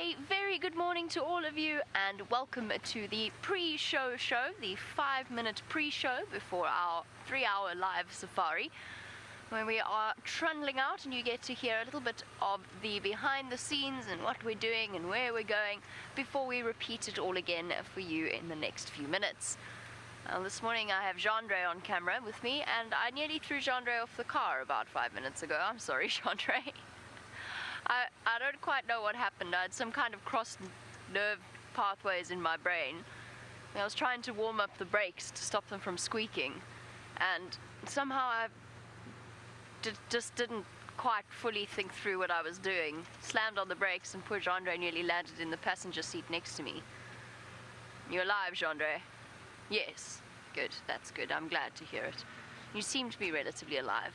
A very good morning to all of you and welcome to the pre-show show, the 5-minute pre-show before our 3-hour live safari, where we are trundling out and you get to hear a little bit of the behind the scenes and what we're doing and where we're going before we repeat it all again for you in the next few minutes. This morning I have Jeandre on camera with me, and I nearly threw Jeandre off the car about 5 minutes ago. I'm sorry, Jeandre. I don't quite know what happened. I had some kind of crossed nerve pathways in my brain. I was trying to warm up the brakes to stop them from squeaking, and somehow I just didn't quite fully think through what I was doing. Slammed on the brakes and poor Jeandre nearly landed in the passenger seat next to me. You're alive, Jeandre? Yes. Good. That's good. I'm glad to hear it. You seem to be relatively alive.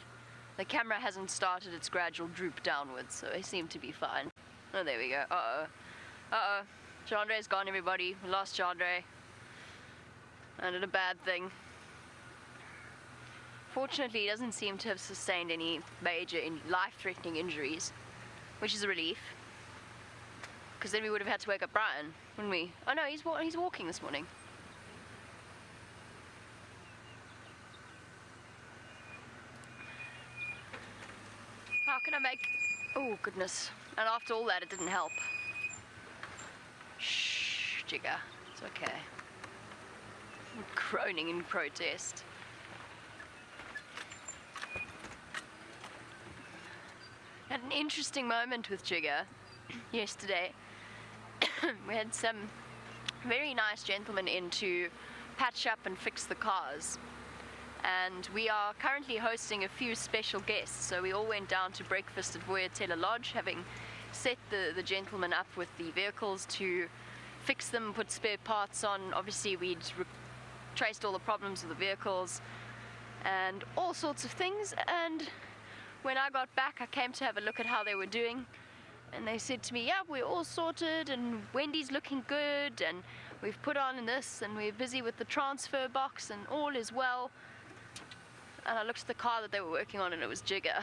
The camera hasn't started its gradual droop downwards, so I seem to be fine. Oh, there we go. Uh-oh. Jeandre's gone, everybody. We lost Jeandre. I did a bad thing. Fortunately, he doesn't seem to have sustained any major life-threatening injuries, which is a relief. Because then we would have had to wake up Brian, wouldn't we? Oh no, he's walking this morning. How can I make... Oh, goodness. And after all that, it didn't help. Shh, Jigger. It's okay. I'm groaning in protest. Had an interesting moment with Jigger yesterday. We had some very nice gentlemen in to patch up and fix the cars. And we are currently hosting a few special guests, so we all went down to breakfast at Voyatella Lodge, having set the gentlemen up with the vehicles to fix them, put spare parts on. Obviously we'd traced all the problems of the vehicles and all sorts of things, and when I got back I came to have a look at how they were doing, and they said to me, yeah, we're all sorted and Wendy's looking good and we've put on this and we're busy with the transfer box and all is well. And I looked at the car that they were working on and it was Jigger.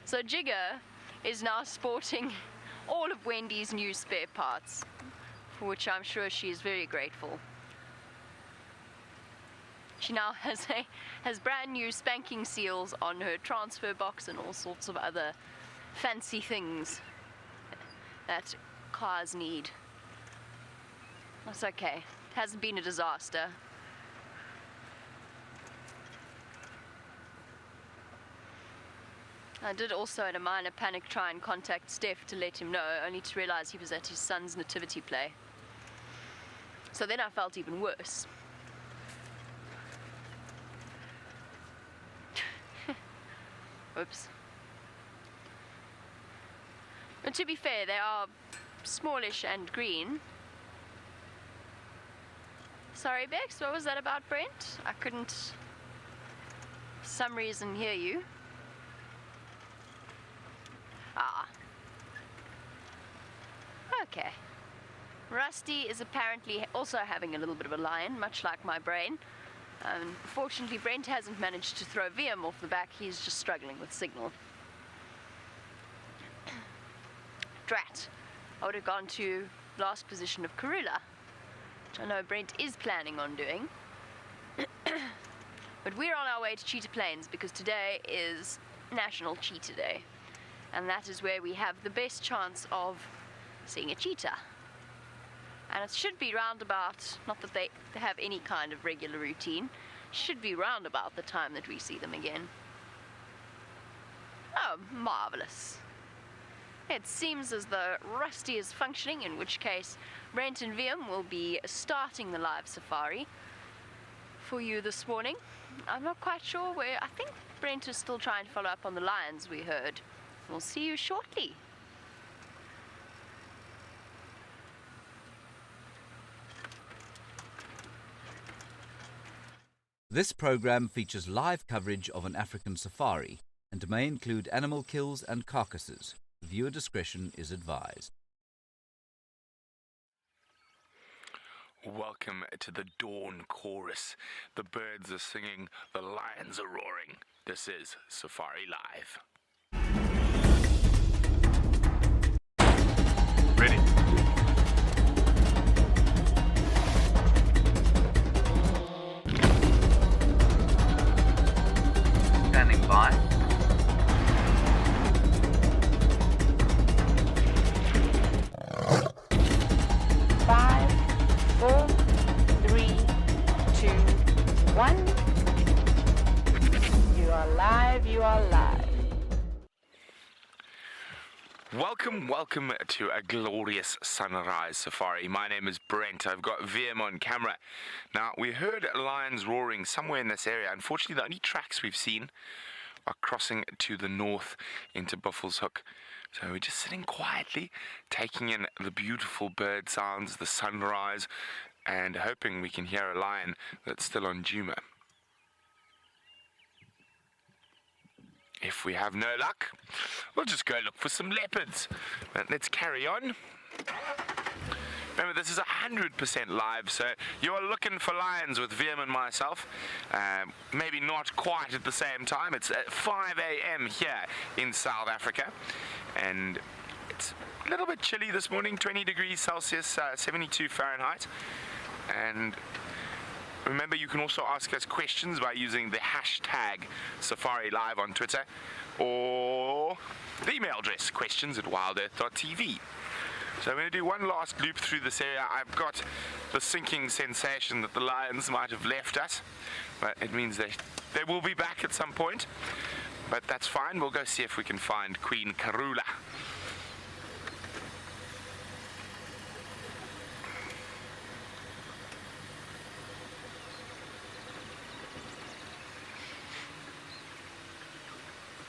So Jigger is now sporting all of Wendy's new spare parts, for which I'm sure she is very grateful. She now has brand new spanking seals on her transfer box and all sorts of other fancy things that cars need. That's okay. It hasn't been a disaster. I did also, in a minor panic, try and contact Steph to let him know, only to realize he was at his son's nativity play. So then I felt even worse. Oops. But to be fair, they are smallish and green. Sorry, Bex, what was that about, Brent? I couldn't, for some reason, hear you. Ah. Okay. Rusty is apparently also having a little bit of a line, much like my brain. Fortunately, Brent hasn't managed to throw VM off the back. He's just struggling with signal. Drat. I would have gone to last position of Karula, which I know Brent is planning on doing. But we're on our way to Cheetah Plains because today is National Cheetah Day. And that is where we have the best chance of seeing a cheetah. And it should be round about, not that they have any kind of regular routine, should be round about the time that we see them again. Oh, marvelous. It seems as though Rusty is functioning, in which case Brent and VM will be starting the live safari for you this morning. I'm not quite sure where. I think Brent is still trying to follow up on the lions we heard. We'll see you shortly. This program features live coverage of an African safari and may include animal kills and carcasses. Viewer discretion is advised. Welcome to the dawn chorus. The birds are singing, the lions are roaring. This is Safari Live. Ready. Welcome to a glorious Sunrise Safari. My name is Brent. I've got VM on camera. Now, we heard lions roaring somewhere in this area. Unfortunately, the only tracks we've seen are crossing to the north into Buffelshoek. So we're just sitting quietly, taking in the beautiful bird sounds, the sunrise, and hoping we can hear a lion that's still on Djuma. If we have no luck, we'll just go look for some leopards. But let's carry on. Remember, this is 100% live, so you're looking for lions with VM and myself. Maybe not quite at the same time. It's at 5 a.m. here in South Africa. And it's a little bit chilly this morning, 20 degrees Celsius, 72 Fahrenheit. And remember, you can also ask us questions by using the hashtag safariLIVE on Twitter or the email address questions@wildearth.tv. So I'm going to do one last loop through this area. I've got the sinking sensation that the lions might have left us, but it means they will be back at some point. But that's fine. We'll go see if we can find Queen Karula.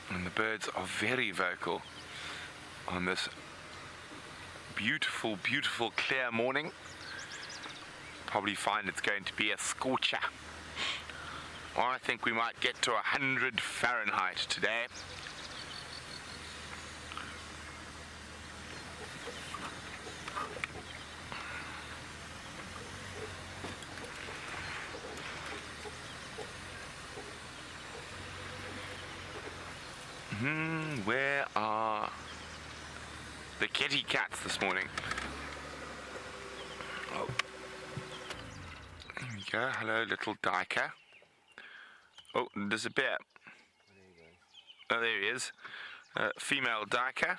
And the birds are very vocal on this beautiful, beautiful clear morning. Probably find it's going to be a scorcher. I think we might get to 100 Fahrenheit today. Where are the kitty cats this morning? Oh, there we go. Hello, little Diker. Oh, disappear. Oh, there he is. Female Diker.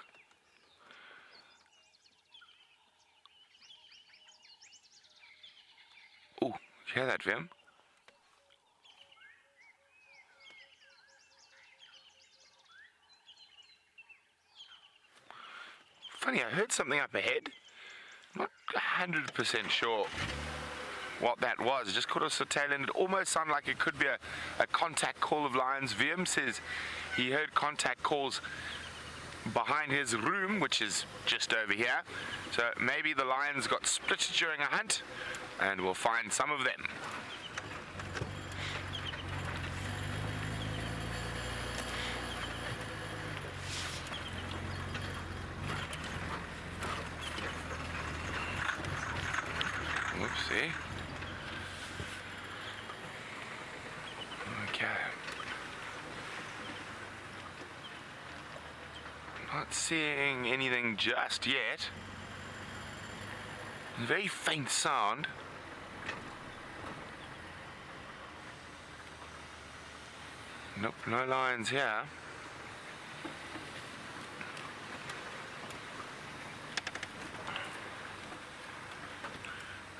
Oh, you hear that, Vim? Funny, I heard something up ahead. I'm not 100% sure what that was. It just caught us a tail end. It almost sounded like it could be a contact call of lions. VM says he heard contact calls behind his room, which is just over here. So maybe the lions got split during a hunt, and we'll find some of them. Oopsie. Okay. Not seeing anything just yet. A very faint sound. Nope, no lions here.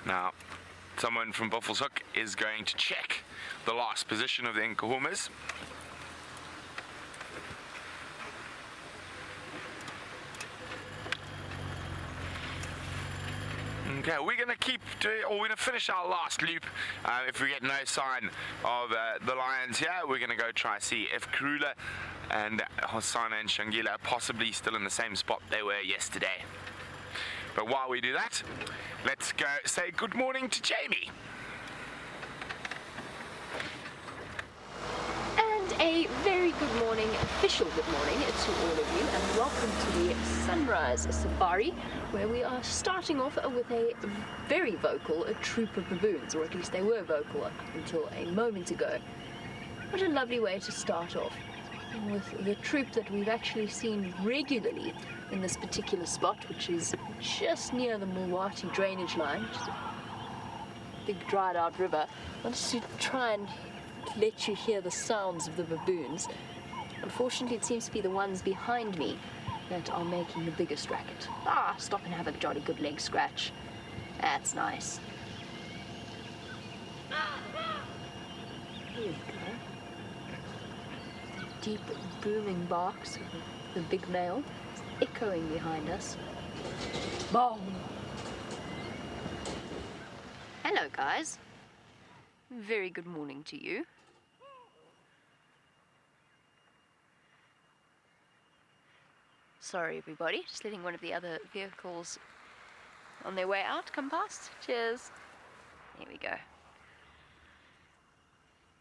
Now, someone from Buffelshoek is going to check the last position of the Nkuhumas. Okay, we're going to keep doing, or we're going to finish our last loop. If we get no sign of the lions here, we're going to go try see if Karula and Hosanna and Shangila are possibly still in the same spot they were yesterday. But while we do that, let's go say good morning to Jamie. And a very good morning, official good morning to all of you, and welcome to the Sunrise Safari, where we are starting off with a very vocal troop of baboons, or at least they were vocal up until a moment ago. What a lovely way to start off, with the troop that we've actually seen regularly in this particular spot, which is just near the Mulwati drainage line, which is a big dried out river. I wanted to try and let you hear the sounds of the baboons. Unfortunately, it seems to be the ones behind me that are making the biggest racket. Stop and have a jolly good leg scratch. That's nice. Here we go. Deep booming barks of the big male. echoing behind us. Boom! Hello guys. Very good morning to you. Sorry everybody, just letting one of the other vehicles on their way out come past. Cheers. There we go.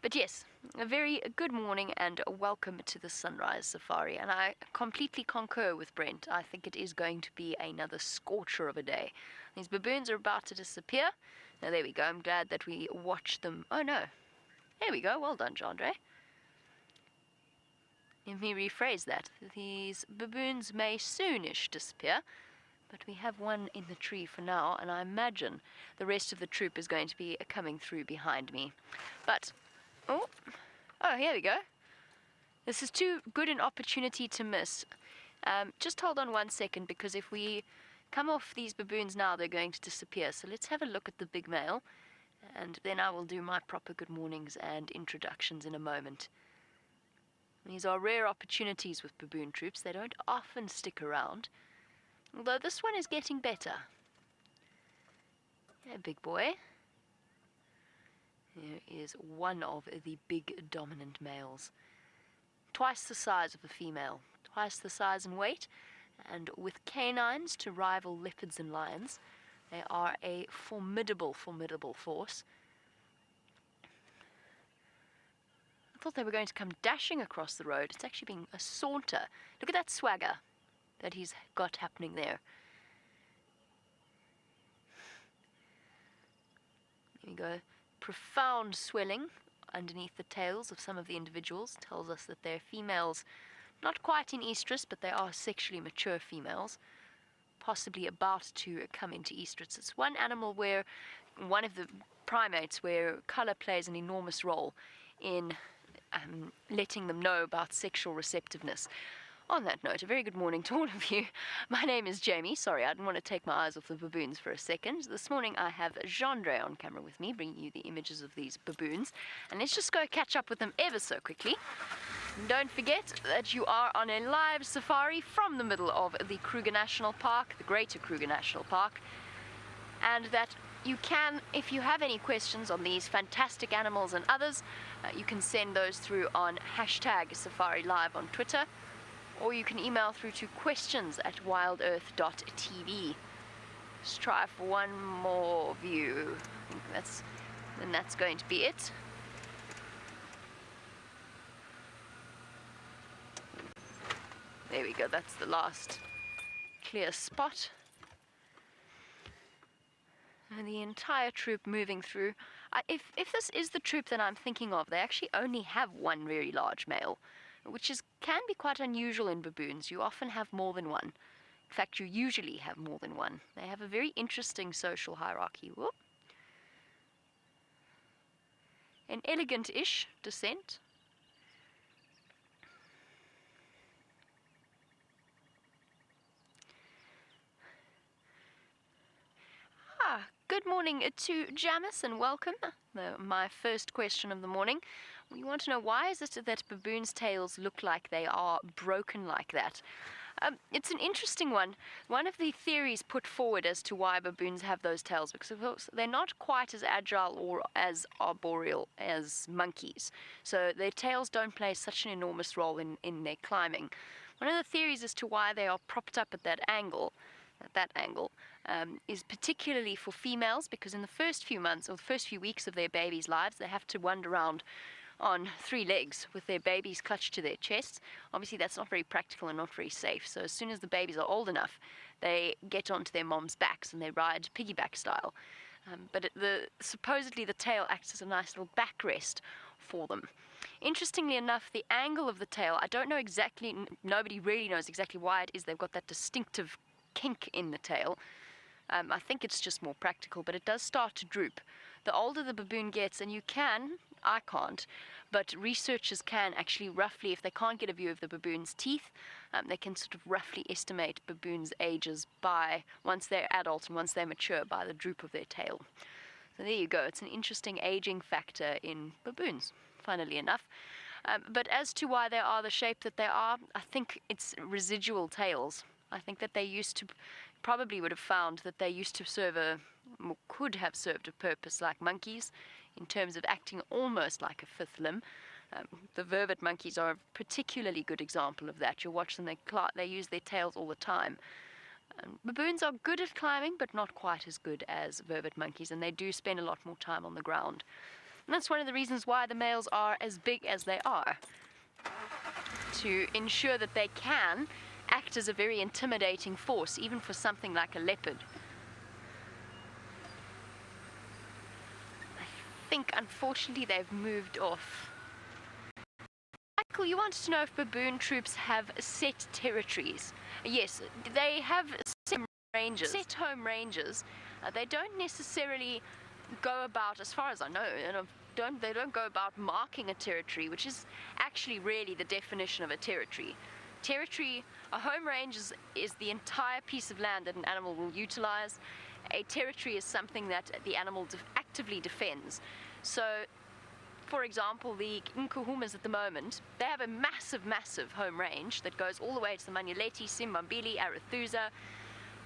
But yes, a very good morning and welcome to the Sunrise Safari. And I completely concur with Brent. I think it is going to be another scorcher of a day. These baboons are about to disappear. Now there we go. I'm glad that we watched them. Oh no. There we go. Well done, Jandre. Let me rephrase that. These baboons may soonish disappear, but we have one in the tree for now, and I imagine the rest of the troop is going to be coming through behind me. But, oh, here we go. This is too good an opportunity to miss. Just hold on 1 second, because if we come off these baboons now, they're going to disappear. So let's have a look at the big male, and then I will do my proper good mornings and introductions in a moment. These are rare opportunities with baboon troops. They don't often stick around. Although this one is getting better. Yeah, big boy. Here is one of the big dominant males. Twice the size of the female. Twice the size and weight. And with canines to rival leopards and lions, they are a formidable, formidable force. I thought they were going to come dashing across the road. It's actually been a saunter. Look at that swagger that he's got happening there. There we go. Profound swelling underneath the tails of some of the individuals tells us that they're females, not quite in estrus, but they are sexually mature females, possibly about to come into estrus. It's one animal where, one of the primates where color plays an enormous role in letting them know about sexual receptiveness. On that note, a very good morning to all of you. My name is Jamie. Sorry, I didn't want to take my eyes off the baboons for a second. This morning I have Jandre on camera with me, bringing you the images of these baboons. And let's just go catch up with them ever so quickly. And don't forget that you are on a live safari from the middle of the Kruger National Park, the Greater Kruger National Park. And that you can, if you have any questions on these fantastic animals and others, you can send those through on #safariLIVE on Twitter, or you can email through to questions@wildearth.tv. Let's try for one more view. I think that's going to be it. There we go, that's the last clear spot. And the entire troop moving through. If this is the troop that I'm thinking of, they actually only have one very large male, which can be quite unusual in baboons. You often have more than one. In fact, you usually have more than one. They have a very interesting social hierarchy. Whoop. An elegant-ish descent. Good morning to Jamis and welcome. My first question of the morning. We want to know, why is it that baboons' tails look like they are broken like that? It's an interesting one. One of the theories put forward as to why baboons have those tails, because of course they're not quite as agile or as arboreal as monkeys. So their tails don't play such an enormous role in their climbing. One of the theories as to why they are propped up at that angle, is particularly for females, because in the first few months or the first few weeks of their babies' lives, they have to wander around on 3 legs with their babies clutched to their chests. Obviously, that's not very practical and not very safe. So as soon as the babies are old enough, they get onto their mom's backs and they ride piggyback style. But supposedly the tail acts as a nice little backrest for them. Interestingly enough, the angle of the tail, I don't know exactly, nobody really knows exactly why it is they've got that distinctive kink in the tail. I think it's just more practical, but it does start to droop. The older the baboon gets, and I can't, but researchers can actually roughly, if they can't get a view of the baboon's teeth, they can sort of roughly estimate baboons' ages by, once they're adult and once they're mature, by the droop of their tail. So there you go. It's an interesting aging factor in baboons, funnily enough. But as to why they are the shape that they are, I think it's residual tails. I think that they used to, probably would have found that they used to serve could have served a purpose like monkeys in terms of acting almost like a fifth limb. The vervet monkeys are a particularly good example of that. You'll watch them, they use their tails all the time. Baboons are good at climbing, but not quite as good as vervet monkeys, and they do spend a lot more time on the ground. And that's one of the reasons why the males are as big as they are, to ensure that they can act as a very intimidating force, even for something like a leopard. I think, unfortunately, they've moved off. Michael, you wanted to know if baboon troops have set territories. Yes, they have set home ranges. They don't necessarily go about, as far as I know, they don't go about marking a territory, which is actually really the definition of a territory. A home range is the entire piece of land that an animal will utilize. A territory is something that the animal actively defends. So, for example, the Nkuhumas at the moment, they have a massive home range that goes all the way to the Manyeleti, Simbambili, Arathusa.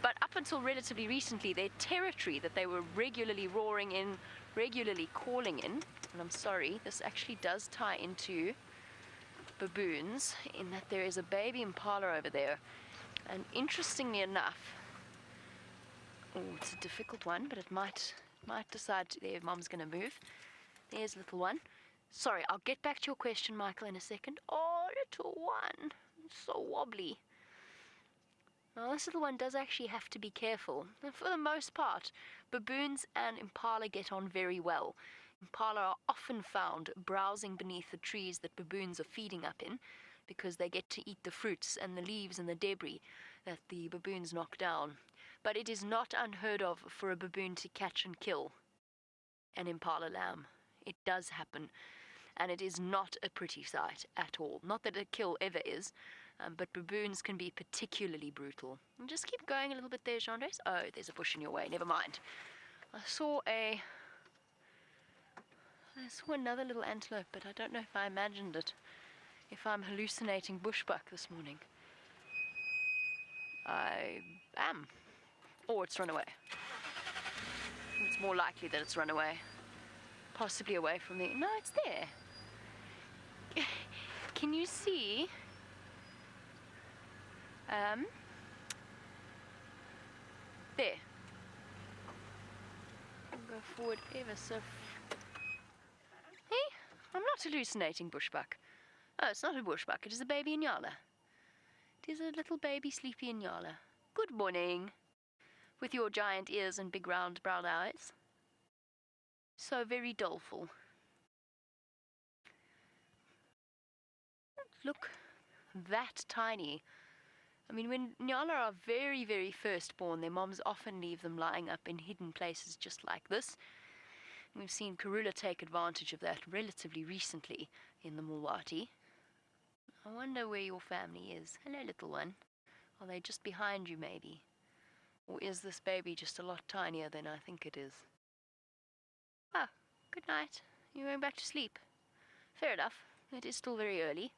But up until relatively recently, their territory that they were regularly roaring in, regularly calling in, and I'm sorry, this actually does tie into baboons, in that there is a baby impala over there. And interestingly enough, it's a difficult one, but it might decide their mom's going to move. There's little one. Sorry, I'll get back to your question, Michael, in a second. Oh, little one. It's so wobbly. Now, this little one does actually have to be careful. And for the most part, baboons and impala get on very well. Impala are often found browsing beneath the trees that baboons are feeding up in, because they get to eat the fruits and the leaves and the debris that the baboons knock down. But it is not unheard of for a baboon to catch and kill an impala lamb. It does happen, and it is not a pretty sight at all. Not that a kill ever is, but baboons can be particularly brutal. And just keep going a little bit there, Jean-Andres. Oh, there's a bush in your way. Never mind. I saw another little antelope, but I don't know if I imagined it. If I'm hallucinating bushbuck this morning. I am. Or it's run away. It's more likely that it's run away. Possibly away from the... No, it's there. Can you see? There. I'll go forward ever so... Hey, I'm not hallucinating bushbuck. Oh, it's not a bushbuck, it is a baby Inyala. It is a little baby sleepy Inyala. Good morning. With your giant ears and big round brown eyes. So very doleful. Look, that tiny. I mean, when Nyala are very, very first born, their moms often leave them lying up in hidden places just like this. We've seen Karula take advantage of that relatively recently in the Mulwati. I wonder where your family is. Hello, little one. Are they just behind you, maybe? Or is this baby just a lot tinier than I think it is? Ah, good night. You're going back to sleep. Fair enough. It is still very early.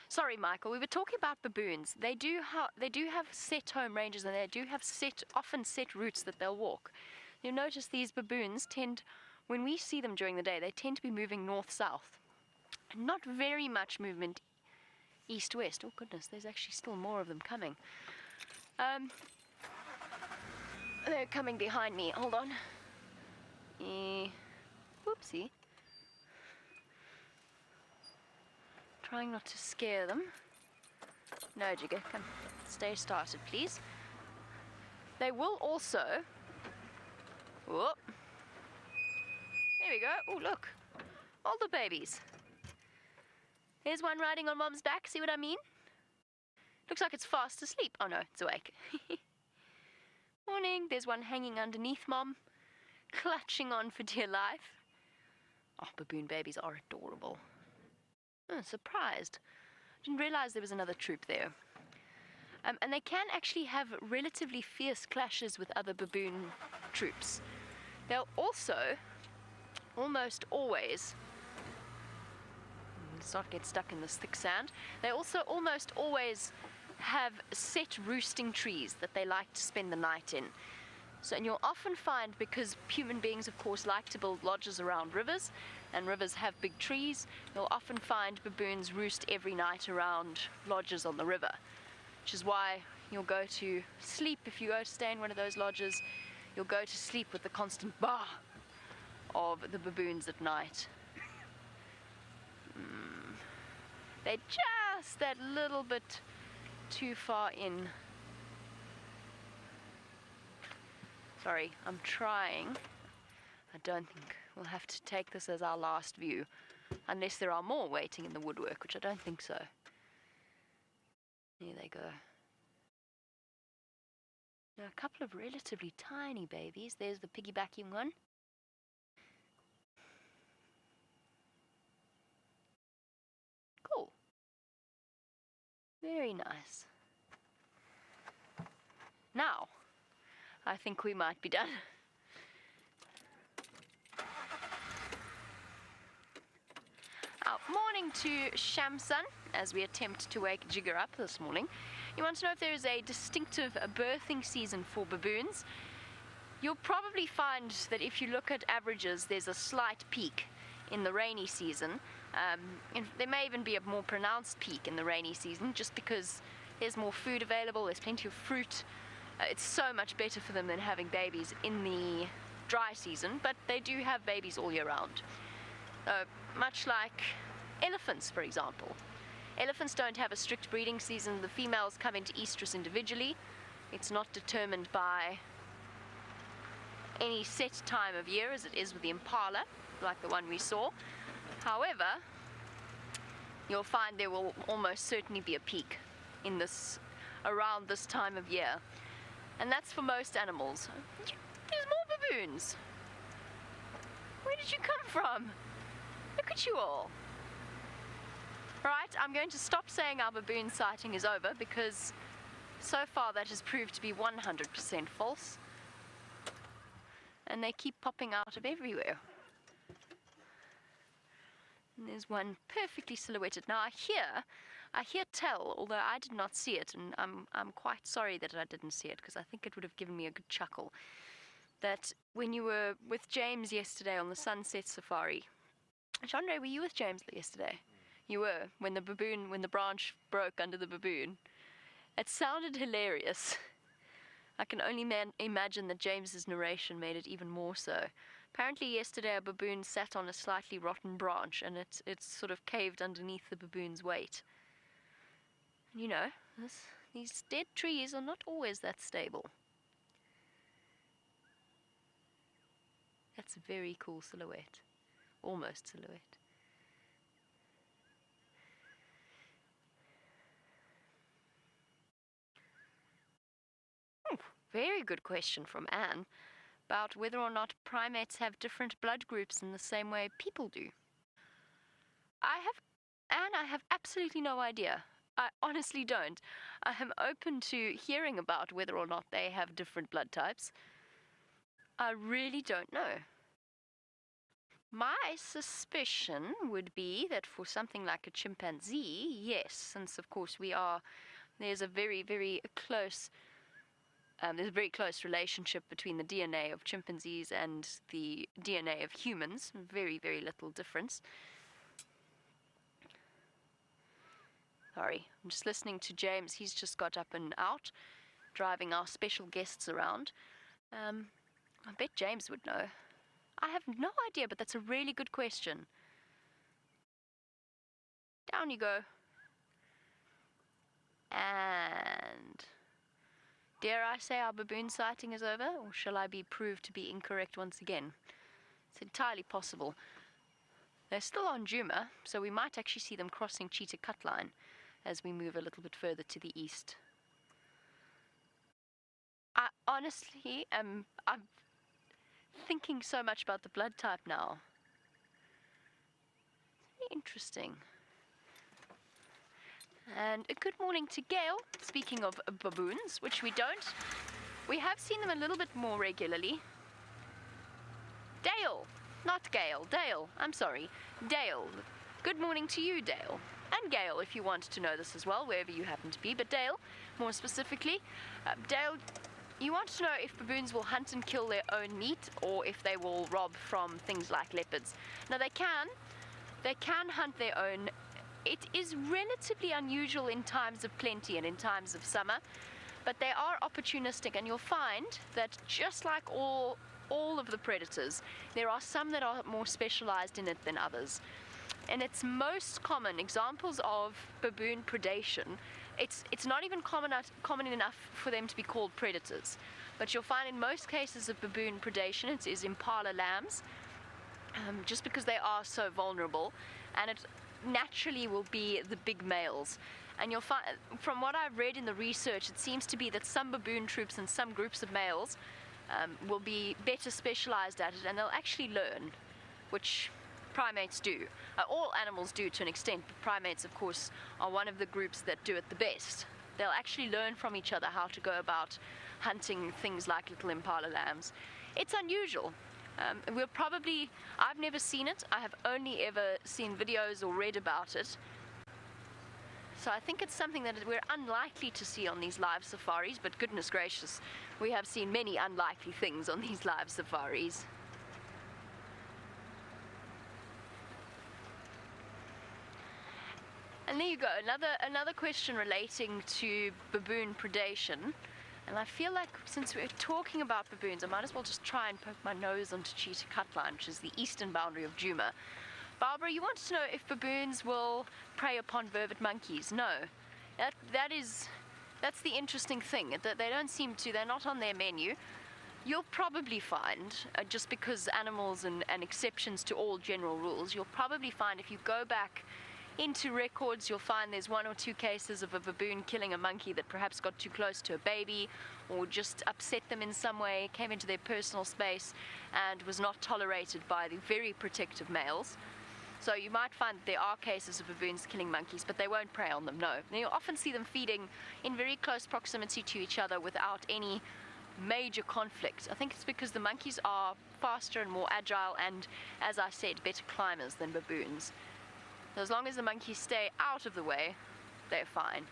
Sorry, Michael. We were talking about baboons. They do have set home ranges, and they do have often set routes that they'll walk. You'll notice these baboons tend, when we see them during the day, they tend to be moving north-south. Not very much movement east-west. Oh, goodness, there's actually still more of them coming. They're coming behind me. Hold on. Whoopsie. Trying not to scare them. No, Jigger, come. Stay started, please. They will also... Whoop. There we go. Oh, look. All the babies. Here's one riding on Mom's back. See what I mean? Looks like it's fast asleep. Oh, no, it's awake. Morning. There's one hanging underneath Mom, clutching on for dear life. Oh, baboon babies are adorable. Oh, surprised. Didn't realize there was another troop there. And they can actually have relatively fierce clashes with other baboon troops. They'll also, almost always, let's not get stuck in this thick sand, they also almost always have set roosting trees that they like to spend the night in. So, and you'll often find, because human beings, of course, like to build lodges around rivers, and rivers have big trees, you'll often find baboons roost every night around lodges on the river, which is why you'll go to sleep, if you go to stay in one of those lodges, you'll go to sleep with the constant bah of the baboons at night. They're just that little bit too far in. Sorry, I'm trying. I don't think we'll have to take this as our last view, unless there are more waiting in the woodwork, which I don't think so. Here they go. Now, a couple of relatively tiny babies. There's the piggybacking one. Cool. Very nice. Now, I think we might be done. Morning to Shamsun, as we attempt to wake Jigger up this morning. You want to know if there is a distinctive birthing season for baboons? You'll probably find that if you look at averages, there's a slight peak in the rainy season. And there may even be a more pronounced peak in the rainy season, just because there's more food available, there's plenty of fruit. It's so much better for them than having babies in the dry season, but they do have babies all year round. Much like elephants, for example. Elephants don't have a strict breeding season. The females come into estrus individually. It's not determined by any set time of year as it is with the impala, like the one we saw. However, you'll find there will almost certainly be a peak in this, around this time of year. And that's for most animals. There's more baboons. Where did you come from? Look at you all. Right, I'm going to stop saying our baboon sighting is over, because so far that has proved to be 100% false. And they keep popping out of everywhere. And there's one perfectly silhouetted. Now I hear tell, although I did not see it, and I'm quite sorry that I didn't see it, because I think it would have given me a good chuckle, that when you were with James yesterday on the Sunset Safari, Chandra, were you with James yesterday? You were, when the branch broke under the baboon. It sounded hilarious. I can only imagine that James's narration made it even more so. Apparently yesterday a baboon sat on a slightly rotten branch, and it's sort of caved underneath the baboon's weight. You know, these dead trees are not always that stable. That's a very cool silhouette. Almost silhouette. Very good question from Anne about whether or not primates have different blood groups in the same way people do. I have absolutely no idea. I honestly don't. I am open to hearing about whether or not they have different blood types. I really don't know. My suspicion would be that for something like a chimpanzee, yes, since of course there's a very, very close relationship between the DNA of chimpanzees and the DNA of humans. Very, very little difference. Sorry, I'm just listening to James. He's just got up and out, driving our special guests around. I bet James would know. I have no idea, but that's a really good question. Down you go. And dare I say our baboon sighting is over, or shall I be proved to be incorrect once again? It's entirely possible. They're still on Juma, so we might actually see them crossing Cheetah Cut Line as we move a little bit further to the east. I honestly I'm thinking so much about the blood type now. Very interesting. And a good morning to Gail. Speaking of baboons, which we have seen them a little bit more regularly. Dale, not Gail, Dale, I'm sorry. Dale, good morning to you, Dale. and Gail, if you want to know this as well, wherever you happen to be. But Dale, more specifically, Dale, you want to know if baboons will hunt and kill their own meat or if they will rob from things like leopards. Now, they can hunt their own. It is relatively unusual in times of plenty and in times of summer, but they are opportunistic, and you'll find that just like all of the predators, there are some that are more specialized in it than others. And it's most common examples of baboon predation. It's not even common enough for them to be called predators, but you'll find in most cases of baboon predation it is impala lambs, just because they are so vulnerable, and it naturally will be the big males. And you'll find, from what I've read in the research, it seems to be that some baboon troops and some groups of males will be better specialized at it, and they'll actually learn, which primates do. All animals do to an extent, but primates, of course, are one of the groups that do it the best. They'll actually learn from each other how to go about hunting things like little impala lambs. It's unusual. I've never seen it. I have only ever seen videos or read about it. So I think it's something that we're unlikely to see on these live safaris, but goodness gracious, we have seen many unlikely things on these live safaris. And there you go, another question relating to baboon predation. And I feel like since we're talking about baboons, I might as well just try and poke my nose onto Cheetah Cutline, which is the eastern boundary of Djuma. Barbara, you want to know if baboons will prey upon vervet monkeys? No. That's the interesting thing, that they don't seem to, they're not on their menu. You'll probably find, just because animals and exceptions to all general rules, you'll probably find if you go back into records, you'll find there's 1 or 2 cases of a baboon killing a monkey that perhaps got too close to a baby or just upset them in some way, came into their personal space and was not tolerated by the very protective males. So you might find that there are cases of baboons killing monkeys, but they won't prey on them, no. And you'll often see them feeding in very close proximity to each other without any major conflict. I think it's because the monkeys are faster and more agile and, as I said, better climbers than baboons. So as long as the monkeys stay out of the way, they're fine.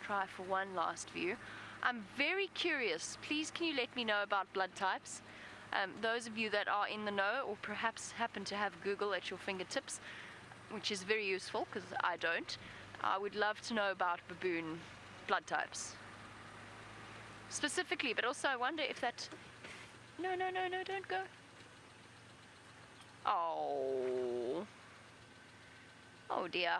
Try for one last view. I'm very curious. Please, can you let me know about blood types? Those of you that are in the know or perhaps happen to have Google at your fingertips, which is very useful because I don't, I would love to know about baboon blood types. Specifically, but also I wonder if that... No, don't go. Oh dear.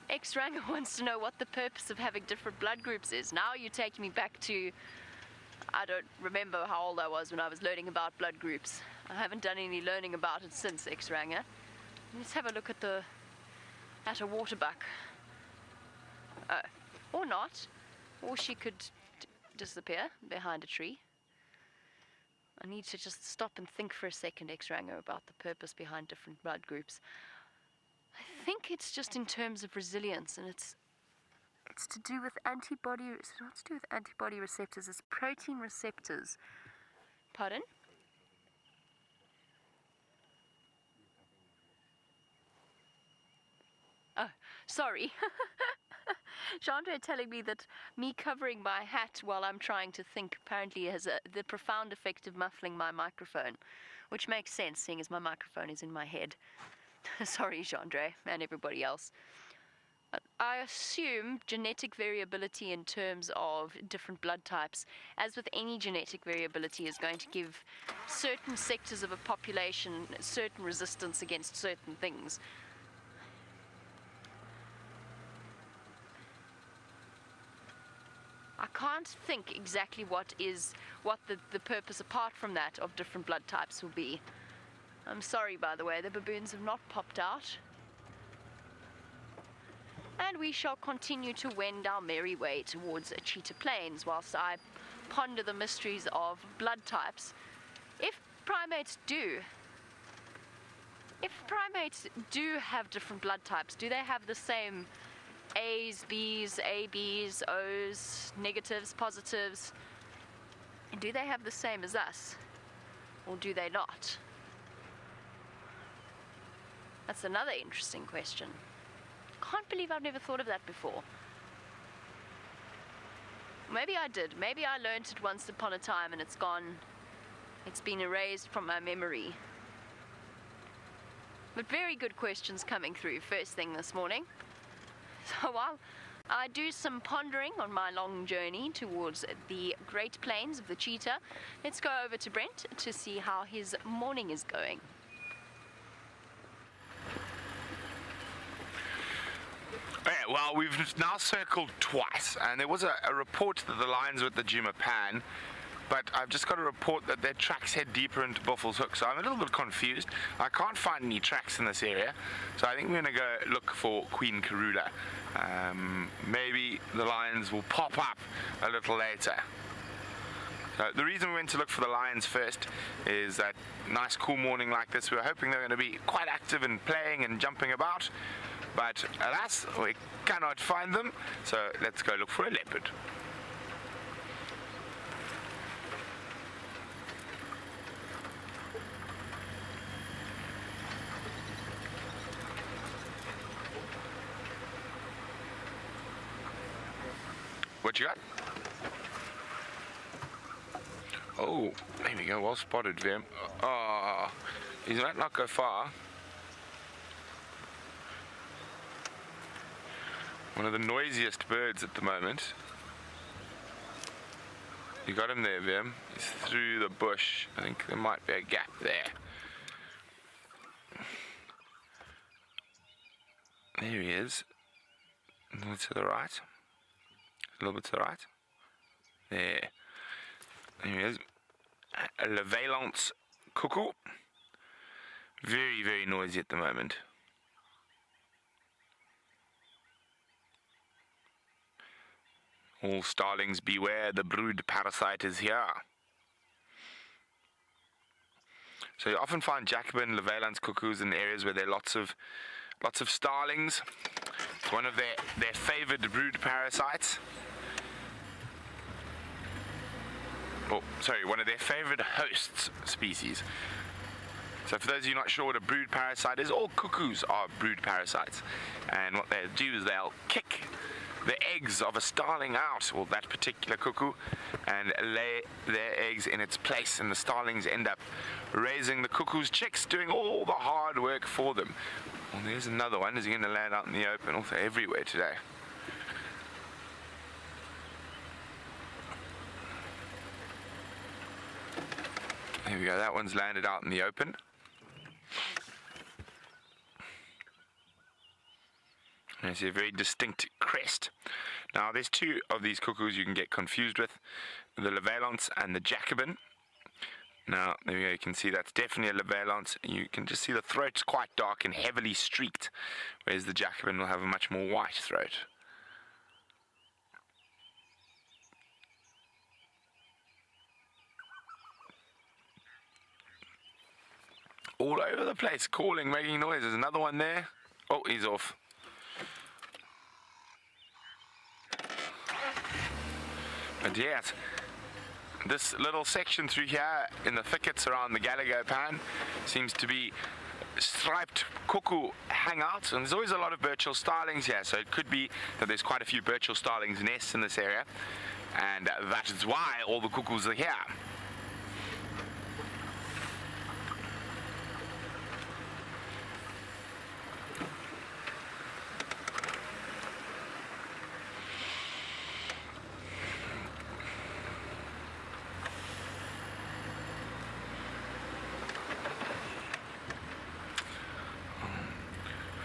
X-Ranger wants to know what the purpose of having different blood groups is. Now you're taking me back to... I don't remember how old I was when I was learning about blood groups. I haven't done any learning about it since, X-Ranger. Let's have a look at a water buck. Or not. Or she could disappear behind a tree. I need to just stop and think for a second, X-Ranger, about the purpose behind different blood groups. I think it's just in terms of resilience, and it's to do with antibody. It's not to do with antibody receptors. It's protein receptors. Pardon? Oh, sorry. Chandra telling me that me covering my hat while I'm trying to think apparently has the profound effect of muffling my microphone, which makes sense, seeing as my microphone is in my head. Sorry, Chandra, and everybody else. I assume genetic variability in terms of different blood types, as with any genetic variability, is going to give certain sectors of a population certain resistance against certain things. I can't think exactly what the purpose apart from that of different blood types will be. I'm sorry, by the way, the baboons have not popped out. And we shall continue to wend our merry way towards Cheetah Plains whilst I ponder the mysteries of blood types. If primates do have different blood types, do they have the same A's, B's, AB's, O's, negatives, positives? And do they have the same as us? Or do they not? That's another interesting question. Can't believe I've never thought of that before. Maybe I did. Maybe I learned it once upon a time and it's gone. It's been erased from my memory. But very good questions coming through first thing this morning. So while I do some pondering on my long journey towards the Great Plains of the cheetah, let's go over to Brent to see how his morning is going. Okay, well, we've now circled twice, and there was a report that the lions were at the Djuma Pan, but I've just got a report that their tracks head deeper into Buffalo's Hook, so I'm a little bit confused. I can't find any tracks in this area, so I think we're going to go look for Queen Karula. Maybe the lions will pop up a little later. So the reason we went to look for the lions first is that nice cool morning like this, we were hoping they were going to be quite active and playing and jumping about, but alas, we cannot find them, so let's go look for a leopard. What you got? Oh, there we go, well spotted, Vim. Oh, he might not go far. One of the noisiest birds at the moment. You got him there, Vim. He's through the bush. I think there might be a gap there. There he is. A little to the right. A little bit to the right. There. There he is. A Levalance cuckoo. Very, very noisy at the moment. All starlings beware, the brood parasite is here. So you often find Jacobin Levalance cuckoos in areas where there are lots of starlings. It's one of their favored brood parasites. Oh, sorry, one of their favorite hosts species. So for those of you not sure what a brood parasite is, all cuckoos are brood parasites. And what they'll do is they'll kick the eggs of a starling out, or that particular cuckoo, and lay their eggs in its place, and the starlings end up raising the cuckoo's chicks, doing all the hard work for them. Well, there's another one. Is he going to land out in the open? Also everywhere today. There we go, that one's landed out in the open. And I see a very distinct crest. Now there's two of these cuckoos you can get confused with, the Levalance and the Jacobin. Now there we go, you can see that's definitely a Levalance. You can just see the throat's quite dark and heavily streaked, whereas the Jacobin will have a much more white throat. All over the place, calling, making noises. Another one there. Oh, he's off. But yes, this little section through here in the thickets around the Gallagher Pan seems to be striped cuckoo hangouts, and there's always a lot of Birchall starlings here, so it could be that there's quite a few Birchall starlings nests in this area, and that is why all the cuckoos are here.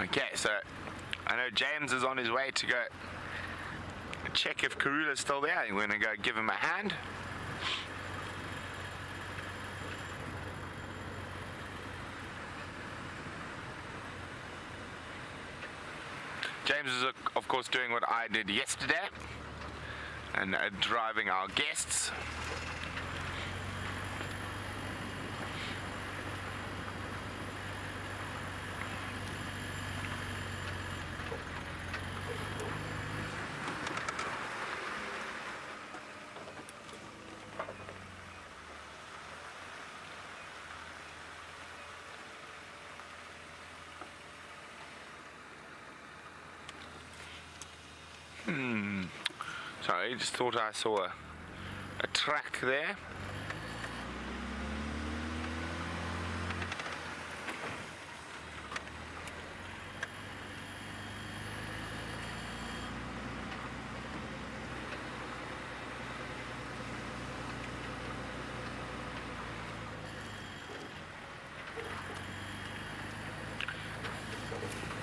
Okay, so I know James is on his way to go check if Karula's still there. We're going to go give him a hand. James is, of course, doing what I did yesterday and driving our guests. Sorry, just thought I saw a track there.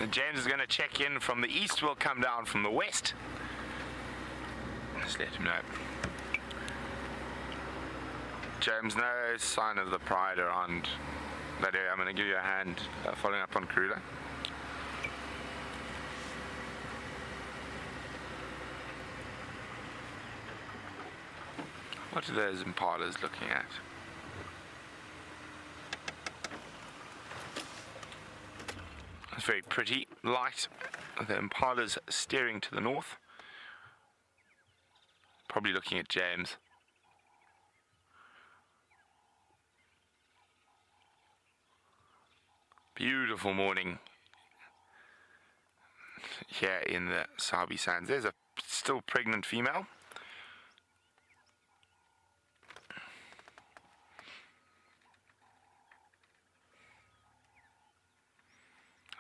And James is going to check in from the east. We'll come down from the west. Just let him know. James, no sign of the pride around that area. I'm going to give you a hand following up on Krula. What are those impalas looking at? It's very pretty light. The impalas steering to the north. Probably looking at James. Beautiful morning here in the Sabi Sands. There's a still pregnant female.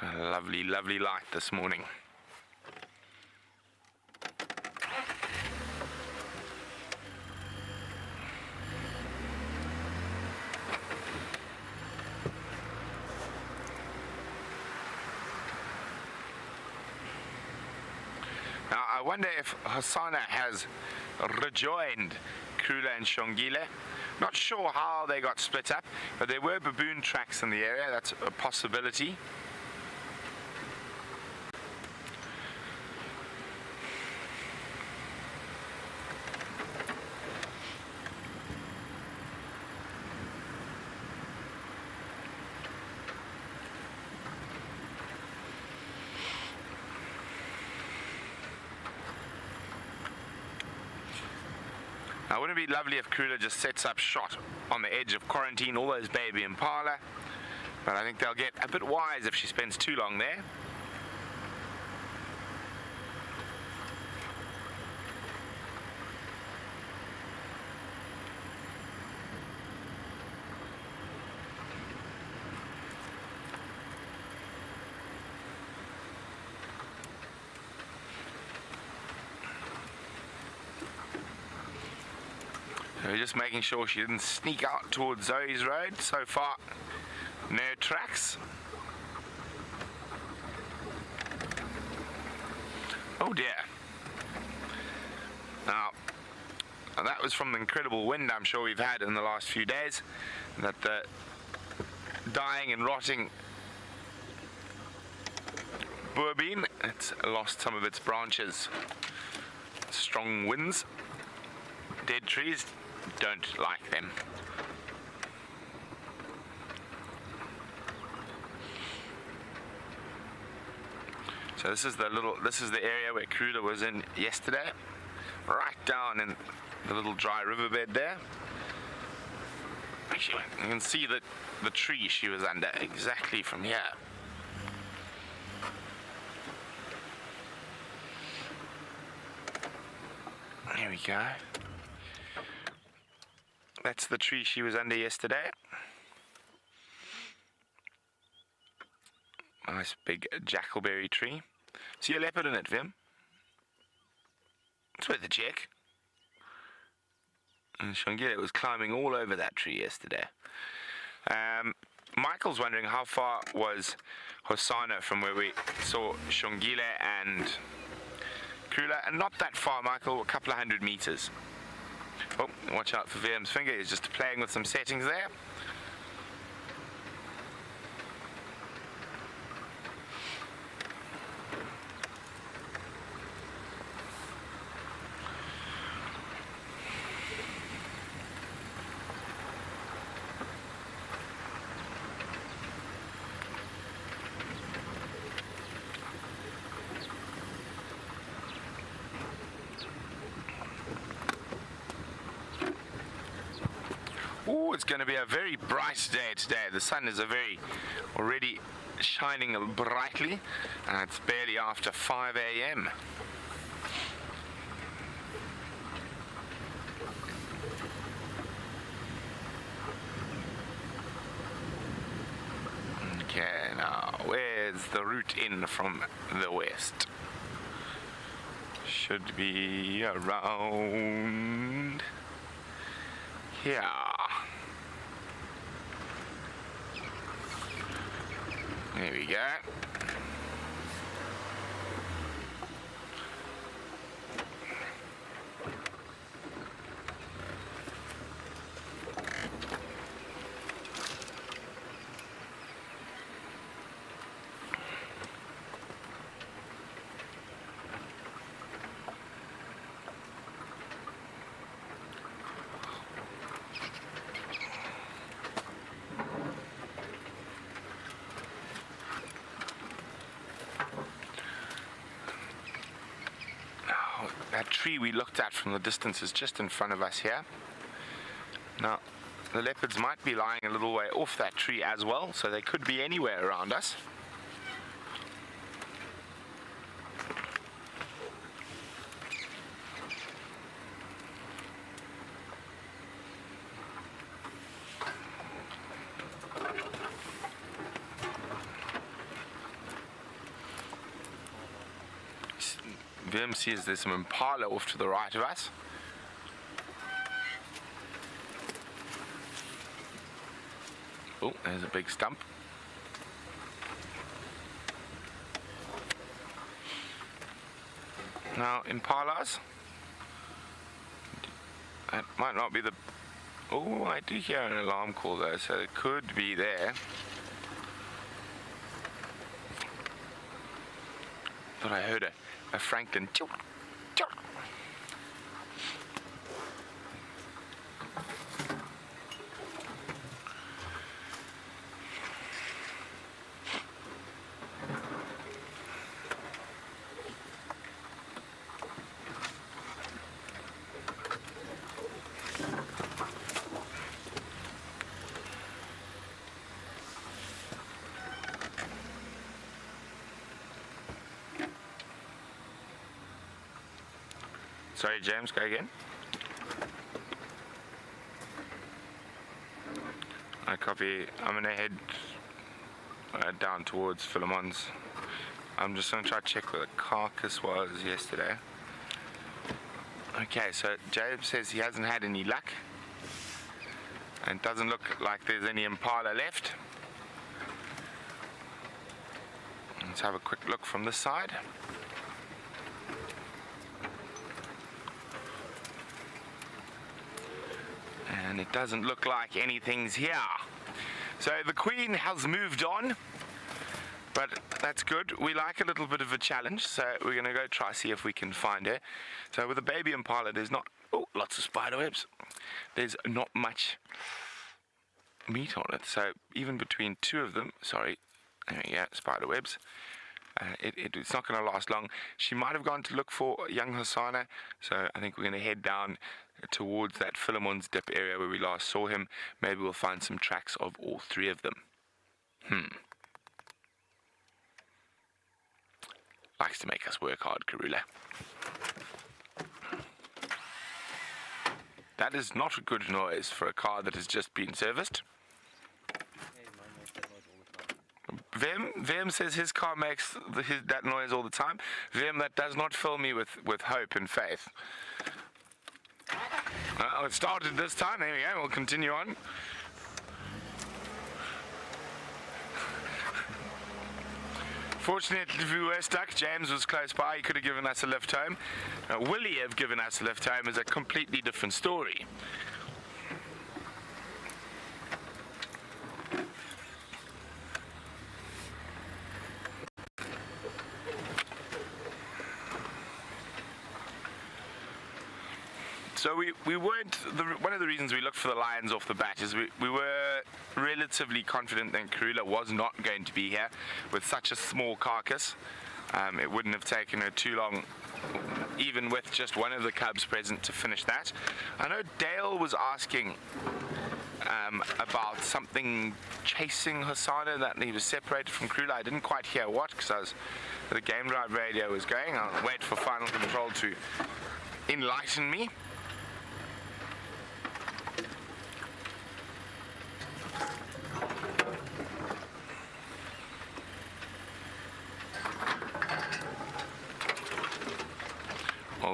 A lovely, lovely light this morning. Now, I wonder if Hosanna has rejoined Krula and Shongile. Not sure how they got split up, but there were baboon tracks in the area. That's a possibility. Now, wouldn't it be lovely if Krula just sets up shot on the edge of quarantine, all those baby impala? But I think they'll get a bit wise if she spends too long there. So just making sure she didn't sneak out towards Zoe's road. So far, no tracks. Oh dear. Now, that was from the incredible wind I'm sure we've had in the last few days. That the dying and rotting boerbean, it's lost some of its branches. Strong winds. Dead trees. Don't like them. So this is the area where Krula was in yesterday, right down in the little dry riverbed there. Actually, you can see the tree she was under exactly from here. Here we go. That's the tree she was under yesterday. Nice big jackalberry tree. See a leopard in it, Vim? It's worth a check. And Shongile was climbing all over that tree yesterday. Michael's wondering how far was Hosanna from where we saw Shongile and Krula. And not that far, Michael, a couple of 100 meters. Oh, watch out for Vim's finger. He's just playing with some settings there. Oh, it's going to be a very bright day today. The sun is already shining brightly, and it's barely after 5 a.m. says the route in from the west should be around here. There we go. That tree we looked at from the distance is just in front of us here. Now, the leopards might be lying a little way off that tree as well, so they could be anywhere around us. Vim sees there's some impala off to the right of us. Oh, there's a big stump. Now, impalas. That might not be the... Oh, I do hear an alarm call though, so it could be there. Thought I heard a Franklin. Choo, choo. Sorry, James, go again. I copy. I'm going to head down towards Philemon's. I'm just going to try to check where the carcass was yesterday. Okay, so James says he hasn't had any luck. And it doesn't look like there's any impala left. Let's have a quick look from this side. And it doesn't look like anything's here. So the queen has moved on, but that's good. We like a little bit of a challenge, so we're going to go try see if we can find her. So with a baby impala, there's not... Oh, lots of spider webs. There's not much meat on it, so even between two of them... Sorry, there we go, spider webs. It's not going to last long. She might have gone to look for young Hosanna, so I think we're going to head down towards that Philemon's Dip area where we last saw him. Maybe we'll find some tracks of all three of them. Likes to make us work hard, Karula. That is not a good noise for a car that has just been serviced. Vim says his car makes that noise all the time. Vim, that does not fill me with hope and faith. Well, it started this time. There we go. We'll continue on. Fortunately, if we were stuck, James was close by. He could have given us a lift home. Will he have given us a lift home is a completely different story. So we weren't, one of the reasons we looked for the lions off the bat is we were relatively confident that Karula was not going to be here with such a small carcass. It wouldn't have taken her too long, even with just one of the cubs present, to finish that. I know Dale was asking about something chasing Hosanna, that he was separated from Karula. I didn't quite hear what, because the game drive radio was going. I'll wait for final control to enlighten me.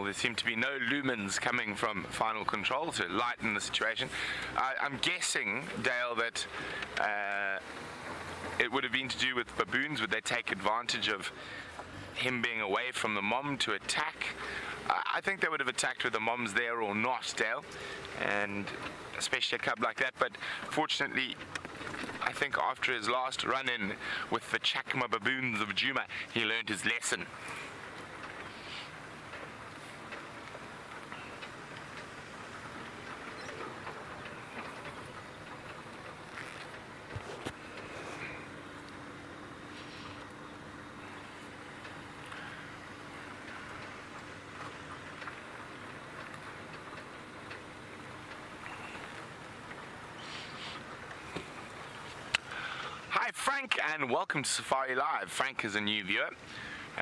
there seem to be no lumens coming from Final Control to lighten the situation. I'm guessing, Dale, that it would have been to do with baboons. Would they take advantage of him being away from the mom to attack? I think they would have attacked with the moms there or not, Dale, and especially a cub like that. But fortunately, I think after his last run-in with the Chakma baboons of Djuma, he learned his lesson. Hi Frank, and welcome to Safari Live. Frank is a new viewer.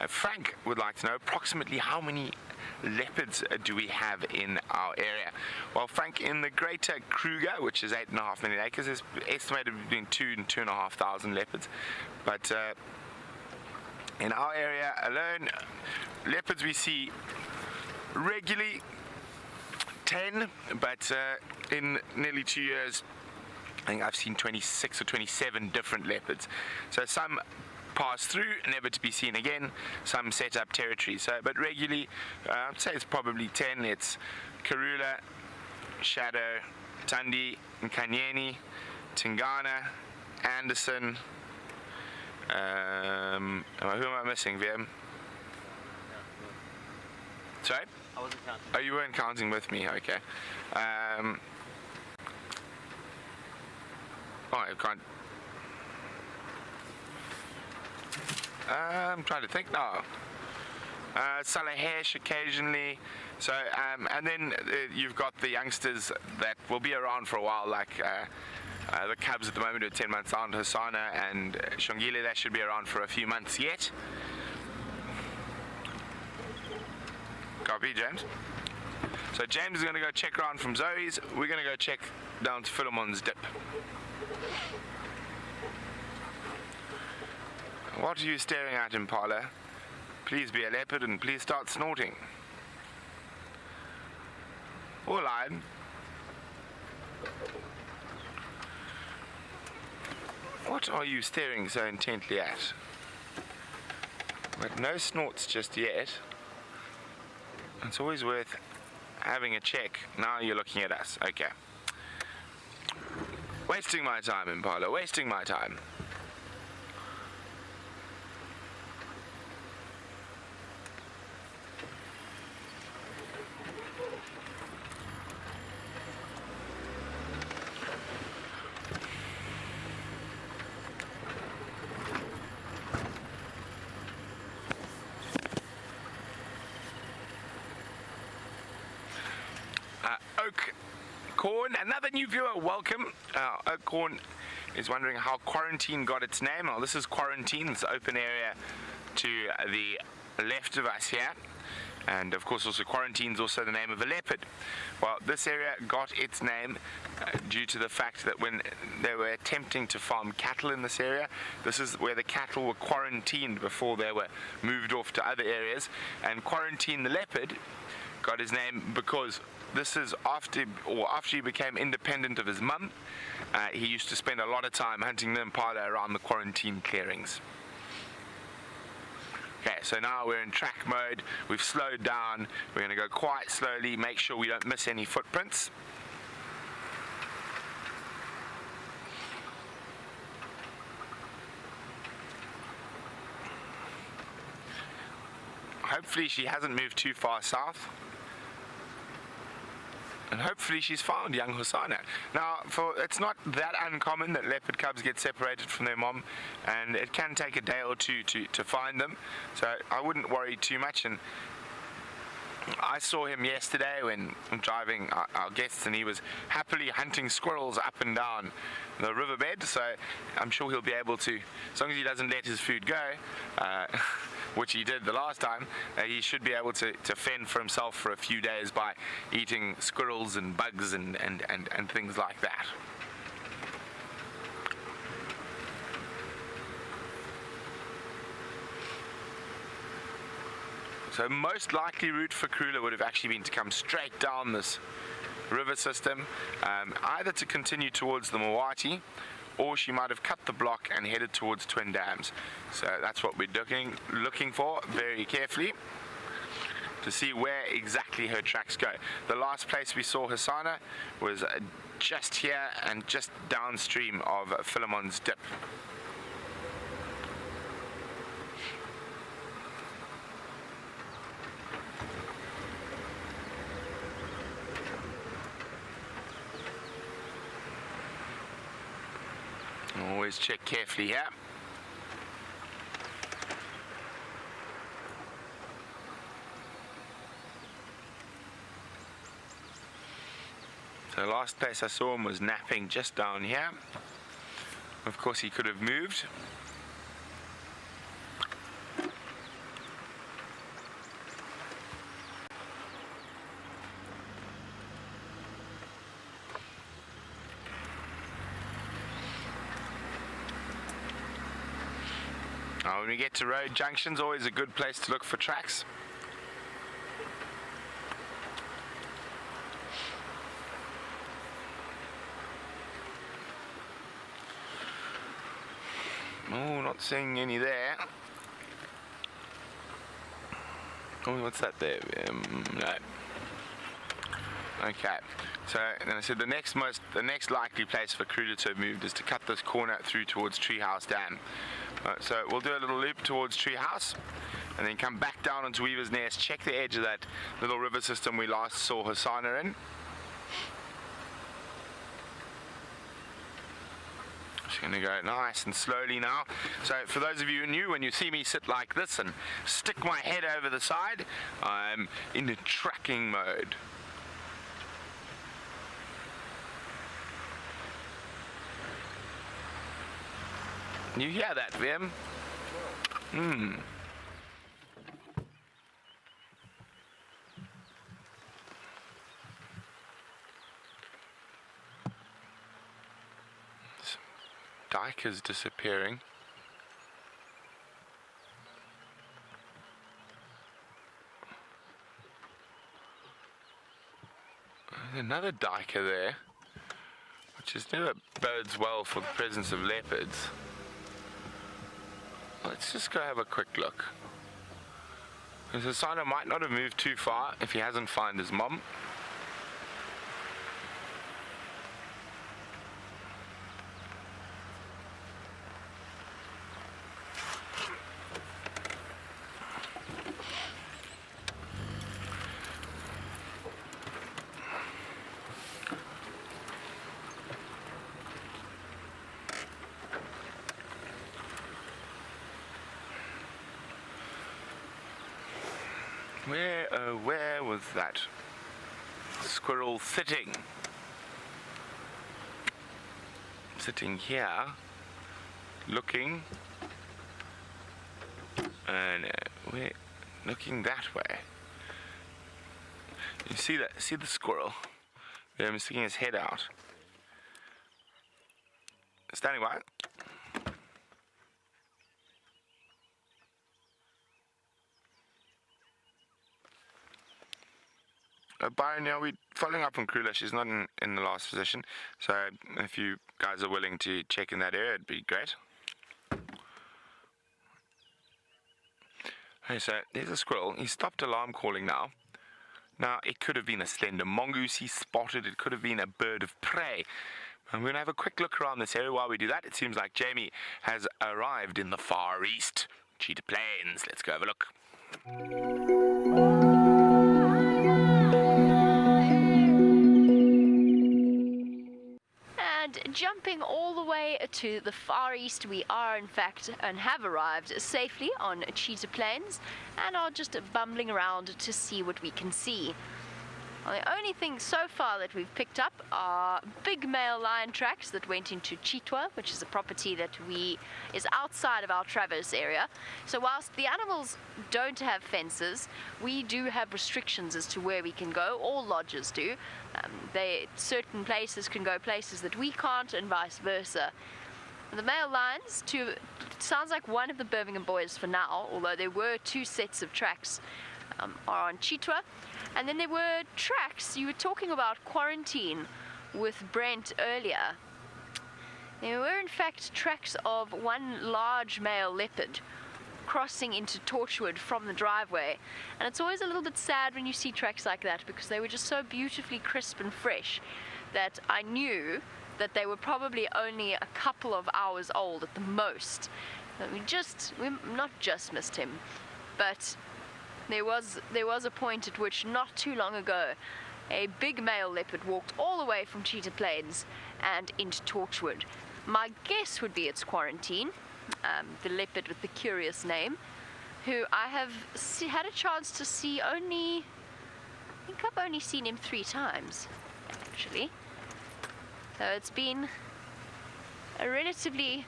Frank would like to know approximately how many leopards do we have in our area. Well, Frank, in the greater Kruger, which is 8.5 million acres, is estimated between 2,000 and 2,500 leopards. But in our area alone, leopards we see regularly 10, but in nearly 2 years, I think I've seen 26 or 27 different leopards. So some pass through, never to be seen again. Some set up territory. So, but regularly, I'd say it's probably 10. It's Karula, Shadow, Tundi, Nkanyeni, Tingana, Anderson. Who am I missing, VM? Sorry? I wasn't counting. Oh, you weren't counting with me. Okay. Oh, I can't. I'm trying to think now. Salahesh occasionally. So, and then you've got the youngsters that will be around for a while, like the cubs at the moment are 10 months old, Hasana and Shongile. They should be around for a few months yet. Copy, James. So James is going to go check around from Zoe's. We're going to go check down to Philemon's dip. What are you staring at, Impala? Please be a leopard and please start snorting. Or lion. What are you staring so intently at? But no snorts just yet. It's always worth having a check. Now you're looking at us. Okay. Wasting my time, Impala. Wasting my time. Oak Corn, another new viewer, welcome. Oak Corn is wondering how quarantine got its name. Well, this is quarantine, it's an open area to the left of us here. And of course also quarantine is also the name of a leopard. Well, this area got its name due to the fact that when they were attempting to farm cattle in this area, this is where the cattle were quarantined before they were moved off to other areas. And Quarantine the leopard got his name because this is after he became independent of his mum. He used to spend a lot of time hunting the impala around the quarantine clearings. Okay, so now we're in track mode. We've slowed down. We're going to go quite slowly, make sure we don't miss any footprints. Hopefully she hasn't moved too far south. And hopefully she's found young Hosana. Now, it's not that uncommon that leopard cubs get separated from their mom, and it can take a day or two to find them. So I wouldn't worry too much. And I saw him yesterday when I'm driving our guests, and he was happily hunting squirrels up and down the riverbed. So I'm sure he'll be able to, as long as he doesn't let his food go, which he did the last time, he should be able to fend for himself for a few days by eating squirrels and bugs and things like that. So most likely route for Krula would have actually been to come straight down this river system, either to continue towards the Mawati, or she might have cut the block and headed towards Twin Dams. So that's what we're looking for very carefully, to see where exactly her tracks go. The last place we saw Hasana was just here and just downstream of Philemon's Dip. Always check carefully here. So the last place I saw him was napping just down here. Of course he could have moved. Now when we get to road junctions, always a good place to look for tracks. Oh, not seeing any there. Oh, what's that there? No. Okay, so then I said the next likely place for Krula to have moved is to cut this corner through towards Treehouse Dam. So we'll do a little loop towards Treehouse and then come back down onto Weaver's Nest, check the edge of that little river system we last saw Hasana in. Just going to go nice and slowly now. So for those of you who are new, when you see me sit like this and stick my head over the side, I'm in the tracking mode. You hear that, Vim? This dike is disappearing. There's another diker there, which is never bodes well for the presence of leopards. Let's just go have a quick look. Because Hasana might not have moved too far if he hasn't found his mom. Where was that squirrel sitting? Sitting here, looking, and we're looking that way. You see that? See the squirrel? Yeah, he's sticking his head out. Standing by. Byron, now we're following up on Krula. She's not in the last position, so if you guys are willing to check in that area, it'd be great. Okay, so there's a squirrel. He stopped alarm calling now. Now, it could have been a slender mongoose he spotted. It could have been a bird of prey. I'm going to have a quick look around this area. While we do that, it seems like Jamie has arrived in the Far East. Cheetah Plains. Let's go have a look. And jumping all the way to the Far East, we are in fact and have arrived safely on Cheetah Plains and are just bumbling around to see what we can see. Well, the only thing so far that we've picked up are big male lion tracks that went into Chitwa, which is a property that is outside of our Traverse area. So whilst the animals don't have fences, we do have restrictions as to where we can go. All lodges do. Certain places can go places that we can't, and vice versa. The male lions, it sounds like one of the Birmingham boys for now, although there were two sets of tracks are on Chitwa. And then there were tracks. You were talking about quarantine with Brent earlier. There were in fact tracks of one large male leopard crossing into Torchwood from the driveway, and it's always a little bit sad when you see tracks like that, because they were just so beautifully crisp and fresh that I knew that they were probably only a couple of hours old at the most. We not just missed him, but there was a point at which not too long ago a big male leopard walked all the way from Cheetah Plains and into Torchwood. My guess would be it's quarantine. The leopard with the curious name, who I have had a chance to see I think I've only seen him 3 times, actually. So it's been a relatively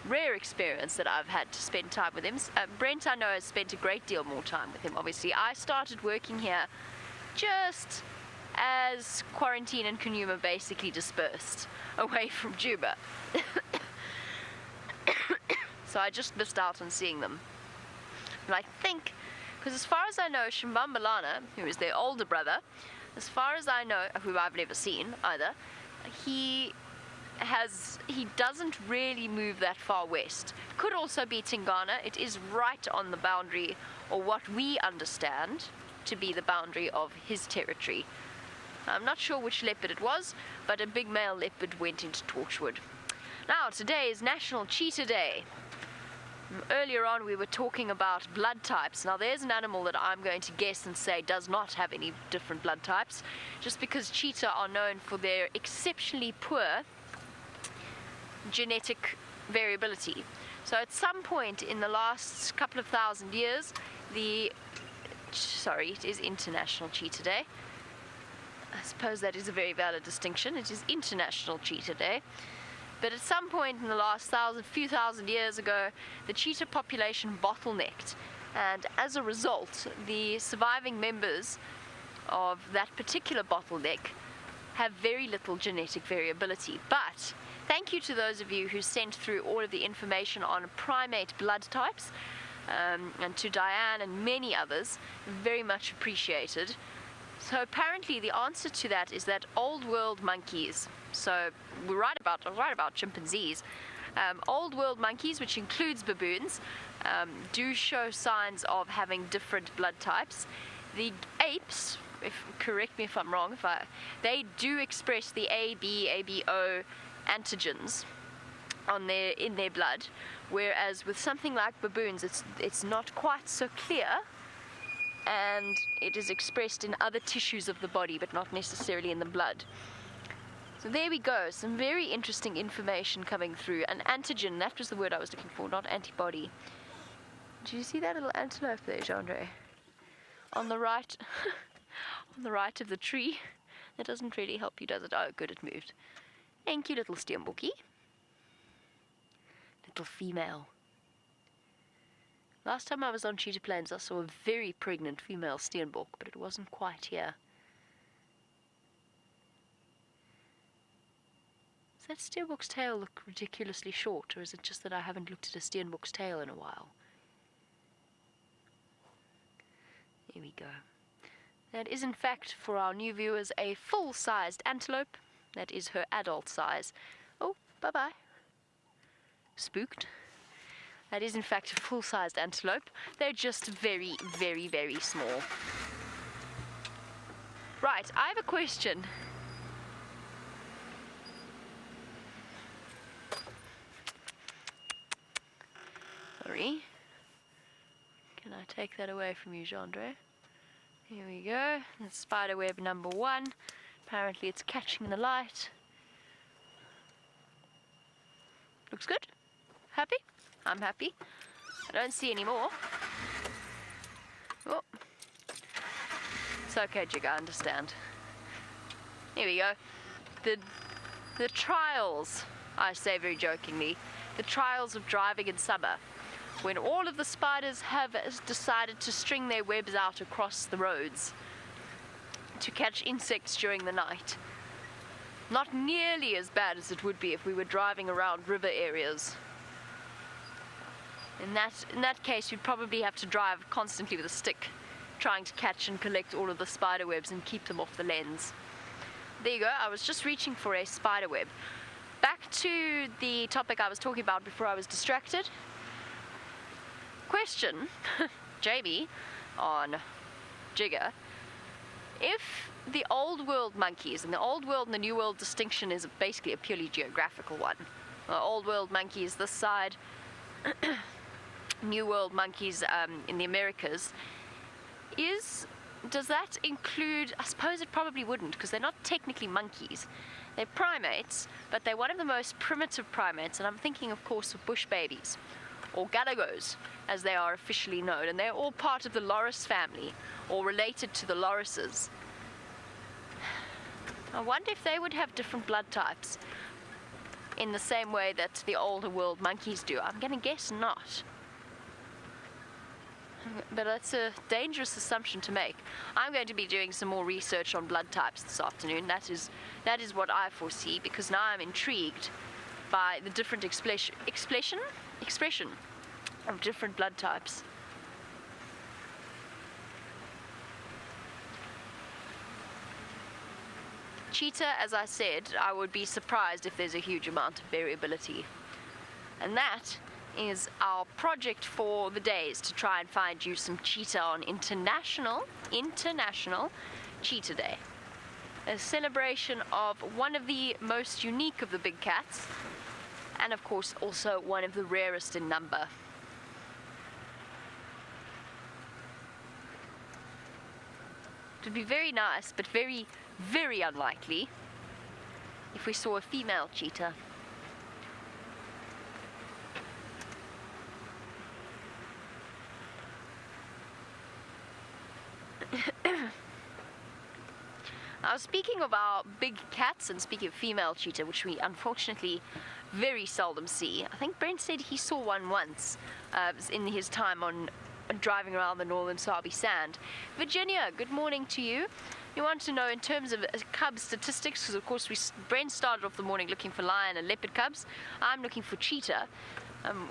rare experience that I've had to spend time with him. Brent, I know, has spent a great deal more time with him, obviously. I started working here just as quarantine and Kanyuma basically dispersed away from Juba. So I just missed out on seeing them. And I think, because as far as I know, Shimbambalana, who is their older brother, as far as I know, who I've never seen either, he doesn't really move that far west. Could also be Tingana. It is right on the boundary, or what we understand to be the boundary of his territory. I'm not sure which leopard it was, but a big male leopard went into Torchwood. Now, today is National Cheetah Day. Earlier on, we were talking about blood types. Now, there's an animal that I'm going to guess and say does not have any different blood types, just because cheetah are known for their exceptionally poor genetic variability. So at some point in the last couple of thousand years, it is International Cheetah Day. I suppose that is a very valid distinction. It is International Cheetah Day. But at some point in the last few thousand years ago, the cheetah population bottlenecked, and as a result, the surviving members of that particular bottleneck have very little genetic variability. But thank you to those of you who sent through all of the information on primate blood types, and to Diane and many others, very much appreciated. So apparently the answer to that is that old world monkeys, so we're right about chimpanzees, old world monkeys, which includes baboons, do show signs of having different blood types. The apes, correct me if I'm wrong, they do express the AB, ABO antigens in their blood, whereas with something like baboons, it's not quite so clear, and it is expressed in other tissues of the body, but not necessarily in the blood. So there we go, some very interesting information coming through. An antigen, that was the word I was looking for, not antibody. Did you see that little antelope there, Jean-André? On the right, on the right of the tree. That doesn't really help you, does it? Oh, good, it moved. Thank you, little steenbokkie. Little female. Last time I was on Cheetah Plains, I saw a very pregnant female steenbok, but it wasn't quite here. Does that steenbok's tail look ridiculously short, or is it just that I haven't looked at a steenbok's tail in a while? Here we go. That is in fact, for our new viewers, a full-sized antelope. That is her adult size. Oh, bye-bye. Spooked. That is in fact a full-sized antelope. They're just very, very, very small. Right, I have a question. Sorry. Can I take that away from you, Jean-André? Here we go. That's spider web number 1. Apparently it's catching the light. Looks good. Happy? I'm happy. I don't see any more. Oh. It's okay, Jig, I understand. Here we go. The trials, I say very jokingly, the trials of driving in summer, when all of the spiders have decided to string their webs out across the roads to catch insects during the night. Not nearly as bad as it would be if we were driving around river areas. In that case, you'd probably have to drive constantly with a stick, trying to catch and collect all of the spider webs and keep them off the lens. There you go, I was just reaching for a spider web. Back to the topic I was talking about before I was distracted. Question, Jamie, on Jigger. If the old world monkeys, and the old world and the new world distinction is basically a purely geographical one. Old world monkeys this side, new world monkeys in the Americas. Does that include, I suppose it probably wouldn't, because they're not technically monkeys. They're primates, but they're one of the most primitive primates, and I'm thinking, of course, of bush babies, or galagos, as they are officially known, and they're all part of the loris family, or related to the lorises. I wonder if they would have different blood types, in the same way that the older world monkeys do. I'm going to guess not. But that's a dangerous assumption to make. I'm going to be doing some more research on blood types this afternoon. That is what I foresee, because now I'm intrigued by the different expression of different blood types. Cheetah, as I said, I would be surprised if there's a huge amount of variability. And that is our project for the day, is to try and find you some cheetah on International Cheetah Day. A celebration of one of the most unique of the big cats, and of course also one of the rarest in number. It would be very nice, but very, very unlikely if we saw a female cheetah. Now, speaking of our big cats and speaking of female cheetah, which we unfortunately very seldom see, I think Brent said he saw one once in his time on driving around the northern Sabi Sand. Virginia, good morning to you. You want to know in terms of cub statistics, because of course Brent started off the morning looking for lion and leopard cubs. I'm looking for cheetah.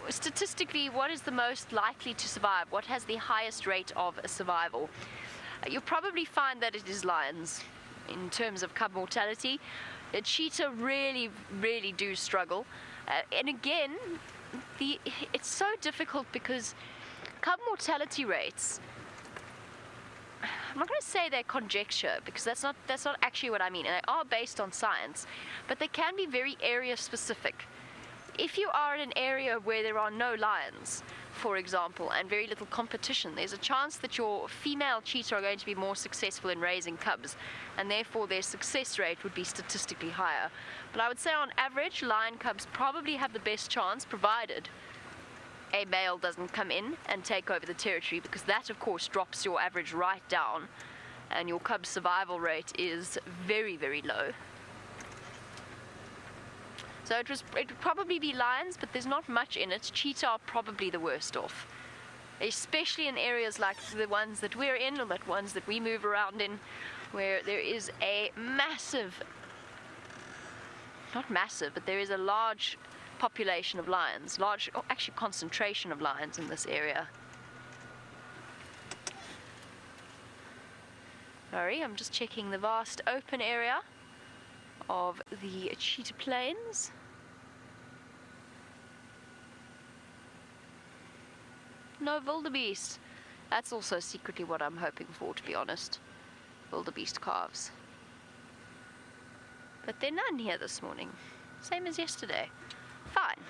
Statistically, what is the most likely to survive? What has the highest rate of survival? You'll probably find that it is lions in terms of cub mortality. Cheetah really, really do struggle. And again, it's so difficult because cub mortality rates, I'm not going to say they're conjecture, because that's not actually what I mean, and they are based on science, but they can be very area specific. If you are in an area where there are no lions, for example, and very little competition, there's a chance that your female cheetah are going to be more successful in raising cubs, and therefore their success rate would be statistically higher. But I would say on average, lion cubs probably have the best chance, provided a male doesn't come in and take over the territory, because that of course drops your average right down, and your cub survival rate is very, very low. So it would probably be lions, but there's not much in it. Cheetah are probably the worst off, especially in areas like the ones that we're in, or the ones that we move around in, where there is a massive, not massive, but there is a large population of lions, actually concentration of lions in this area. Sorry, I'm just checking the vast open area of the cheetah plains. No wildebeest. That's also secretly what I'm hoping for, to be honest. Wildebeest calves. But there are none here this morning. Same as yesterday. Fine.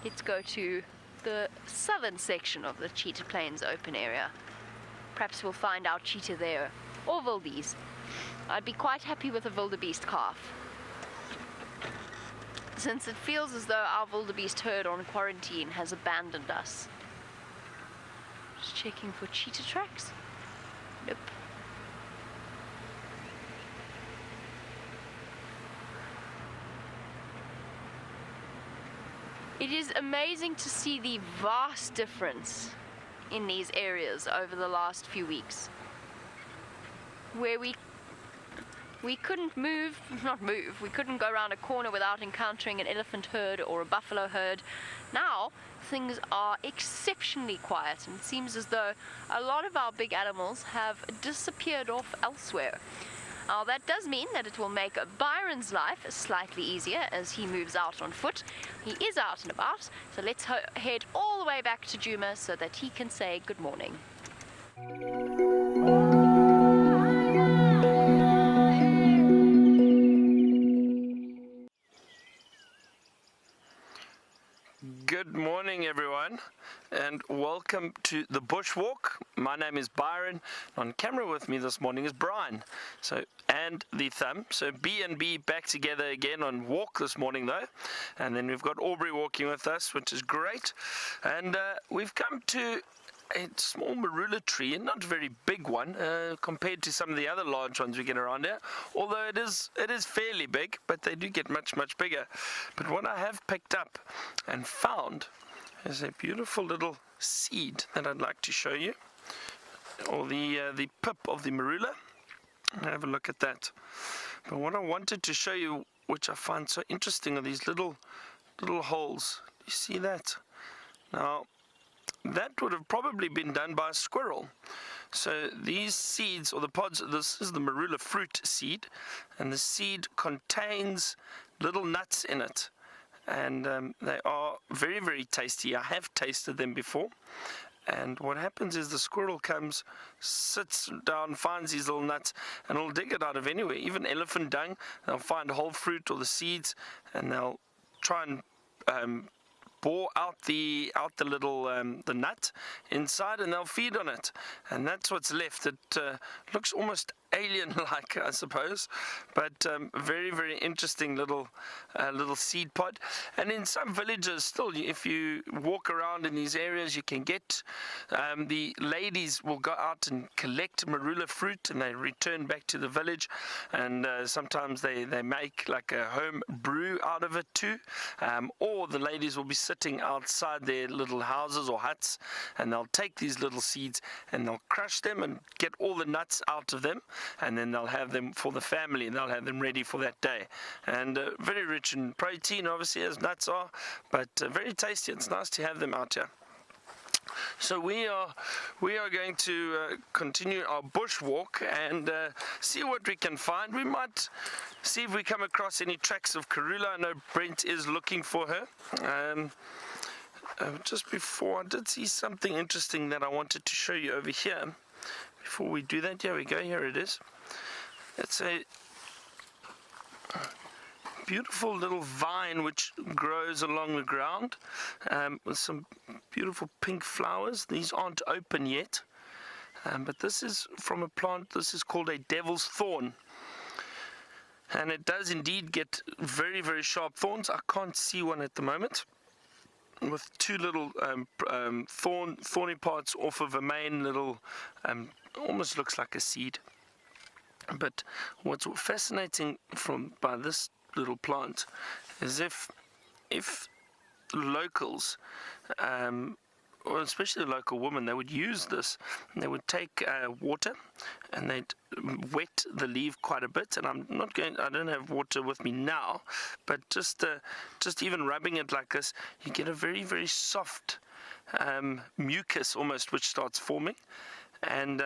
Let's go to the southern section of the cheetah plains open area. Perhaps we'll find our cheetah there, or wildebeest. I'd be quite happy with a wildebeest calf, since it feels as though our wildebeest herd on quarantine has abandoned us. Just checking for cheetah tracks. Nope. It is amazing to see the vast difference in these areas over the last few weeks, where we couldn't we couldn't go around a corner without encountering an elephant herd or a buffalo herd. Now, things are exceptionally quiet, and it seems as though a lot of our big animals have disappeared off elsewhere. Now, that does mean that it will make Byron's life slightly easier as he moves out on foot. He is out and about, so let's head all the way back to Djuma so that he can say good morning. Good morning, everyone, and welcome to the Bushwalk. My name is Byron. On camera with me this morning is Brian. And the Thumb. So B and B back together again on walk this morning, though. And then we've got Aubrey walking with us, which is great. And we've come to a small marula tree, not a very big one compared to some of the other large ones we get around here, although it is fairly big, but they do get much bigger. But what I have picked up and found is a beautiful little seed that I'd like to show you, or the pip of the marula. Have a look at that. But what I wanted to show you, which I find so interesting, are these little holes. You see that? Now, that would have probably been done by a squirrel. So these seeds, or the pods, this is the marula fruit seed, and the seed contains little nuts in it. And they are very tasty. I have tasted them before. And what happens is the squirrel comes, sits down, finds these little nuts, and will dig it out of anywhere. Even elephant dung, they'll find whole fruit or the seeds, and they'll try and bore out the little the nut inside, and they'll feed on it, and that's what's left. It looks almost alien-like, I suppose, but very interesting little seed pod. And in some villages still, if you walk around in these areas, you can get the ladies will go out and collect marula fruit, and they return back to the village, and sometimes they make like a home brew out of it too, or the ladies will be sitting outside their little houses or huts, and they'll take these little seeds and they'll crush them and get all the nuts out of them, and then they'll have them for the family, and they'll have them ready for that day. And very rich in protein, obviously, as nuts are, but very tasty. It's nice to have them out here. So we are going to continue our bushwalk and see what we can find. We might see if we come across any tracks of Karula. I know Brent is looking for her. Just before, I did see something interesting that I wanted to show you over here. Before we do that, here we go, here it is. It's a beautiful little vine which grows along the ground with some beautiful pink flowers. These aren't open yet, but this is from a plant. This is called a devil's thorn, and it does indeed get very sharp thorns. I can't see one at the moment, with two little thorny parts off of a main little, almost looks like a seed. But what's fascinating by this little plant is if locals, or especially the local women, they would use this, and they would take water and they'd wet the leaf quite a bit. And I don't have water with me now, but just even rubbing it like this, you get a very soft mucus almost, which starts forming. And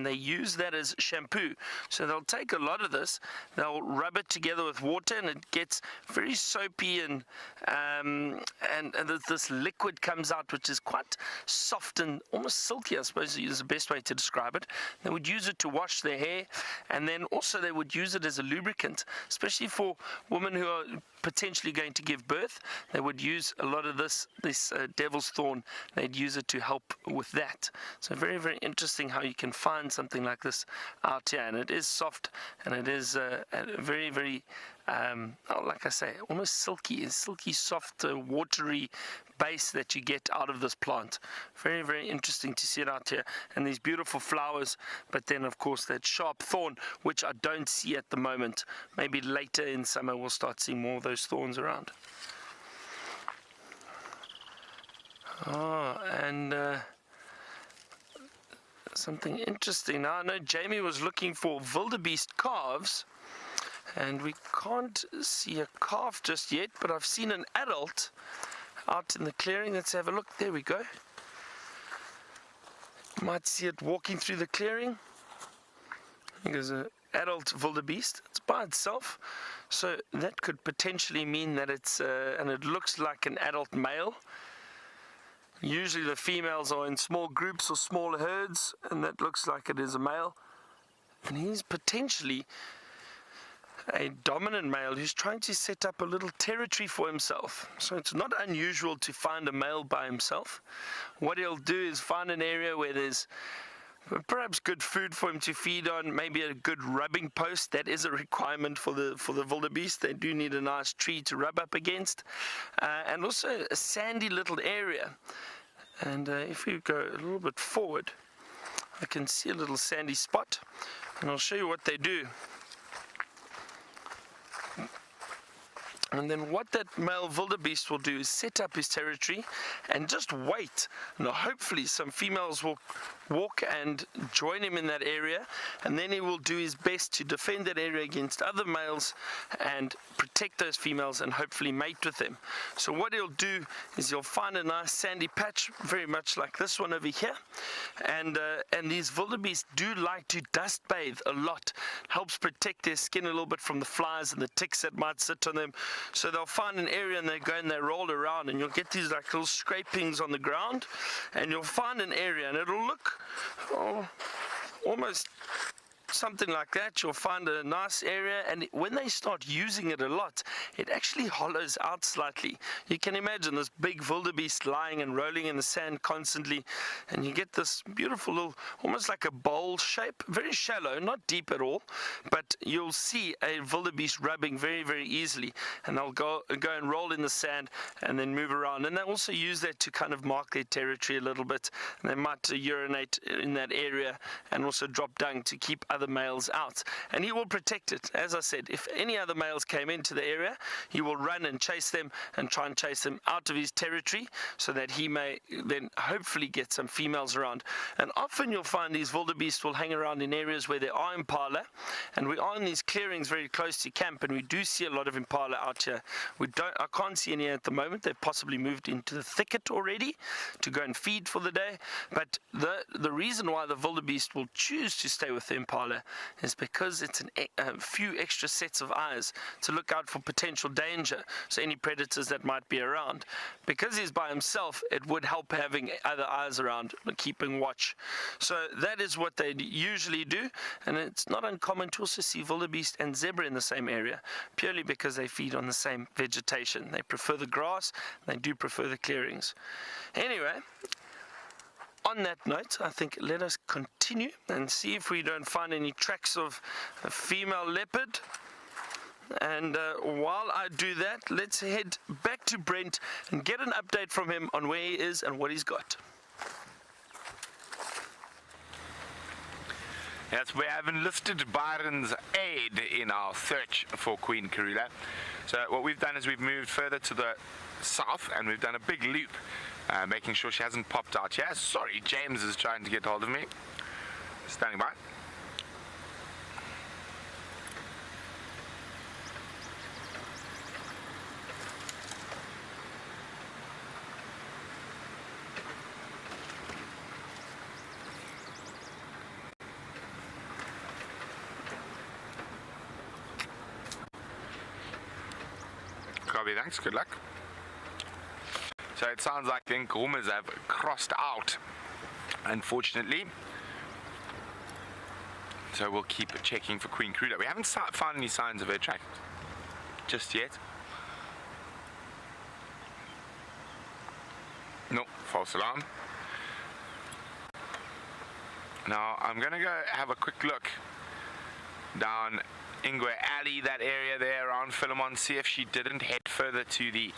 they use that as shampoo. So they'll take a lot of this, they'll rub it together with water, and it gets very soapy, and this liquid comes out, which is quite soft and almost silky, I suppose is the best way to describe it. They would use it to wash their hair, and then also they would use it as a lubricant, especially for women who are potentially going to give birth. They would use a lot of this devil's thorn. They'd use it to help with that. So very interesting how you can find something like this out here, and it is soft, and it is very like I say, almost silky soft watery base that you get out of this plant. Very interesting to see it out here, and these beautiful flowers, but then of course that sharp thorn, which I don't see at the moment. Maybe later in summer we'll start seeing more of those thorns around. And something interesting now. I know Jamie was looking for wildebeest calves, And we can't see a calf just yet, but I've seen an adult out in the clearing. Let's have a look. There we go. Might see it walking through the clearing. I think there's an adult wildebeest. It's by itself, so that could potentially mean that it's and it looks like an adult male. Usually the females are in small groups or small herds, and that looks like it is a male. And he's potentially a dominant male who's trying to set up a little territory for himself. So it's not unusual to find a male by himself. What he'll do is find an area where there's perhaps good food for him to feed on, maybe a good rubbing post. That is a requirement for the wildebeest. They do need a nice tree to rub up against, and also a sandy little area. And if we go a little bit forward, I can see a little sandy spot, and I'll show you what they do. And then what that male wildebeest will do is set up his territory and just wait. Now hopefully some females will walk and join him in that area, and then he will do his best to defend that area against other males and protect those females and hopefully mate with them. So what he'll do is he'll find a nice sandy patch, very much like this one over here, and these wildebeest do like to dust bathe a lot. Helps protect their skin a little bit from the flies and the ticks that might sit on them. So they'll find an area and they go and they roll around, and you'll get these like little scrapings on the ground, and you'll find an area and it'll look almost something like that. You'll find a nice area, and when they start using it a lot, it actually hollows out slightly. You can imagine this big wildebeest lying and rolling in the sand constantly, and you get this beautiful little, almost like a bowl shape, very shallow, not deep at all, but you'll see a wildebeest rubbing very, very easily, and they'll go and roll in the sand and then move around. And they also use that to kind of mark their territory a little bit, and they might urinate in that area and also drop dung to keep other males out, and he will protect it. As I said, if any other males came into the area, he will run and chase them and try and chase them out of his territory, so that he may then hopefully get some females around. And often you'll find these wildebeest will hang around in areas where there are impala, and we are in these clearings very close to camp, and we do see a lot of impala out here. I can't see any at the moment. They've possibly moved into the thicket already to go and feed for the day, but the reason why the wildebeest will choose to stay with the impala is because it's a few extra sets of eyes to look out for potential danger, so any predators that might be around. Because he's by himself, it would help having other eyes around, keeping watch. So that is what they usually do, and it's not uncommon to also see wildebeest and zebra in the same area, purely because they feed on the same vegetation. They prefer the grass, they do prefer the clearings. Anyway, on that note, I think let us continue and see if we don't find any tracks of a female leopard. And while I do that, let's head back to Brent and get an update from him on where he is and what he's got. Yes, we have enlisted Byron's aid in our search for Queen Karula. So what we've done is we've moved further to the south, and we've done a big loop, making sure she hasn't popped out here. Sorry, James is trying to get hold of me. Standing by. Copy, thanks, good luck. So it sounds like the Nkuhumas have crossed out, unfortunately. So we'll keep checking for Queen Karula. We haven't found any signs of her track just yet. No, false alarm. Now I'm gonna go have a quick look down Ingwe Alley, that area there around Philemon, see if she didn't head further to the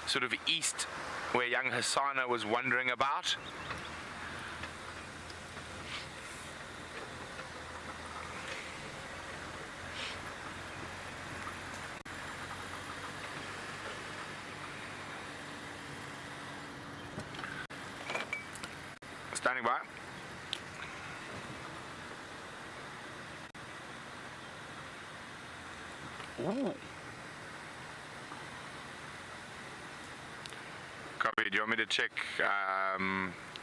sort of east where young Hassana was wandering about. Standing by. Ooh. Copy. Do you want me to check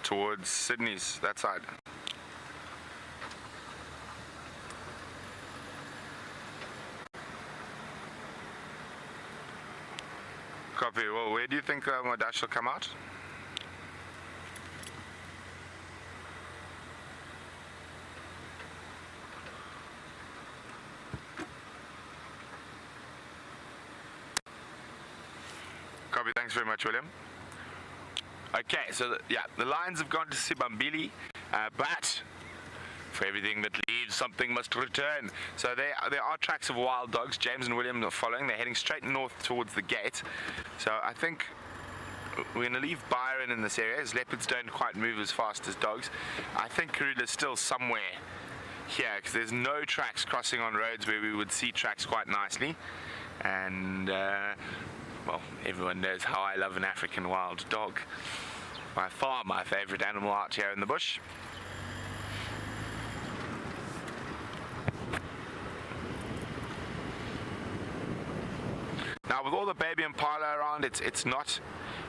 towards Sydney's, that side? Copy. Well, where do you think my dash will come out? Copy. Thanks very much, William. Okay, so the lions have gone to Sibambili, but for everything that leaves, something must return. So there are tracks of wild dogs. James and William are following. They're heading straight north towards the gate. So I think we're going to leave Byron in this area, as leopards don't quite move as fast as dogs. I think Karula's still somewhere here, because there's no tracks crossing on roads where we would see tracks quite nicely. And well, everyone knows how I love an African wild dog. By far my favorite animal out here in the bush. Now, with all the baby impala around, it's not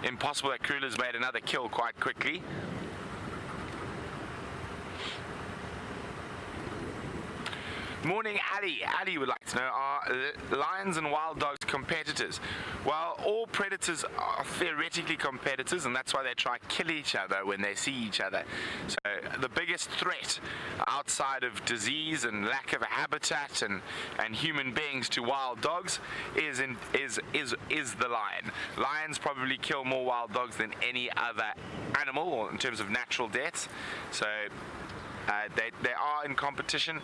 impossible that Karula's made another kill quite quickly. Morning, Ali. Ali would like to know, are lions and wild dogs competitors? Well, all predators are theoretically competitors, and that's why they try to kill each other when they see each other. So the biggest threat outside of disease and lack of a habitat and human beings to wild dogs is the lion. Lions probably kill more wild dogs than any other animal, or in terms of natural deaths. So they are in competition.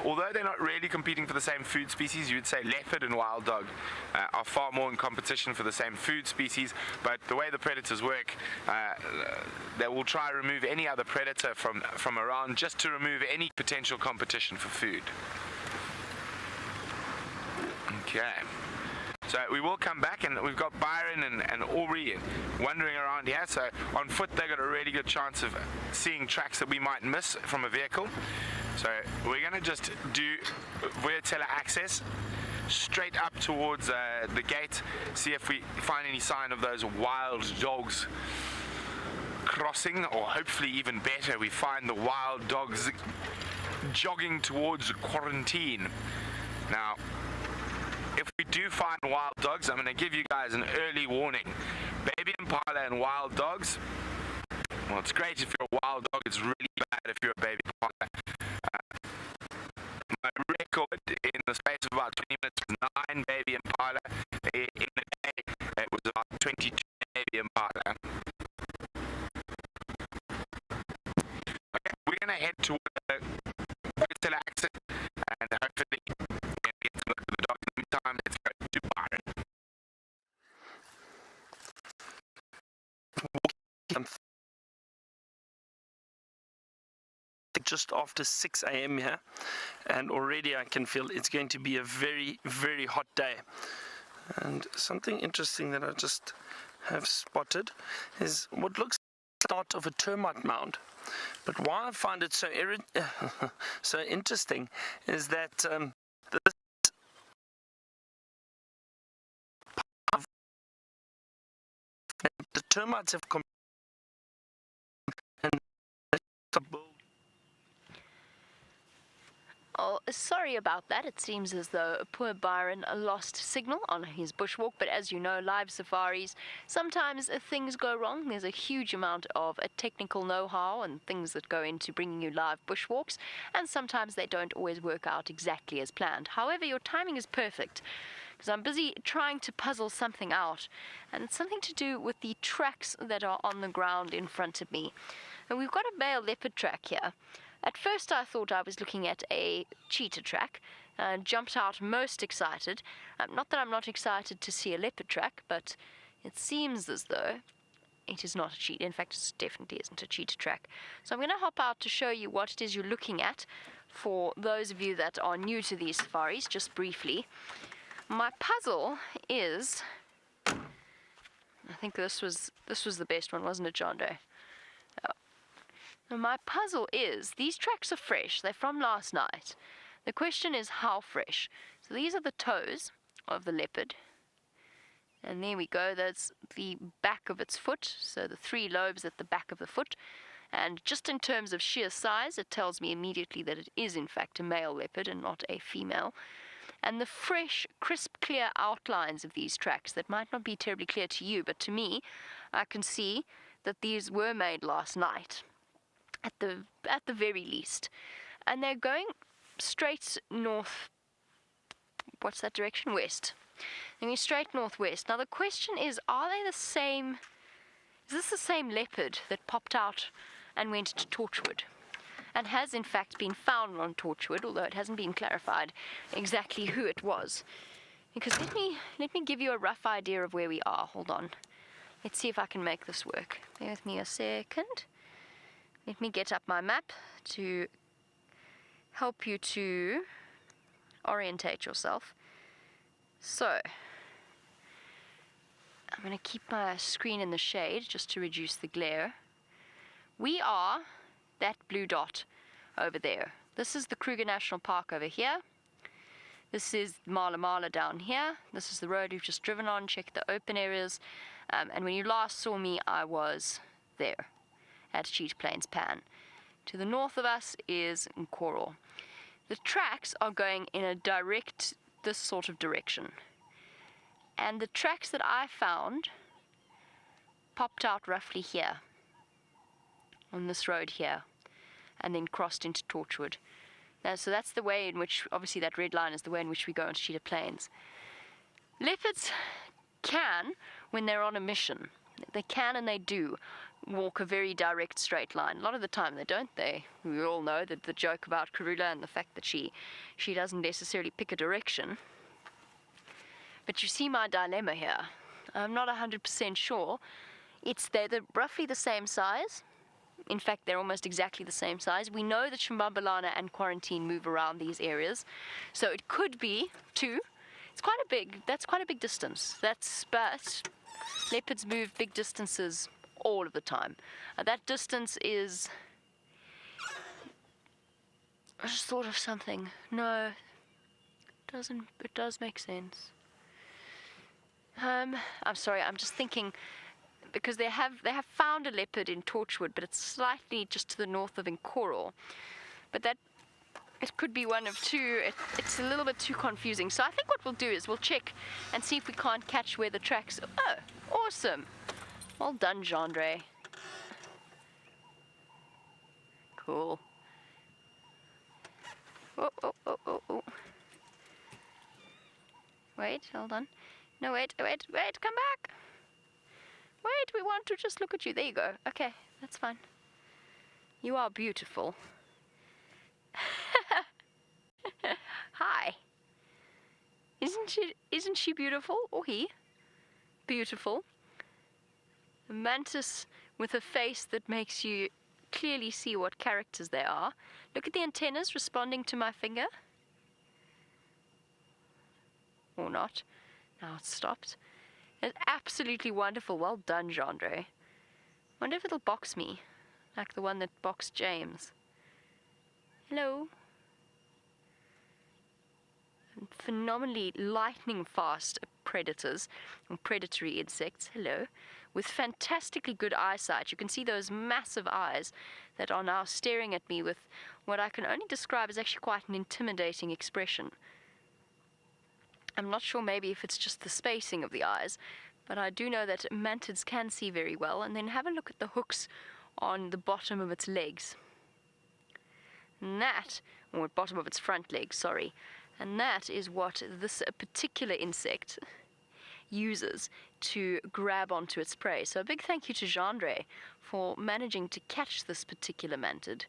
Although they're not really competing for the same food species, you would say leopard and wild dog are far more in competition for the same food species. But the way the predators work, they will try to remove any other predator from around, just to remove any potential competition for food. Okay. So we will come back, and we've got Byron and Aubrey wandering around here. So on foot, they've got a really good chance of seeing tracks that we might miss from a vehicle. So we're going to just do vertella access straight up towards the gate, see if we find any sign of those wild dogs crossing, or hopefully even better, we find the wild dogs jogging towards quarantine. Now, if we do find wild dogs, I'm going to give you guys an early warning. Baby impala and wild dogs, well, it's great if you're a wild dog, it's really bad if you're a baby impala. My record in the space of about 20 minutes was 9 baby impala. In a day, it was about 22 baby impala. Okay, we're going to head towards the vertella access, and hopefully get to look at the dogs. In the meantime, let's go to Byron. Just after 6 a.m. here, and already I can feel it's going to be a very, very hot day. And something interesting that I just have spotted is what looks like the start of a termite mound. But why I find it so so interesting is that the termites have come and build. Oh, sorry about that. It seems as though poor Byron lost signal on his bushwalk, but as you know, live safaris, sometimes things go wrong. There's a huge amount of technical know-how and things that go into bringing you live bushwalks, and sometimes they don't always work out exactly as planned. However, your timing is perfect, because I'm busy trying to puzzle something out, and it's something to do with the tracks that are on the ground in front of me. And we've got a male leopard track here. At first I thought I was looking at a cheetah track, and jumped out most excited. Not that I'm not excited to see a leopard track, but it seems as though it is not a cheetah. In fact, it definitely isn't a cheetah track. So I'm going to hop out to show you what it is you're looking at for those of you that are new to these safaris, just briefly. My puzzle is, I think this was the best one, wasn't it, John Doe? My puzzle is, these tracks are fresh. They're from last night. The question is how fresh. So these are the toes. of the leopard. And there we go, that's the back of its foot, so the 3 lobes at the back of the foot. And just in terms of sheer size, it tells me immediately that it is in fact a male leopard and not a female. And the fresh, crisp, clear outlines of these tracks that might not be terribly clear to you, but to me, I can see that these were made last night, at the very least. And they're going straight north, what's that direction? West. They're going straight northwest. Now the question is, are they the same, is this the same leopard that popped out and went to Torchwood? And has in fact been found on Torchwood, although it hasn't been clarified exactly who it was. Because let me give you a rough idea of where we are. Hold on. Let's see if I can make this work. Bear with me a second. Let me get up my map to help you to orientate yourself. So, I'm going to keep my screen in the shade just to reduce the glare. We are that blue dot over there. This is the Kruger National Park over here. This is Mala Mala down here. This is the road we've just driven on. Check the open areas. And when you last saw me, I was there at Cheetah Plains Pan. To the north of us is Nkoro. The tracks are going in a direct, this sort of direction. And the tracks that I found popped out roughly here, on this road here, and then crossed into Torchwood. Now, so that's the way in which, obviously that red line is the way in which we go into Cheetah Plains. Leopards can, when they're on a mission, they can and they do walk a very direct straight line. A lot of the time they don't. We all know that the joke about Karula and the fact that she doesn't necessarily pick a direction. But you see my dilemma here. I'm not 100% sure. They're roughly the same size. In fact, they're almost exactly the same size. We know that Shimbambalana and Quarantine move around these areas. So it could be 2. That's quite a big distance. But leopards move big distances all of the time. That distance is, I just thought of something. No, it does make sense. I'm sorry, I'm just thinking, because they have found a leopard in Torchwood, but it's slightly just to the north of Nkoro. But it could be one of 2. It's a little bit too confusing. So I think what we'll do is we'll check and see if we can't catch where the tracks. Oh, awesome. Well done, Gendre. Cool. Oh. Wait, hold on. No, wait, come back. Wait, we want to just look at you. There you go. Okay, that's fine. You are beautiful. Hi. Isn't she beautiful? Or he? Beautiful. A mantis with a face that makes you clearly see what characters they are. Look at the antennas responding to my finger. Or not. Now it's stopped. It's absolutely wonderful. Well done, Gendre. Wonder if it'll box me, like the one that boxed James. Hello. Phenomenally lightning fast predators, or predatory insects. Hello. With fantastically good eyesight. You can see those massive eyes that are now staring at me with what I can only describe as actually quite an intimidating expression. I'm not sure maybe if it's just the spacing of the eyes, but I do know that mantids can see very well. And then have a look at the hooks on the bottom of its legs. And that, or bottom of its front legs, sorry. And that is what this particular insect uses to grab onto its prey. So a big thank you to Gendre for managing to catch this particular mantid.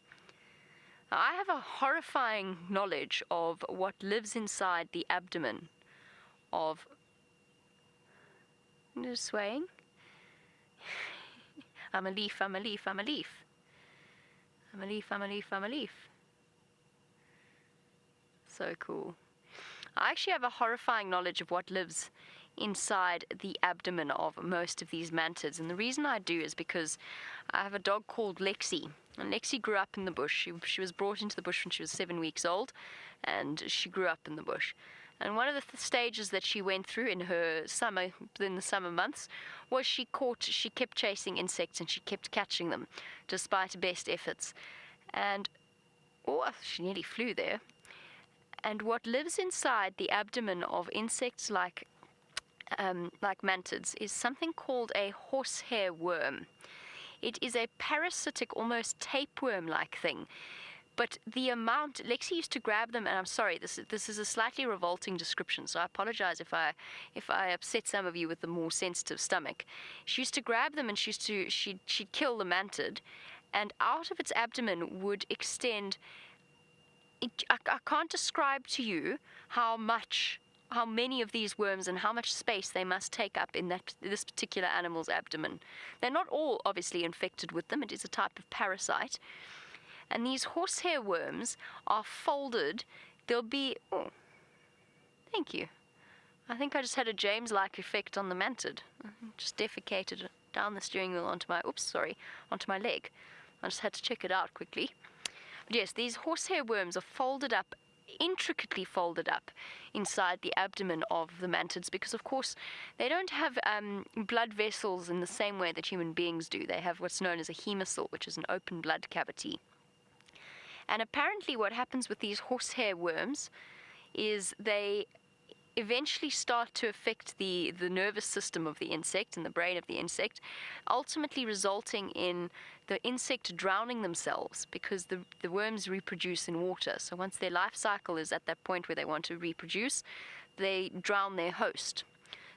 I have a horrifying knowledge of what lives inside the abdomen of... Just swaying. I'm a leaf, I'm a leaf, I'm a leaf. I'm a leaf, I'm a leaf, I'm a leaf. So cool. I actually have a horrifying knowledge of what lives inside the abdomen of most of these mantids. And the reason I do is because I have a dog called Lexi. And Lexi grew up in the bush. She was brought into the bush when she was 7 weeks old. And she grew up in the bush. And one of the stages that she went through in the summer months, was she kept chasing insects and she kept catching them, despite best efforts. And, she nearly flew there. And what lives inside the abdomen of insects like mantids is something called a horsehair worm. It is a parasitic, almost tapeworm-like thing. But the amount, Lexi used to grab them, and I'm sorry, this is a slightly revolting description, so I apologize if I upset some of you with the more sensitive stomach. She used to grab them and she'd kill the mantid, and out of its abdomen would extend, I can't describe to you how many of these worms and how much space they must take up in this particular animal's abdomen. They're not all obviously infected with them. It is a type of parasite. And these horsehair worms are folded. They'll be... Oh, thank you. I think I just had a James-like effect on the mantid. Just defecated down the steering wheel onto my leg. I just had to check it out quickly. But yes, these horsehair worms are folded up, intricately folded up inside the abdomen of the mantids, because of course they don't have blood vessels in the same way that human beings do. They have what's known as a hemocoel, which is an open blood cavity. And apparently what happens with these horsehair worms is they eventually start to affect the nervous system of the insect and the brain of the insect, ultimately resulting in the insect drowning themselves, because the worms reproduce in water. So once their life cycle is at that point where they want to reproduce, they drown their host.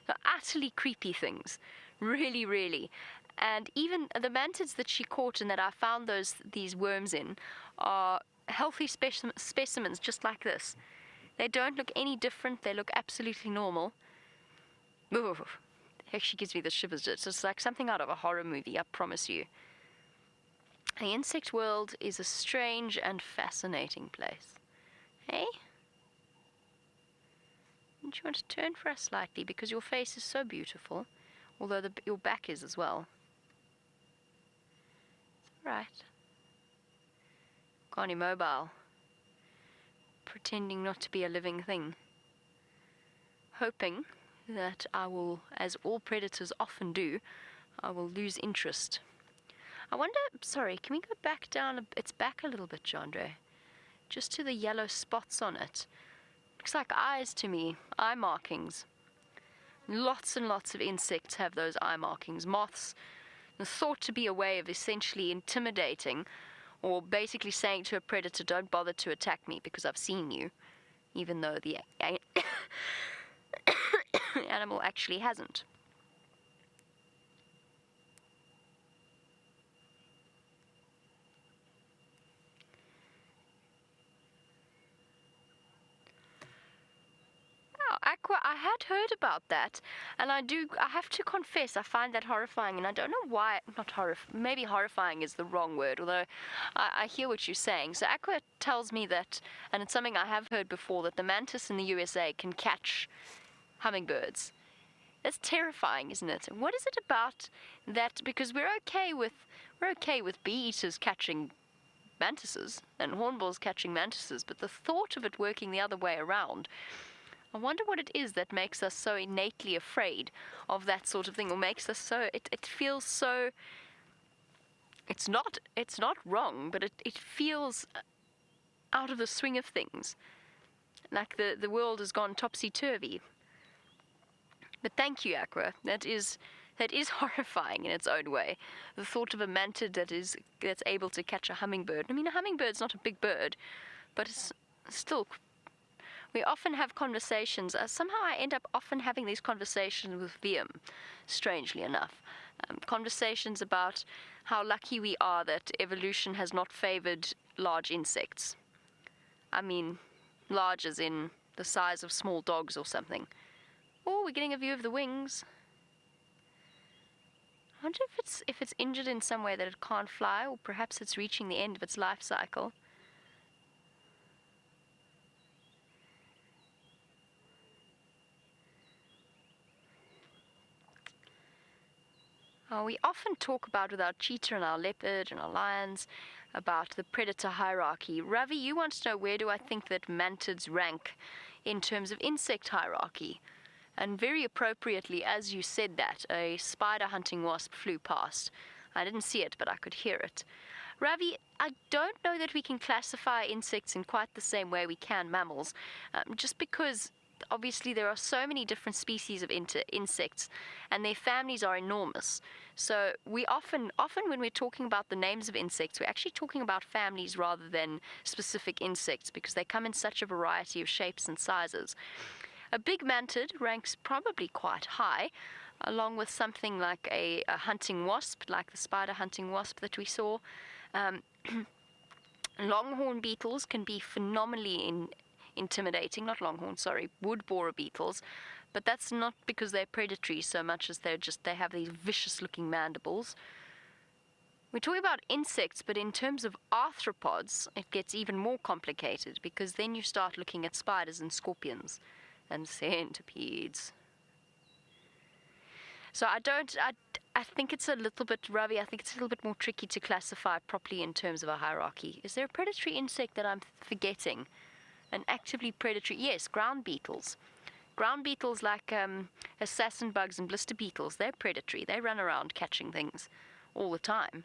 So utterly creepy things, really, really. And even the mantids that she caught and that I found these worms in are healthy specimens just like this. They don't look any different. They look absolutely normal. Ooh, it actually gives me the shivers. It's just like something out of a horror movie, I promise you. The insect world is a strange and fascinating place. Hey? Don't you want to turn for us slightly, because your face is so beautiful, although your back is as well. It's alright. Gone immobile, pretending not to be a living thing, hoping that I will, as all predators often do, I will lose interest. I wonder, sorry, can we go back down, it's back a little bit, Jandre, just to the yellow spots on it. Looks like eyes to me, eye markings. Lots and lots of insects have those eye markings. Moths, thought to be a way of essentially intimidating, or basically saying to a predator, don't bother to attack me because I've seen you, even though the animal actually hasn't. Aqua, I had heard about that, and I have to confess, I find that horrifying, and I don't know why, maybe horrifying is the wrong word, although I hear what you're saying. So Aqua tells me that, and it's something I have heard before, that the mantis in the USA can catch hummingbirds. That's terrifying, isn't it? What is it about that? Because we're okay with bee eaters catching mantises and hornbills catching mantises, but the thought of it working the other way around, I wonder what it is that makes us so innately afraid of that sort of thing, or makes us so, it feels so, it's not wrong, but it feels out of the swing of things, like the world has gone topsy-turvy. But thank you, Aqua, that is horrifying in its own way. The thought of a mantid that's able to catch a hummingbird. I mean, a hummingbird's not a big bird, but it's still. We often have conversations. Somehow I end up often having these conversations with VM, strangely enough. Conversations about how lucky we are that evolution has not favored large insects. I mean, large as in the size of small dogs or something. Oh, we're getting a view of the wings. I wonder if it's injured in some way that it can't fly, or perhaps it's reaching the end of its life cycle. We often talk about with our cheetah and our leopard and our lions about the predator hierarchy. Ravi, you want to know where do I think that mantids rank in terms of insect hierarchy? And very appropriately, as you said that, a spider hunting wasp flew past. I didn't see it, but I could hear it. Ravi, I don't know that we can classify insects in quite the same way we can mammals, just because obviously there are so many different species of insects, and their families are enormous. So we often when we're talking about the names of insects, we're actually talking about families rather than specific insects, because they come in such a variety of shapes and sizes. A big mantid ranks probably quite high, along with something like a hunting wasp, like the spider hunting wasp that we saw. Longhorn beetles can be phenomenally intimidating. Not longhorn, sorry, wood borer beetles. But that's not because they're predatory so much as they have these vicious looking mandibles. We're talking about insects, but in terms of arthropods, it gets even more complicated, because then you start looking at spiders and scorpions and centipedes. So I think it's a little bit, Ravi, I think it's a little bit more tricky to classify properly in terms of a hierarchy. Is there a predatory insect that I'm forgetting? An actively predatory, yes, ground beetles. Ground beetles like assassin bugs and blister beetles, they're predatory. They run around catching things all the time.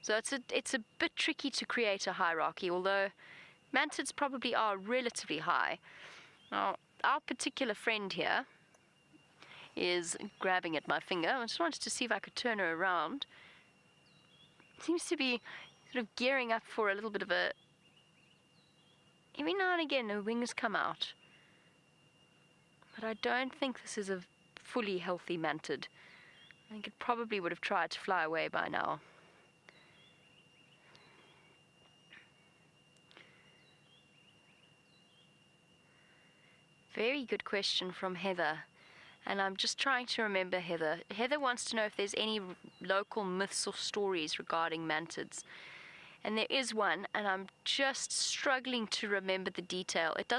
So it's a bit tricky to create a hierarchy, although mantids probably are relatively high. Now, our particular friend here is grabbing at my finger. I just wanted to see if I could turn her around. Seems to be sort of gearing up for a little bit of a... Every now and again, her wings come out. But I don't think this is a fully healthy mantid. I think it probably would have tried to fly away by now. Very good question from Heather. And I'm just trying to remember Heather. Heather wants to know if there's any local myths or stories regarding mantids. And there is one, and I'm just struggling to remember the detail. It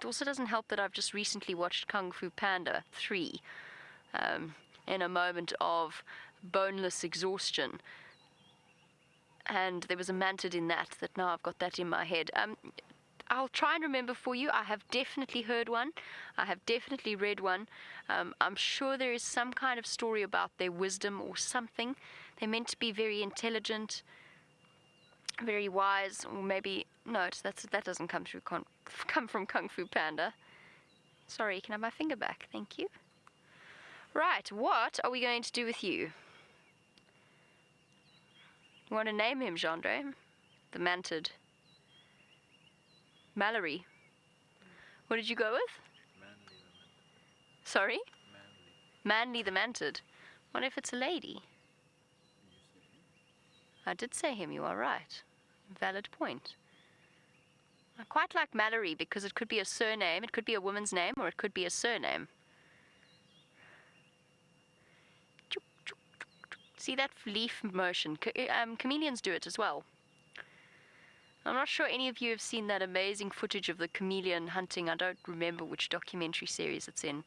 also doesn't help that I've just recently watched Kung Fu Panda 3 in a moment of boneless exhaustion. And there was a mantid in that now I've got that in my head. I'll try and remember for you. I have definitely heard one. I have definitely read one. I'm sure there is some kind of story about their wisdom or something. They're meant to be very intelligent, very wise, or maybe no, that doesn't come from Kung Fu Panda. Sorry, can I have my finger back? Thank you. Right, what are we going to do with you? You want to name him, Gendre? The mantid. Mallory. What did you go with? Manly the mantid. Sorry? Manly. Manly the mantid. What if it's a lady? I did say him, you are right. Valid point. I quite like Mallory because it could be a surname, it could be a woman's name, or it could be a surname. See that leaf motion? Chameleons do it as well. I'm not sure any of you have seen that amazing footage of the chameleon hunting. I don't remember which documentary series it's in.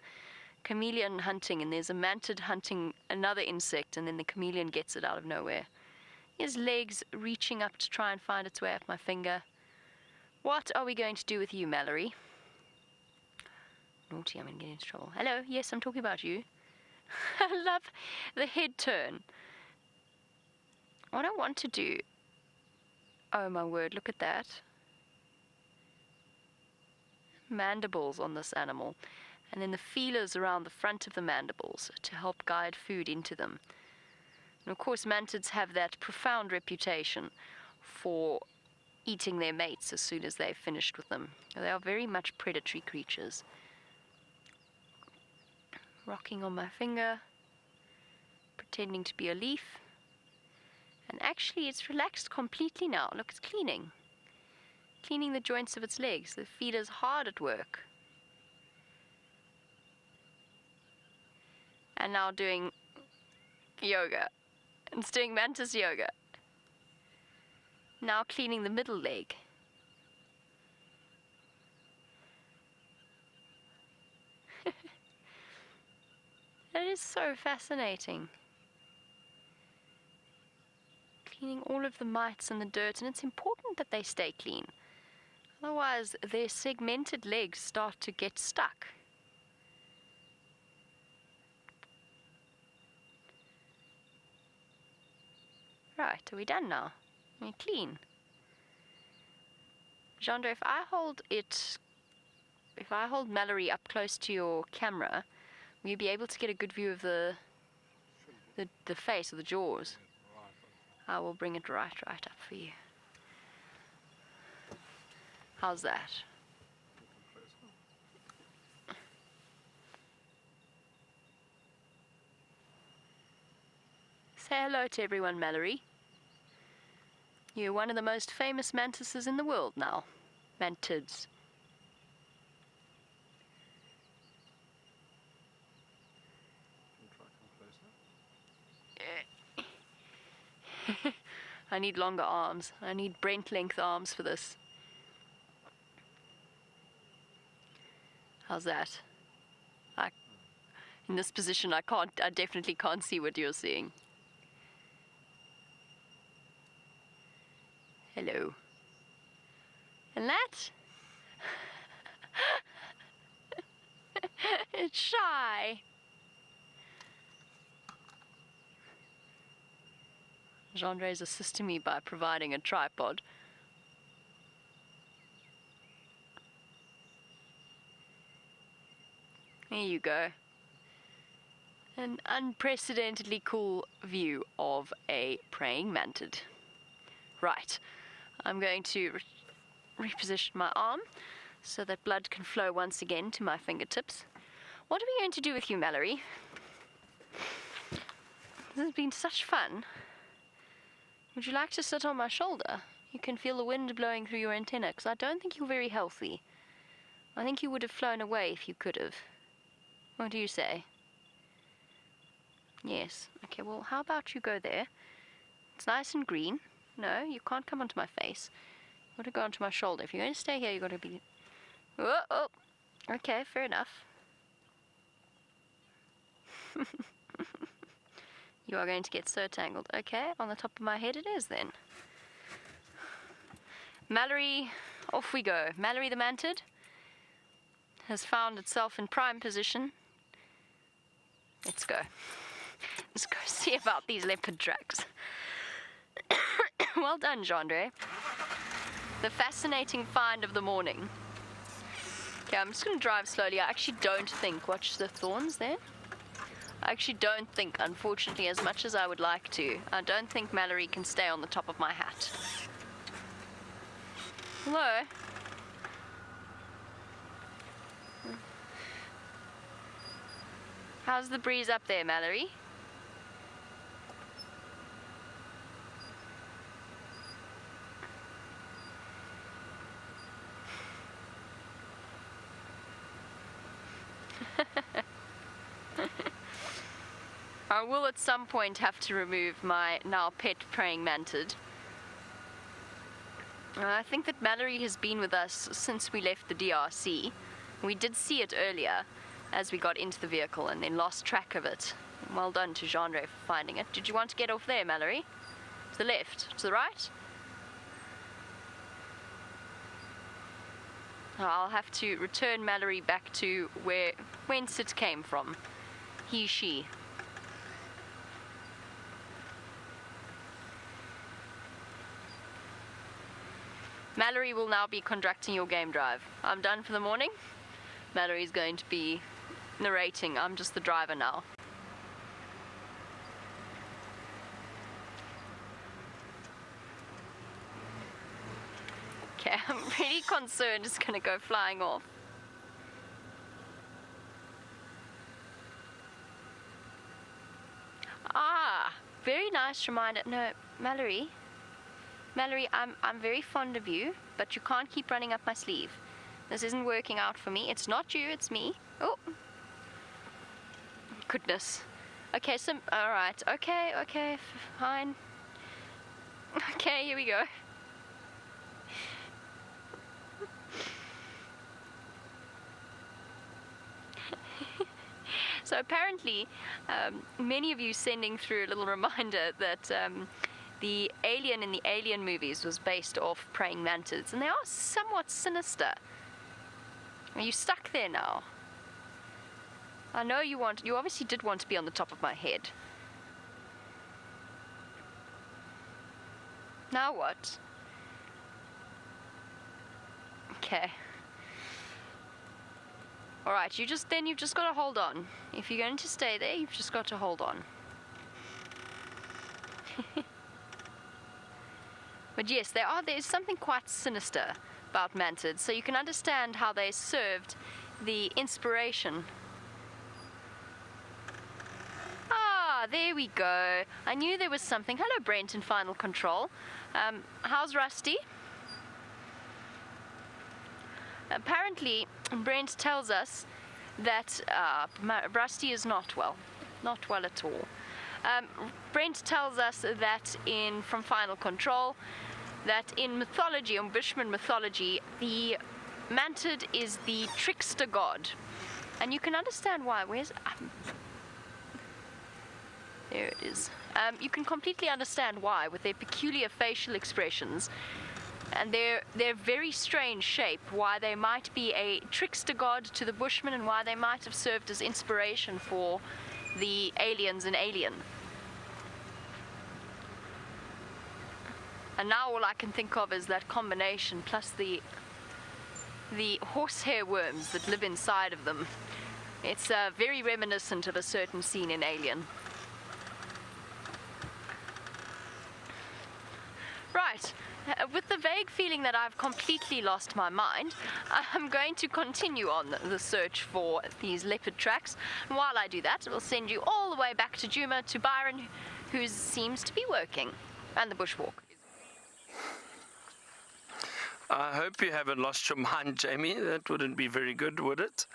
Chameleon hunting, and there's a mantid hunting another insect, and then the chameleon gets it out of nowhere. His legs reaching up to try and find its way up my finger. What are we going to do with you, Mallory? Naughty, I'm going to get into trouble. Hello, yes, I'm talking about you. I love the head turn. What I want to do... Oh my word, look at that. Mandibles on this animal. And then the feelers around the front of the mandibles to help guide food into them. And of course, mantids have that profound reputation for eating their mates as soon as they've finished with them. They are very much predatory creatures. Rocking on my finger, pretending to be a leaf. And actually, it's relaxed completely now. Look, it's cleaning. Cleaning the joints of its legs. The feeder's hard at work. And now doing yoga. It's doing mantis yoga. Now cleaning the middle leg. That is so fascinating. cleaning all of the mites and the dirt, and it's important that they stay clean. Otherwise, their segmented legs start to get stuck. Right, are we done now? We're clean. Jandre, if I hold Mallory up close to your camera, will you be able to get a good view of the face or the jaws? I will bring it right up for you. How's that? Say hello to everyone, Mallory. You're one of the most famous mantises in the world now. Mantids. I need longer arms. I need Brent-length arms for this. How's that? In this position, I definitely can't see what you're seeing. Hello. And that? It's shy. Jandre is assisting me by providing a tripod. There you go. An unprecedentedly cool view of a praying mantid. Right, I'm going to reposition my arm so that blood can flow once again to my fingertips. What are we going to do with you, Mallory? This has been such fun. Would you like to sit on my shoulder? You can feel the wind blowing through your antenna, because I don't think you're very healthy. I think you would have flown away if you could have. What do you say? Yes. Okay, well, how about you go there? It's nice and green. No, you can't come onto my face. You've got to go onto my shoulder. If you're going to stay here, you've got to be... Oh. Okay, fair enough. You are going to get so tangled. Okay, on the top of my head it is then. Mallory, off we go. Mallory the mantid has found itself in prime position. Let's go. Let's go see about these leopard tracks. Well done, Jandre. The fascinating find of the morning. Okay, I'm just going to drive slowly. I actually don't think... Watch the thorns there. I actually don't think, unfortunately, as much as I would like to, I don't think Mallory can stay on the top of my hat. Hello? How's the breeze up there, Mallory? I will at some point have to remove my now pet praying mantid. I think that Mallory has been with us since we left the DRC. We did see it earlier as we got into the vehicle and then lost track of it. Well done to Jandre for finding it. Did you want to get off there, Mallory? To the left? To the right? I'll have to return Mallory back to whence it came from. He, she. Mallory will now be conducting your game drive. I'm done for the morning. Mallory's going to be narrating. I'm just the driver now. Okay, I'm really concerned it's going to go flying off. Ah, very nice reminder. No, Mallory, I'm very fond of you, but you can't keep running up my sleeve. This isn't working out for me. It's not you, it's me. Oh. Goodness. Okay, so, alright. Okay, fine. Okay, here we go. So apparently, many of you sending through a little reminder that the alien in the Alien movies was based off praying mantids, and they are somewhat sinister. Are you stuck there now? I know you obviously did want to be on the top of my head. Now what? Okay. Alright, you've just got to hold on. If you're going to stay there, you've just got to hold on. But yes, there's something quite sinister about mantids, so you can understand how they served the inspiration. Ah, there we go. I knew there was something. Hello, Brent in Final Control. How's Rusty? Apparently, Brent tells us that Rusty is not well at all. Brent tells us that from Final Control, that in mythology, in Bushman mythology, the mantid is the trickster god, and you can understand why. There it is. You can completely understand why, with their peculiar facial expressions and their very strange shape, why they might be a trickster god to the Bushmen, and why they might have served as inspiration for the aliens in Alien. And now all I can think of is that combination, plus the horsehair worms that live inside of them. It's very reminiscent of a certain scene in Alien. Right. With the vague feeling that I've completely lost my mind, I'm going to continue on the search for these leopard tracks. And while I do that, we'll send you all the way back to Djuma, to Byron, who seems to be working, and the bushwalk. I hope you haven't lost your mind, Jamie. That wouldn't be very good, would it?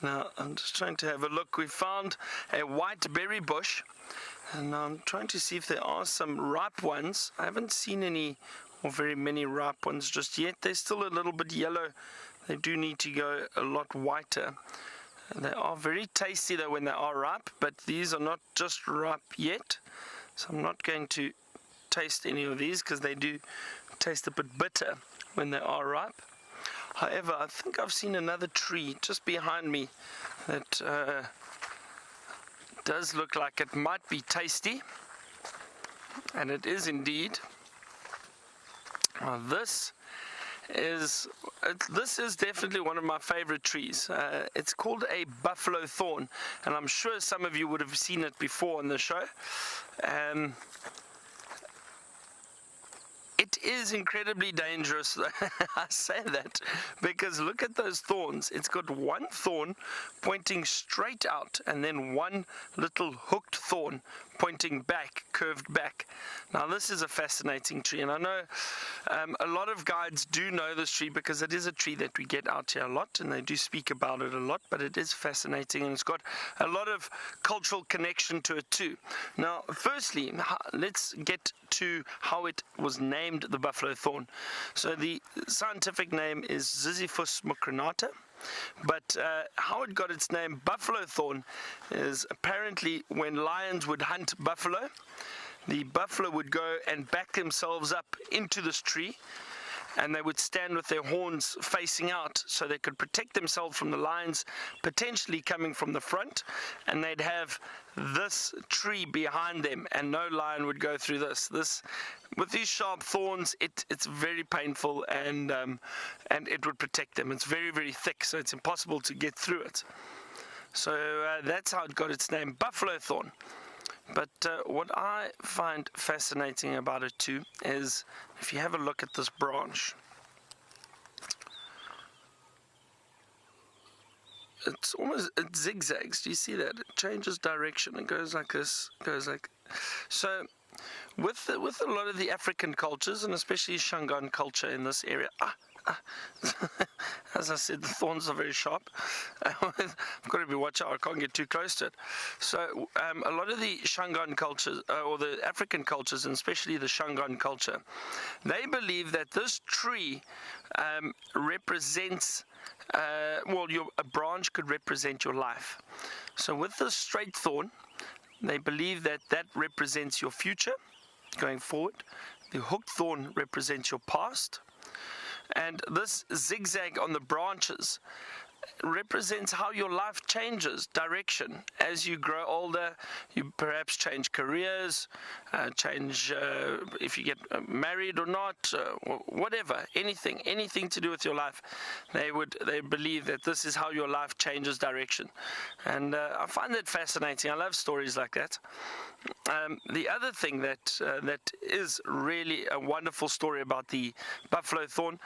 Now, I'm just trying to have a look. We found a white berry bush, and I'm trying to see if there are some ripe ones. I haven't seen any or very many ripe ones just yet. They're still a little bit yellow. They do need to go a lot whiter. They are very tasty though when they are ripe, but these are not just ripe yet. So I'm not going to taste any of these because they do taste a bit bitter when they are ripe. However, I think I've seen another tree just behind me that does look like it might be tasty, and it is indeed. Now this is definitely one of my favorite trees. It's called a buffalo thorn, and I'm sure some of you would have seen it before on the show. It is incredibly dangerous. I say that because look at those thorns. It's got one thorn pointing straight out, and then one little hooked thorn pointing back, curved back. Now this is a fascinating tree, and I know a lot of guides do know this tree because it is a tree that we get out here a lot, and they do speak about it a lot, but it is fascinating, and it's got a lot of cultural connection to it too. Now firstly, let's get to how it was named the buffalo thorn. So the scientific name is Ziziphus mucronata. But how it got its name buffalo thorn is apparently when lions would hunt buffalo, the buffalo would go and back themselves up into this tree, and they would stand with their horns facing out so they could protect themselves from the lions potentially coming from the front, and they'd have this tree behind them, and no lion would go through this. With these sharp thorns, it's very painful, and it would protect them. It's very, very thick, so it's impossible to get through it. So that's how it got its name, buffalo thorn. But what I find fascinating about it too is if you have a look at this branch, it zigzags. Do you see that? It changes direction. It goes like this, goes like so. With a lot of the African cultures, and especially Shangaan culture in this area, as I said, the thorns are very sharp. I've got to be watch out, I can't get too close to it. So a lot of the Shangaan cultures, or the African cultures, and especially the Shangaan culture, they believe that this tree represents, a branch could represent your life. So with this straight thorn, they believe that that represents your future going forward. The hooked thorn represents your past. And this zigzag on the branches represents how your life changes direction. As you grow older, you perhaps change careers, change if you get married or not, whatever, anything to do with your life. They believe that this is how your life changes direction. And I find that fascinating. I love stories like that. The other thing that is really a wonderful story about the buffalo thorn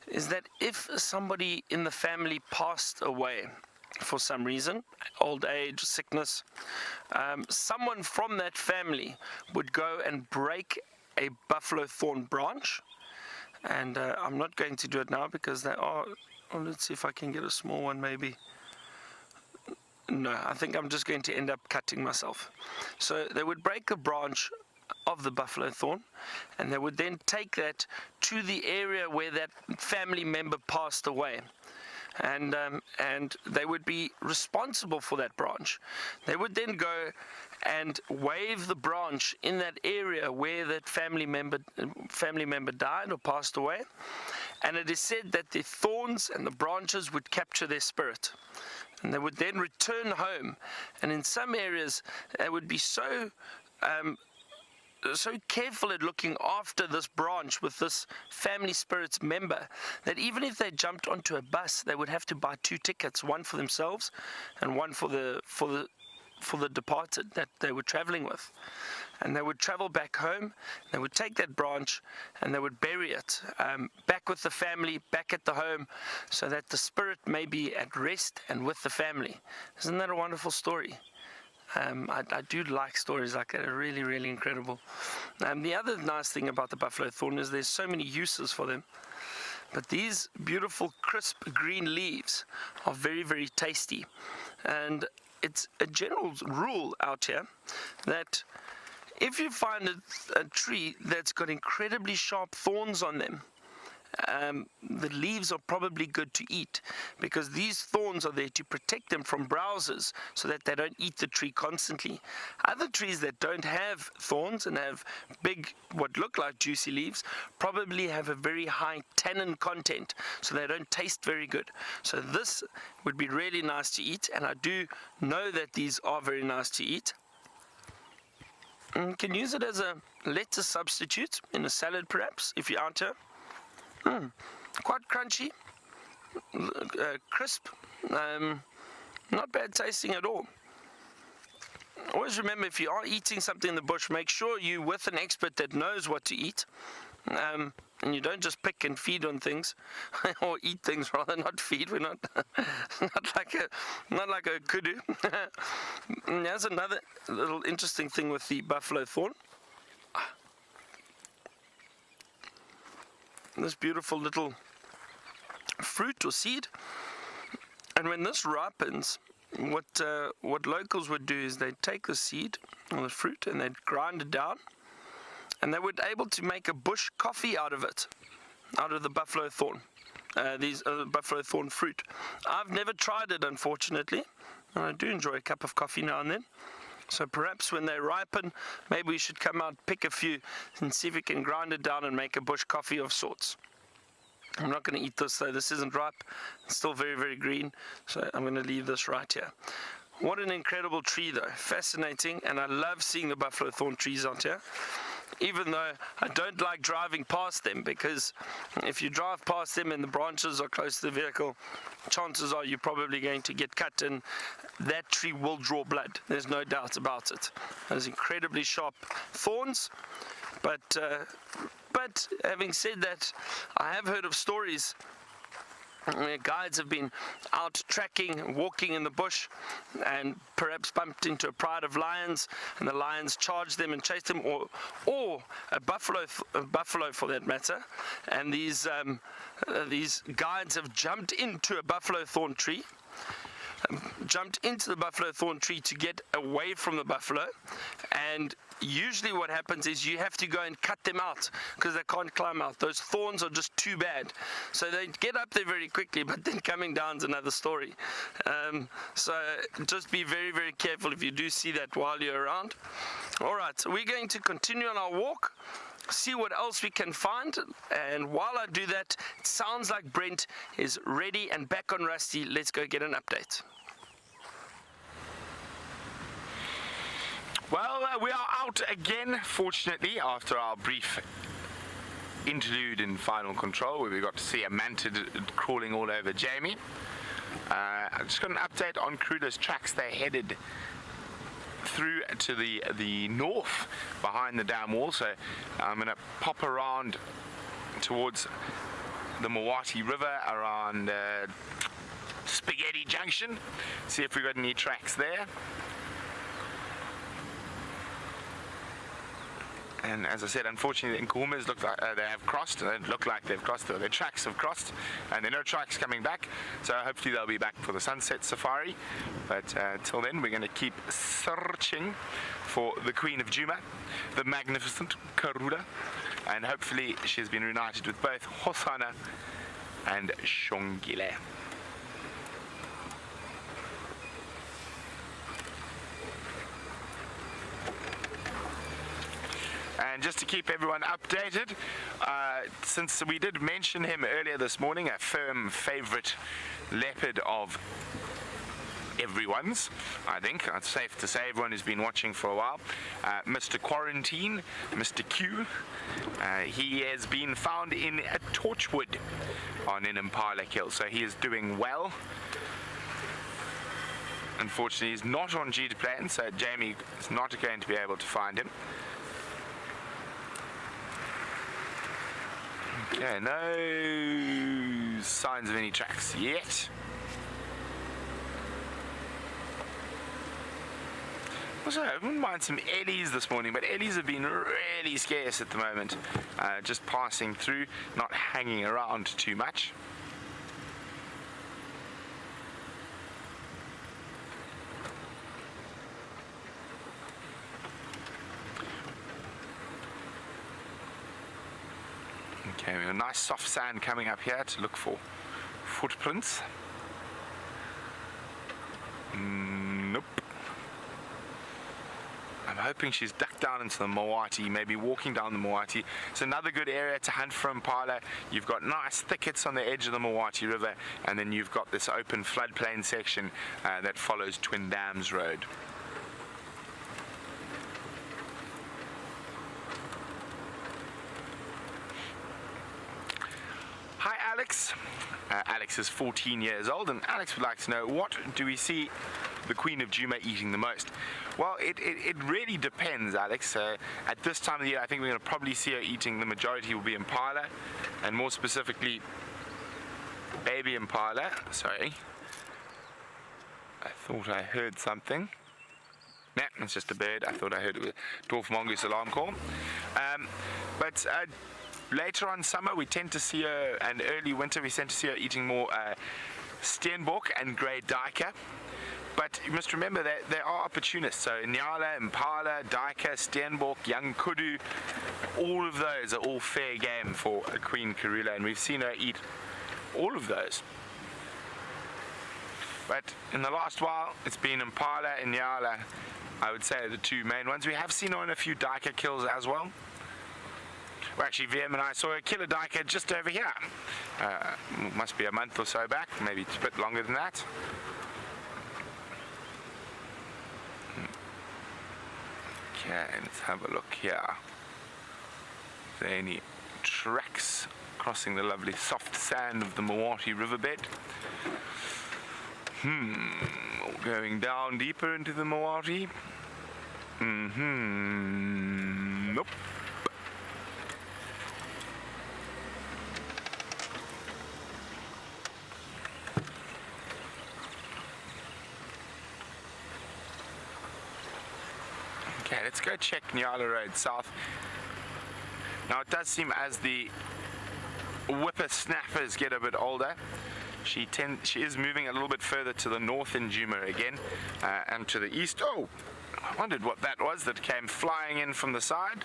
is that if somebody in the family passed away for some reason, old age, sickness, someone from that family would go and break a buffalo thorn branch. And I'm not going to do it now because they are, let's see if I can get a small one maybe. No, I think I'm just going to end up cutting myself. So they would break a branch of the buffalo thorn, and they would then take that to the area where that family member passed away. And they would be responsible for that branch. They would then go and wave the branch in that area where that family member died or passed away. And it is said that the thorns and the branches would capture their spirit. And they would then return home. And in some areas, they would be so careful at looking after this branch with this family spirit's member that even if they jumped onto a bus, they would have to buy 2 tickets, one for themselves and one for the departed that they were traveling with. And they would travel back home, they would take that branch and they would bury it back with the family, back at the home, so that the spirit may be at rest and with the family. Isn't that a wonderful story? I do like stories like that. They're really, really incredible. The other nice thing about the buffalo thorn is there's so many uses for them. But these beautiful, crisp green leaves are very, very tasty. And it's a general rule out here that if you find a tree that's got incredibly sharp thorns on them, the leaves are probably good to eat, because these thorns are there to protect them from browsers so that they don't eat the tree constantly. Other trees that don't have thorns and have big, what look like juicy leaves, probably have a very high tannin content, so they don't taste very good. So this would be really nice to eat, and I do know that these are very nice to eat. You can use it as a lettuce substitute in a salad perhaps, if you're out here. Quite crunchy, crisp, not bad tasting at all. Always remember, if you are eating something in the bush, make sure you're with an expert that knows what to eat, and you don't just pick and feed on things, or eat things rather, not feed. We're not not like a kudu. There's another little interesting thing with the buffalo thorn. This beautiful little fruit or seed, and when this ripens, what locals would do is they'd take the seed or the fruit and they'd grind it down, and they would able to make a bush coffee out of it, out of the buffalo thorn, these buffalo thorn fruit. I've never tried it, unfortunately, and I do enjoy a cup of coffee now and then. So perhaps when they ripen, maybe we should come out, pick a few, and see if we can grind it down and make a bush coffee of sorts. I'm not going to eat this though. This isn't ripe. It's still very, very green. So I'm going to leave this right here. What an incredible tree though. Fascinating. And I love seeing the buffalo thorn trees out here. Even though I don't like driving past them, because if you drive past them and the branches are close to the vehicle, chances are you're probably going to get cut, and that tree will draw blood. There's no doubt about it. There's incredibly sharp thorns, but having said that, I have heard of stories where guides have been out tracking, walking in the bush, and perhaps bumped into a pride of lions, and the lions charged them and chased them, or a buffalo for that matter. And these guides have jumped into a buffalo thorn tree, to get away from the buffalo, and usually what happens is you have to go and cut them out because they can't climb out. Those thorns are just too bad. So they get up there very quickly, but then coming down is another story. So just be very, very careful if you do see that while you're around. All right, so we're going to continue on our walk, see what else we can find, and while I do that, it sounds like Brent is ready and back on Rusty. Let's go get an update. Well, we are out again, fortunately, after our brief interlude in final control, where we got to see a mantid crawling all over Jamie. I just got an update on Karula's tracks. They're headed through to the north behind the dam wall, so I'm going to pop around towards the Mawati River around Spaghetti Junction, see if we've got any tracks there. And as I said, unfortunately, the Nkuhumas look like they have crossed. They don't look like they've crossed. Their tracks have crossed, and there are no tracks coming back. So hopefully they'll be back for the Sunset Safari. But till then, we're going to keep searching for the Queen of Djuma, the magnificent Karula, and hopefully she's been reunited with both Hosana and Shongile. And just to keep everyone updated, since we did mention him earlier this morning, a firm favourite leopard of everyone's, I think, it's safe to say, everyone who's been watching for a while, Mr. Quarantine, Mr. Q, he has been found in a Torchwood on an Impala kill, so he is doing well. Unfortunately, he's not on G to plan, so Jamie is not going to be able to find him. Okay, no signs of any tracks yet. Also, I wouldn't mind some Ellies this morning, but Ellies have been really scarce at the moment. Just passing through, not hanging around too much. Okay, we have a nice soft sand coming up here to look for footprints. Nope. I'm hoping she's ducked down into the Mawati, maybe walking down the Mawati. It's another good area to hunt for impala. You've got nice thickets on the edge of the Mawati River, and then you've got this open floodplain section that follows Twin Dams Road. Hi Alex. Alex is 14 years old, and Alex would like to know, what do we see the Queen of Djuma eating the most? Well, it really depends, Alex. At this time of the year, I think we're going to probably see her eating, the majority will be impala, and more specifically, baby impala. Sorry. I thought I heard something. Nah, it's just a bird. I thought I heard a dwarf mongoose alarm call. But later on summer, we tend to see her, and early winter, we tend to see her eating more steenbok and grey duiker. But you must remember that there are opportunists. So Nyala, Impala, duiker, steenbok, young kudu, all of those are all fair game for a Queen Karula, and we've seen her eat all of those. But in the last while, it's been Impala and Nyala, I would say, are the two main ones. We have seen her in a few duiker kills as well. Well, actually, VM and I saw a killer duiker just over here. Must be a month or so back, maybe it's a bit longer than that. Okay, let's have a look here. Is there any tracks crossing the lovely soft sand of the Mawati riverbed? Going down deeper into the Mawati? Nope. Okay, let's go check Nyala Road South. Now it does seem as the whippersnappers get a bit older, she is moving a little bit further to the north in Djuma again, and to the east. Oh, I wondered what that was that came flying in from the side.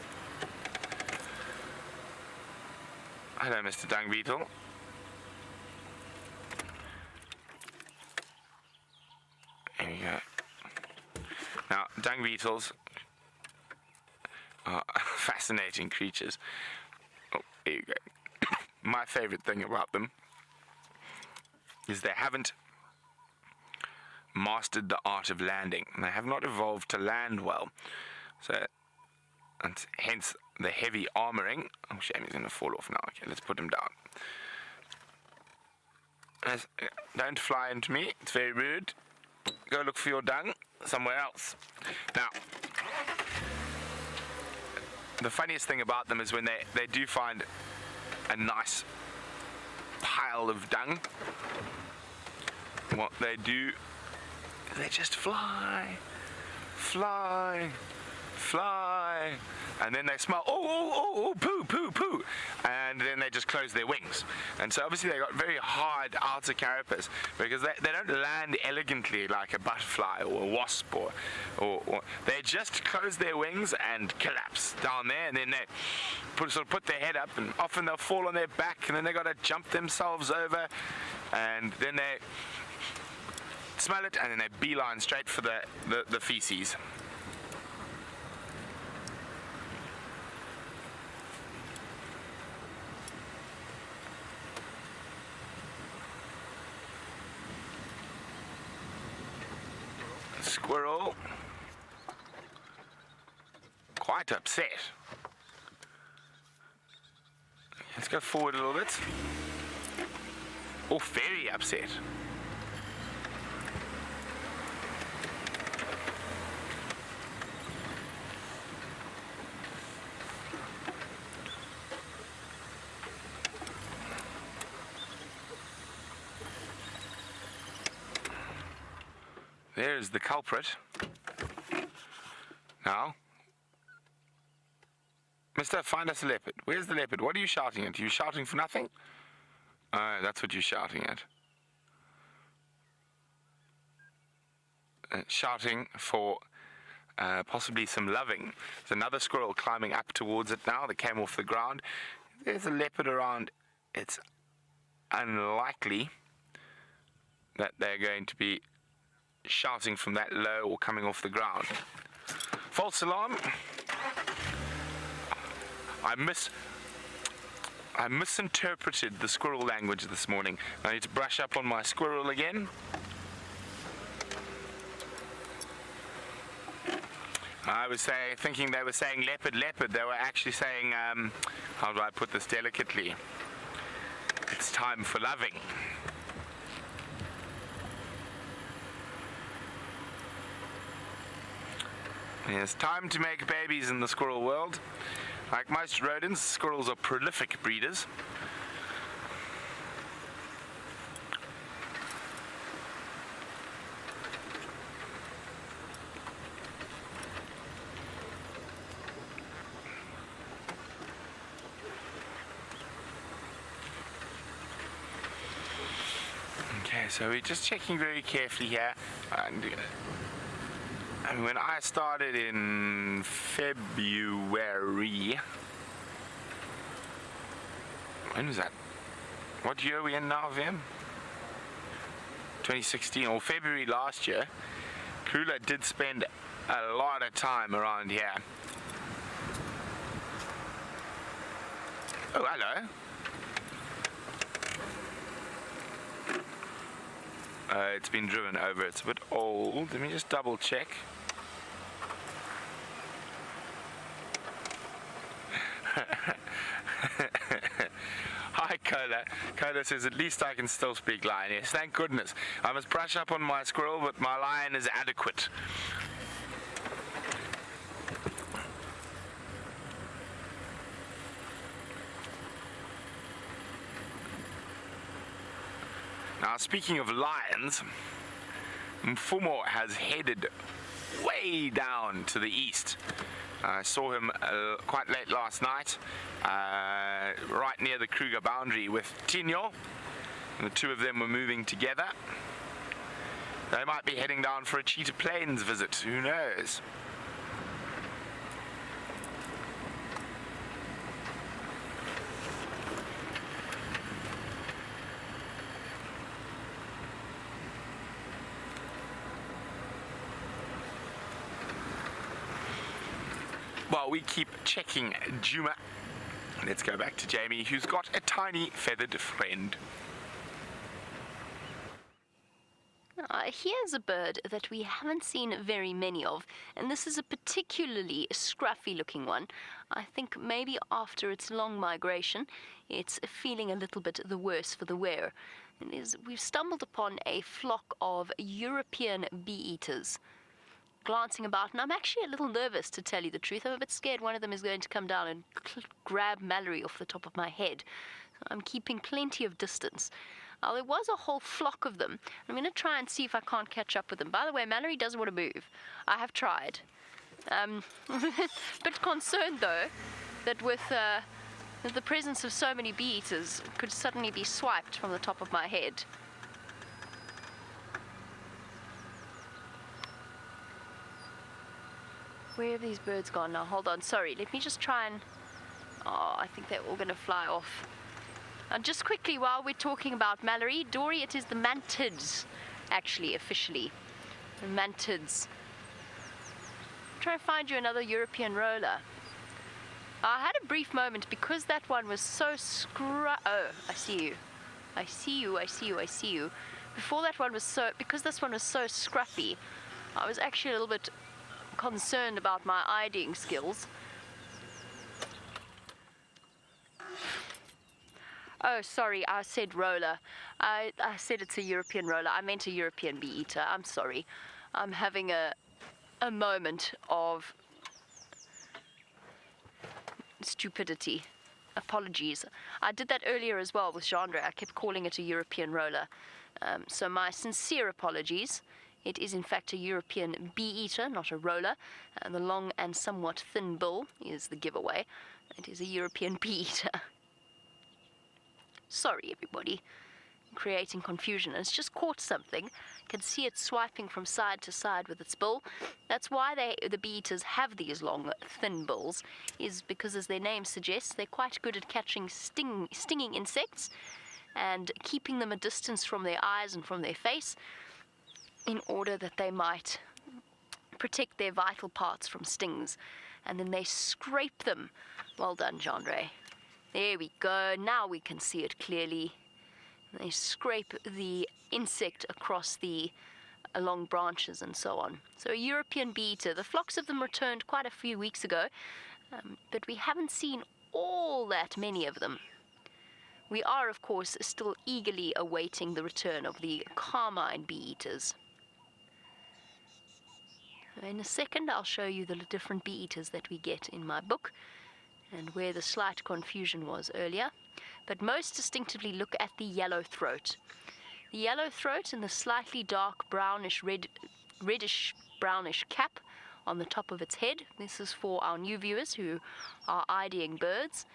Hello, Mr. Dung Beetle. There we go. Now, dung beetles are fascinating creatures. Oh, there you go. My favorite thing about them is they haven't mastered the art of landing. They have not evolved to land well. So, and hence the heavy armoring. Oh, shame he's going to fall off now. Okay, let's put him down. Don't fly into me. It's very rude. Go look for your dung somewhere else. Now, the funniest thing about them is when they do find a nice pile of dung, what they do, they just fly, and then they smell, oh, poo, and then they just close their wings. And so obviously they got very hard outer carapace because they don't land elegantly like a butterfly or a wasp or they just close their wings and collapse down there, and then they sort of put their head up, and often they'll fall on their back, and then they got to jump themselves over, and then they smell it, and then they beeline straight for the feces. Squirrel, quite upset. Let's go forward a little bit. Oh, very upset. There's the culprit. Now, Mister, find us a leopard. Where's the leopard? What are you shouting at? Are you shouting for nothing? That's what you're shouting at. Shouting for possibly some loving. There's another squirrel climbing up towards it now that came off the ground. There's a leopard around. It's unlikely that they're going to be shouting from that low or coming off the ground. False alarm. I misinterpreted the squirrel language this morning. I need to brush up on my squirrel again. I was thinking they were saying leopard. They were actually saying, how do I put this delicately? It's time for loving. It's time to make babies in the squirrel world. Like most rodents, squirrels are prolific breeders. Okay, so we're just checking very carefully here. And when I started in February, when was that? What year are we in now, Vim? 2016, or February last year, Krula did spend a lot of time around here. Oh, hello. It's been driven over. It's a bit old. Let me just double check. Hi, Cola. Cola says, at least I can still speak lion. Yes, thank goodness. I must brush up on my squirrel, but my lion is adequate. Now, speaking of lions, Mfumo has headed way down to the east. I saw him quite late last night, right near the Kruger boundary with Tino. And the two of them were moving together. They might be heading down for a Cheetah Plains visit, who knows? While we keep checking Juma, let's go back to Jamie, who's got a tiny feathered friend. Here's a bird that we haven't seen very many of, and this is a particularly scruffy looking one. I think maybe after its long migration, it's feeling a little bit the worse for the wear. We've stumbled upon a flock of European bee-eaters glancing about, and I'm actually a little nervous, to tell you the truth. I'm a bit scared one of them is going to come down and grab Mallory off the top of my head. So I'm keeping plenty of distance. There was a whole flock of them. I'm going to try and see if I can't catch up with them. By the way, Mallory doesn't want to move. I have tried. Bit concerned, though, that with the presence of so many bee-eaters, it could suddenly be swiped from the top of my head. Where have these birds gone now? Hold on, sorry. Let me just try and... Oh, I think they're all going to fly off. Just quickly, while we're talking about Mallory, Dory, it is the mantids, actually, officially. The mantids. Try and find you another European roller. I had a brief moment because that one was so Oh, I see you. I see you, I see you, I see you. Before that one was so... Because this one was so scruffy, I was actually a little bit concerned about my IDing skills. Oh, sorry, I said roller. I said it's a European roller. I meant a European bee-eater. I'm sorry. I'm having a moment of stupidity. Apologies. I did that earlier as well with genre. I kept calling it a European roller. So my sincere apologies. It is in fact a European bee-eater, not a roller. And the long and somewhat thin bill is the giveaway. It is a European bee-eater. Sorry, everybody. Creating confusion. It's just caught something. You can see it swiping from side to side with its bill. That's why the bee-eaters have these long, thin bills, is because, as their name suggests, they're quite good at catching stinging insects and keeping them a distance from their eyes and from their face in order that they might protect their vital parts from stings. And then they scrape them. Well done, Genre. There we go. Now we can see it clearly. They scrape the insect across the along branches and so on. So a European bee-eater. The flocks of them returned quite a few weeks ago, but we haven't seen all that many of them. We are, of course, still eagerly awaiting the return of the carmine bee-eaters. In a second, I'll show you the different bee-eaters that we get in my book, and where the slight confusion was earlier. But most distinctively look at the yellow throat. The yellow throat and the slightly dark brownish reddish brownish cap on the top of its head. This is for our new viewers who are IDing birds.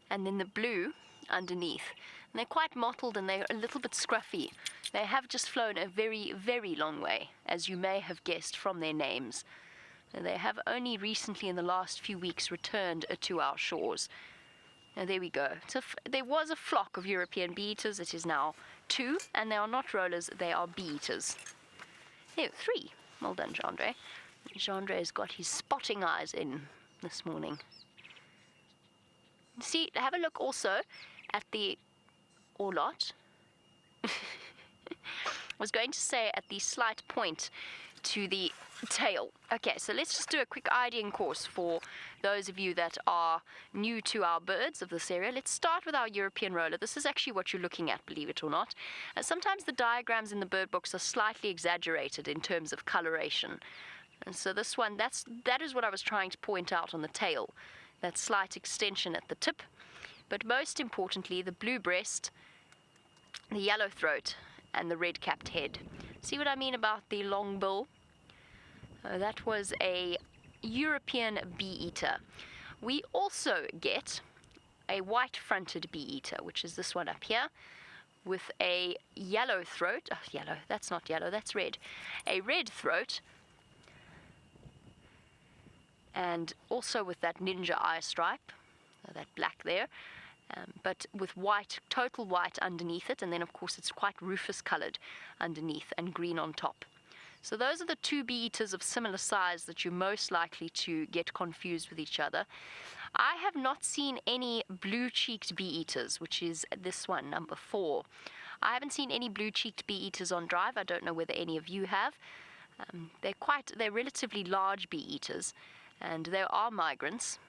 And then the blue underneath. And they're quite mottled and they're a little bit scruffy. They have just flown a very, very long way, as you may have guessed from their names. They have only recently, in the last few weeks, returned to our shores. Now, there we go. So there was a flock of European bee-eaters. It is now 2, and they are not rollers, they are bee-eaters. There, 3. Well done, Genre. Genre's got his spotting eyes in this morning. See, have a look also at the orlot. I was going to say at the slight point to the tail. Okay, so let's just do a quick IDing course for those of you that are new to our birds of this area. Let's start with our European roller. This is actually what you're looking at, believe it or not. Sometimes the diagrams in the bird books are slightly exaggerated in terms of coloration. And so this one, that is what I was trying to point out on the tail. That slight extension at the tip. But most importantly, the blue breast, the yellow throat, and the red-capped head. See what I mean about the long bill? That was a European bee-eater. We also get a white-fronted bee-eater, which is this one up here, with a yellow throat. Oh, yellow, that's not yellow, that's red. A red throat. And also with that ninja eye stripe, that black there, but with white, total white underneath it, and then of course it's quite rufous colored underneath and green on top. So those are the two bee-eaters of similar size that you're most likely to get confused with each other. I have not seen any blue-cheeked bee-eaters, which is this one, number 4. I haven't seen any blue-cheeked bee-eaters on drive. I don't know whether any of you have. They're relatively large bee-eaters, and there are migrants.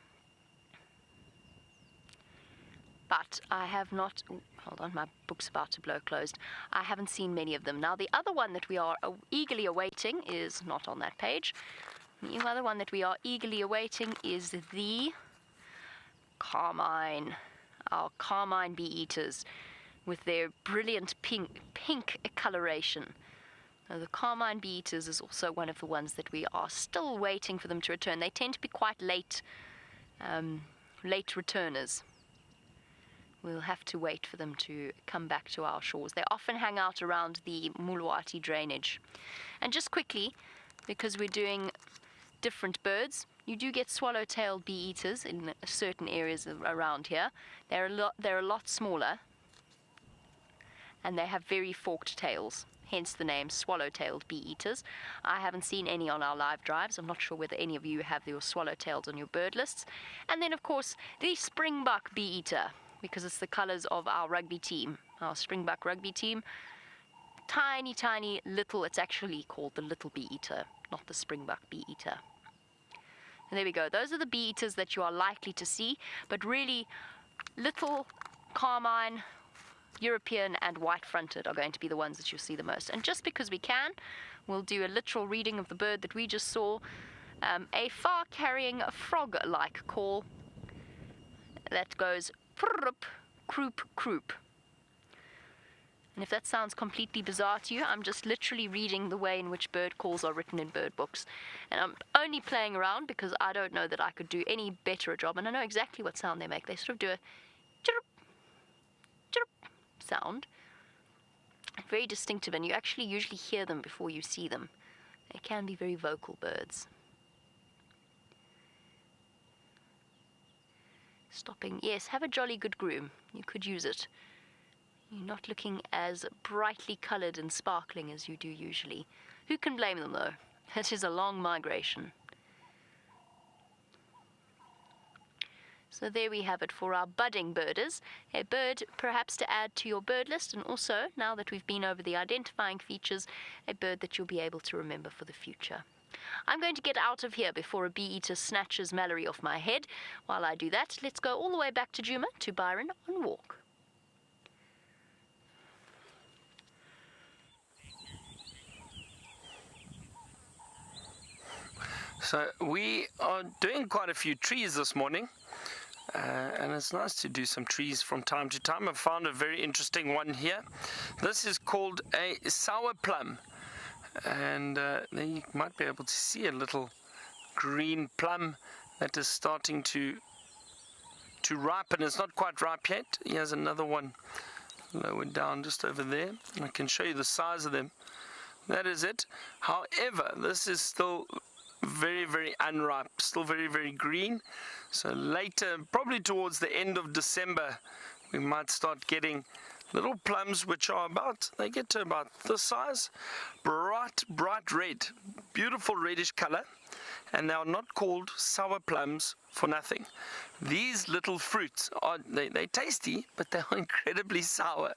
But I have not, hold on, my book's about to blow closed. I haven't seen many of them. Now, the other one that we are eagerly awaiting is not on that page. The other one that we are eagerly awaiting is the carmine, our carmine bee-eaters with their brilliant pink coloration. Now, the carmine bee-eaters is also one of the ones that we are still waiting for them to return. They tend to be quite late returners. We'll have to wait for them to come back to our shores. They often hang out around the Mulwati drainage. And just quickly, because we're doing different birds, you do get swallow-tailed bee-eaters in certain areas around here. They're a lot smaller, and they have very forked tails, hence the name swallow-tailed bee-eaters. I haven't seen any on our live drives. I'm not sure whether any of you have your swallow-tailed on your bird lists. And then, of course, the springbuck bee-eater, because it's the colors of our rugby team, our Springbok rugby team. Tiny, tiny little, it's actually called the little bee-eater, not the Springbok bee-eater. And there we go. Those are the bee-eaters that you are likely to see, but really little, carmine, European and white-fronted are going to be the ones that you'll see the most. And just because we can, we'll do a literal reading of the bird that we just saw, a far-carrying frog-like call that goes prrrup, croop, croop. And if that sounds completely bizarre to you, I'm just literally reading the way in which bird calls are written in bird books. And I'm only playing around because I don't know that I could do any better a job. And I know exactly what sound they make. They sort of do a chirrup, chirrup sound. Very distinctive, and you actually usually hear them before you see them. They can be very vocal birds. Stopping. Yes, have a jolly good groom. You could use it. You're not looking as brightly coloured and sparkling as you do usually. Who can blame them, though? It is a long migration. So there we have it for our budding birders. A bird perhaps to add to your bird list, and also, now that we've been over the identifying features, a bird that you'll be able to remember for the future. I'm going to get out of here before a bee-eater snatches Mallory off my head. While I do that, let's go all the way back to Djuma, to Byron on walk. So we are doing quite a few trees this morning, and it's nice to do some trees from time to time. I found a very interesting one here. This is called a sour plum. And then you might be able to see a little green plum that is starting to ripen. It's not quite ripe yet. Here's another one lower down just over there. I can show you the size of them. That is it. However, this is still very, very unripe, still very, very green. So later, probably towards the end of December, we might start getting little plums which are they get to about this size, bright red, beautiful reddish color, and they are not called sour plums for nothing. These little fruits they're tasty, but they are incredibly sour,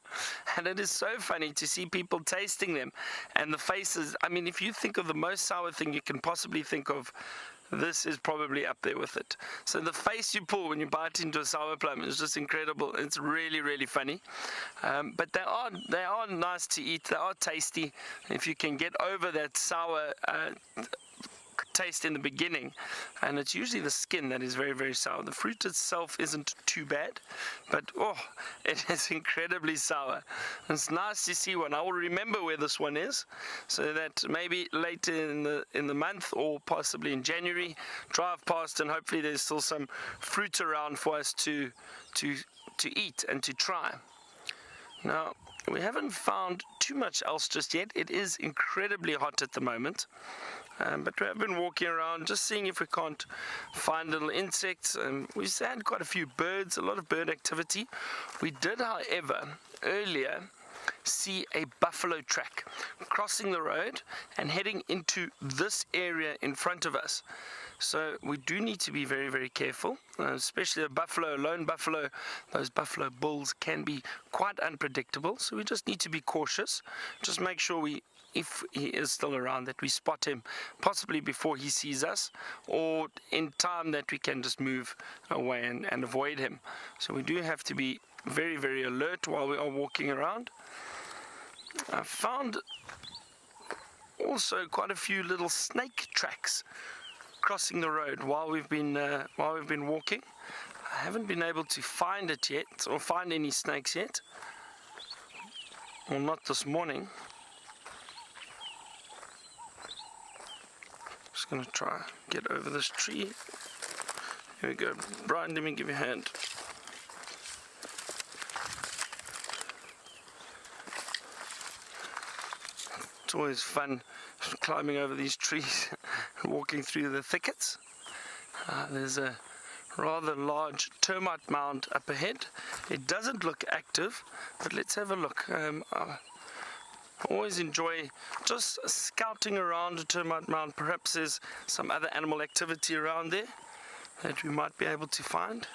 and it is so funny to see people tasting them, and the faces. I mean, if you think of the most sour thing you can possibly think of, this is probably up there with it. So the face you pull when you bite into a sour plum is just incredible. It's really, really funny. But they are nice to eat. They are tasty. If you can get over that sour taste in the beginning, and it's usually the skin that is very, very sour. The fruit itself isn't too bad, but it is incredibly sour. It's nice to see one. I will remember where this one is, so that maybe later in the month, or possibly in January, drive past, and hopefully there's still some fruit around for us to eat and to try. Now, we haven't found too much else just yet. It is incredibly hot at the moment. But we have been walking around just seeing if we can't find little insects. We've had quite a few birds, a lot of bird activity. We did, however, earlier see a buffalo track crossing the road and heading into this area in front of us. So we do need to be very, very careful, especially a lone buffalo. Those buffalo bulls can be quite unpredictable, so we just need to be cautious. Just make sure if he is still around, that we spot him possibly before he sees us, or in time that we can just move away and avoid him. So we do have to be very, very alert while we are walking around. I found also quite a few little snake tracks crossing the road while we've been walking. I haven't been able to find it yet, or find any snakes yet. Well, not this morning. Just gonna try get over this tree. Here we go. Brian, let me give you a hand. It's always fun climbing over these trees and walking through the thickets. There's a rather large termite mound up ahead. It doesn't look active, but let's have a look. I always enjoy just scouting around a termite mound. Perhaps there's some other animal activity around there that we might be able to find.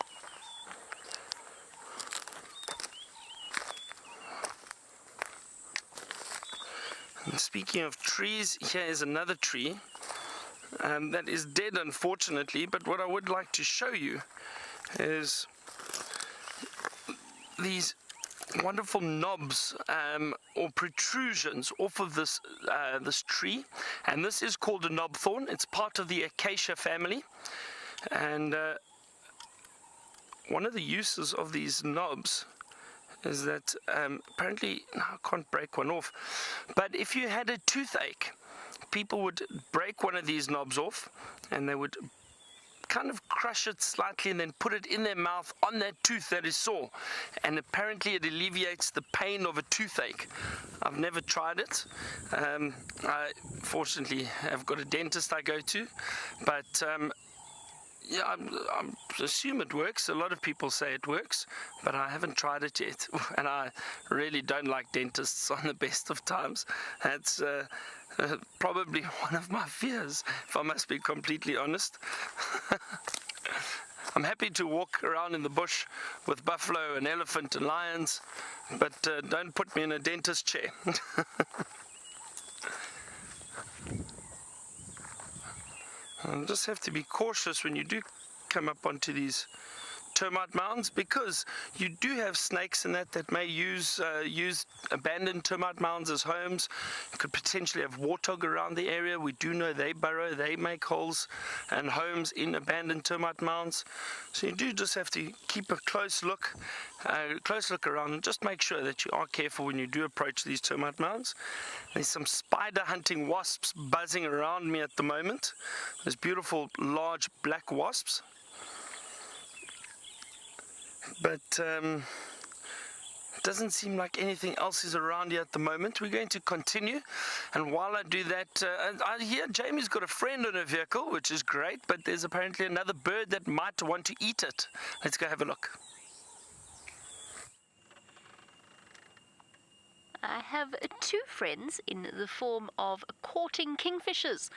And speaking of trees, here is another tree that is dead, unfortunately, but what I would like to show you is these wonderful knobs or protrusions off of this tree, and this is called a knobthorn. It's part of the acacia family, and one of the uses of these knobs is that apparently, no, I can't break one off, but if you had a toothache, people would break one of these knobs off and they would kind of crush it slightly and then put it in their mouth on that tooth that is sore, and apparently it alleviates the pain of a toothache. I've never tried it. I fortunately have got a dentist I go to, but yeah, I assume it works. A lot of people say it works, but I haven't tried it yet, and I really don't like dentists on the best of times. That's probably one of my fears, if I must be completely honest. I'm happy to walk around in the bush with buffalo and elephant and lions, but don't put me in a dentist chair. You just have to be cautious when you do come up onto these termite mounds, because you do have snakes in that may use abandoned termite mounds as homes. You could potentially have warthog around the area. We do know they burrow, they make holes and homes in abandoned termite mounds. So you do just have to keep a close look around, and just make sure that you are careful when you do approach these termite mounds. There's some spider hunting wasps buzzing around me at the moment. There's beautiful large black wasps. But it doesn't seem like anything else is around here at the moment. We're going to continue, and while I do that, I hear Jamie's got a friend on her vehicle, which is great, but there's apparently another bird that might want to eat it. Let's go have a look. I have two friends in the form of courting kingfishers,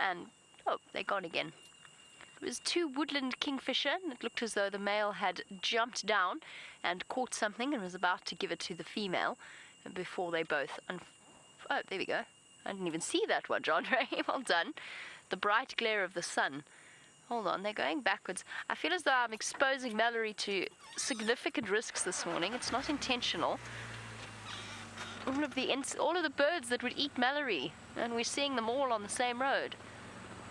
and oh, they're gone again. It was two woodland kingfisher, and it looked as though the male had jumped down and caught something and was about to give it to the female before they both... oh, there we go. I didn't even see that one, John Ray. Well done. The bright glare of the sun. Hold on, they're going backwards. I feel as though I'm exposing Mallory to significant risks this morning. It's not intentional. All of the birds that would eat Mallory, and we're seeing them all on the same road.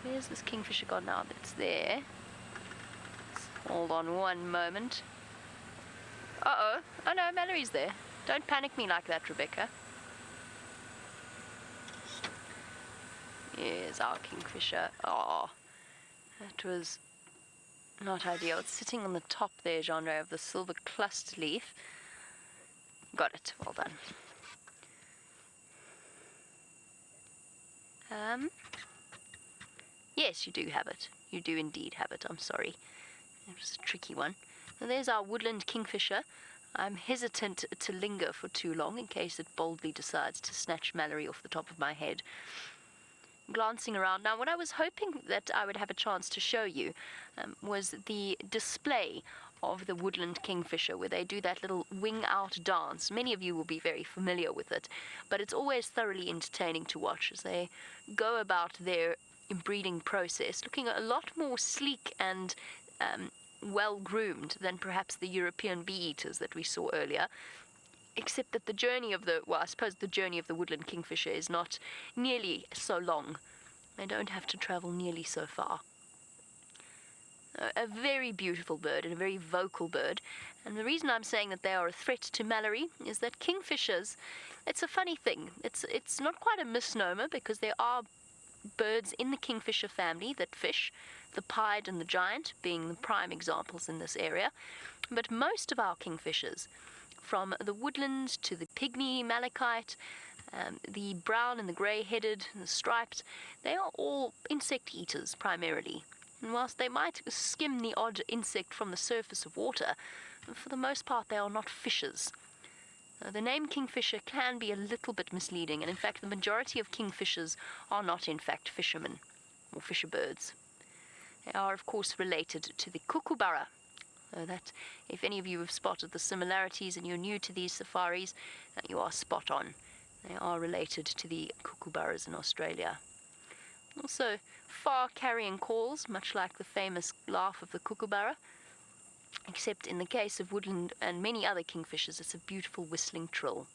Where's this kingfisher gone now? It's there. Hold on one moment. Uh-oh. Oh no, Mallory's there. Don't panic me like that, Rebecca. Here's our kingfisher. Oh, that was not ideal. It's sitting on the top there, genre, of the silver cluster leaf. Got it. Well done. Yes, you do have it. You do indeed have it. I'm sorry. It was a tricky one. Now there's our woodland kingfisher. I'm hesitant to linger for too long in case it boldly decides to snatch Mallory off the top of my head. Glancing around. Now, what I was hoping that I would have a chance to show you was the display of the woodland kingfisher, where they do that little wing-out dance. Many of you will be very familiar with it, but it's always thoroughly entertaining to watch as they go about their breeding process, looking a lot more sleek and well-groomed than perhaps the European bee-eaters that we saw earlier, except that the journey of the journey of the woodland kingfisher is not nearly so long. They don't have to travel nearly so far. A very beautiful bird and a very vocal bird. And the reason I'm saying that they are a threat to Mallory is that kingfishers, it's a funny thing. It's not quite a misnomer, because there are birds in the kingfisher family that fish, the pied and the giant being the prime examples in this area. But most of our kingfishers, from the woodland to the pygmy malachite, the brown and the grey-headed, the striped, they are all insect eaters primarily. And whilst they might skim the odd insect from the surface of water, for the most part they are not fishers. The name kingfisher can be a little bit misleading, and in fact the majority of kingfishers are not in fact fishermen or fisher birds. They are of course related to the kookaburra. That if any of you have spotted the similarities and you're new to these safaris, you are spot on. They are related to the kookaburras in Australia. Also, far-carrying calls, much like the famous laugh of the kookaburra, except in the case of woodland and many other kingfishers, it's a beautiful whistling trill.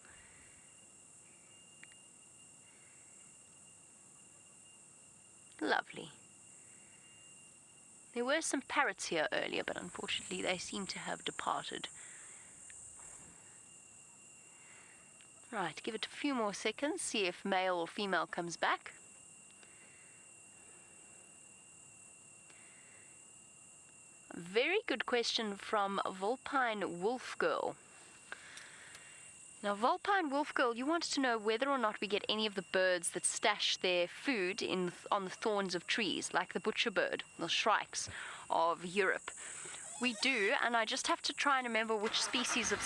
Lovely. There were some parrots here earlier, but unfortunately they seem to have departed. Right, give it a few more seconds, see if male or female comes back. Very good question from Vulpine Wolf Girl. Now, Vulpine Wolf Girl, you wanted to know whether or not we get any of the birds that stash their food on the thorns of trees, like the butcherbird, the shrikes of Europe. We do, and I just have to try and remember which species of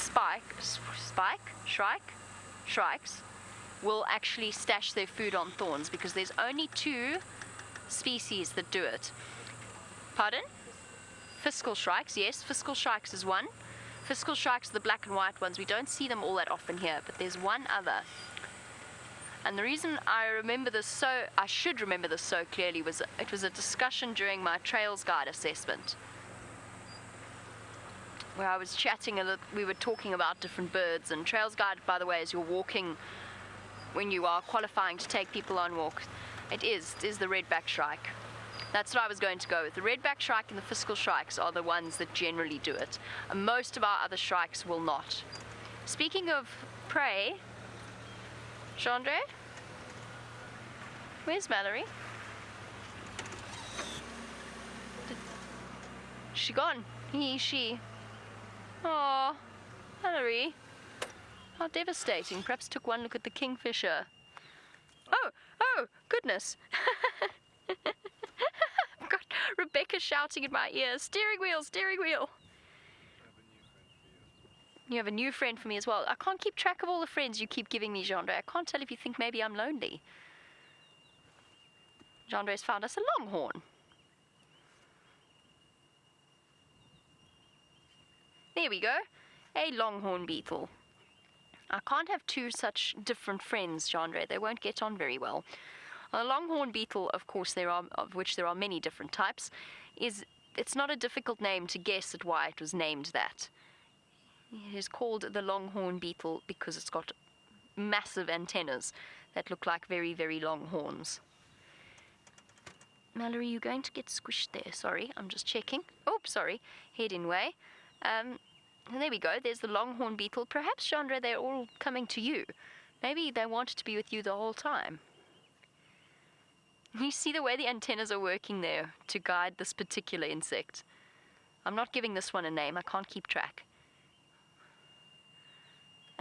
shrikes will actually stash their food on thorns, because there's only 2 species that do it. Pardon? Fiscal shrikes, yes, fiscal shrikes is one. Fiscal shrikes are the black and white ones. We don't see them all that often here, but there's one other. And the reason I should remember this so clearly was it was a discussion during my Trails Guide assessment, where I was chatting we were talking about different birds. And Trails Guide, by the way, is you're walking when you are qualifying to take people on walks. It is the redback shrike. That's what I was going to go with. The redback shrike and the fiscal shrikes are the ones that generally do it. And most of our other shrikes will not. Speaking of prey, Chandra, where's Mallory? She gone? She. Aw, Mallory. How devastating. Perhaps took one look at the kingfisher. Oh, goodness. I've got Rebecca shouting in my ear, steering wheel, steering wheel. You have a new friend for me as well. I can't keep track of all the friends you keep giving me, Jandre. I can't tell if you think maybe I'm lonely. Jandre's found us a longhorn. There we go. A longhorn beetle. I can't have 2 such different friends, Jandre. They won't get on very well. A longhorn beetle, of course, of which there are many different types, it's not a difficult name to guess at why it was named that. It is called the longhorn beetle because it's got massive antennas that look like very, very long horns. Mallory, you're going to get squished there. Sorry, I'm just checking. Oh, sorry, head in way. And there we go. There's the longhorn beetle. Perhaps, Chandra, they're all coming to you. Maybe they wanted to be with you the whole time. You see the way the antennas are working there to guide this particular insect. I'm not giving this one a name. I can't keep track.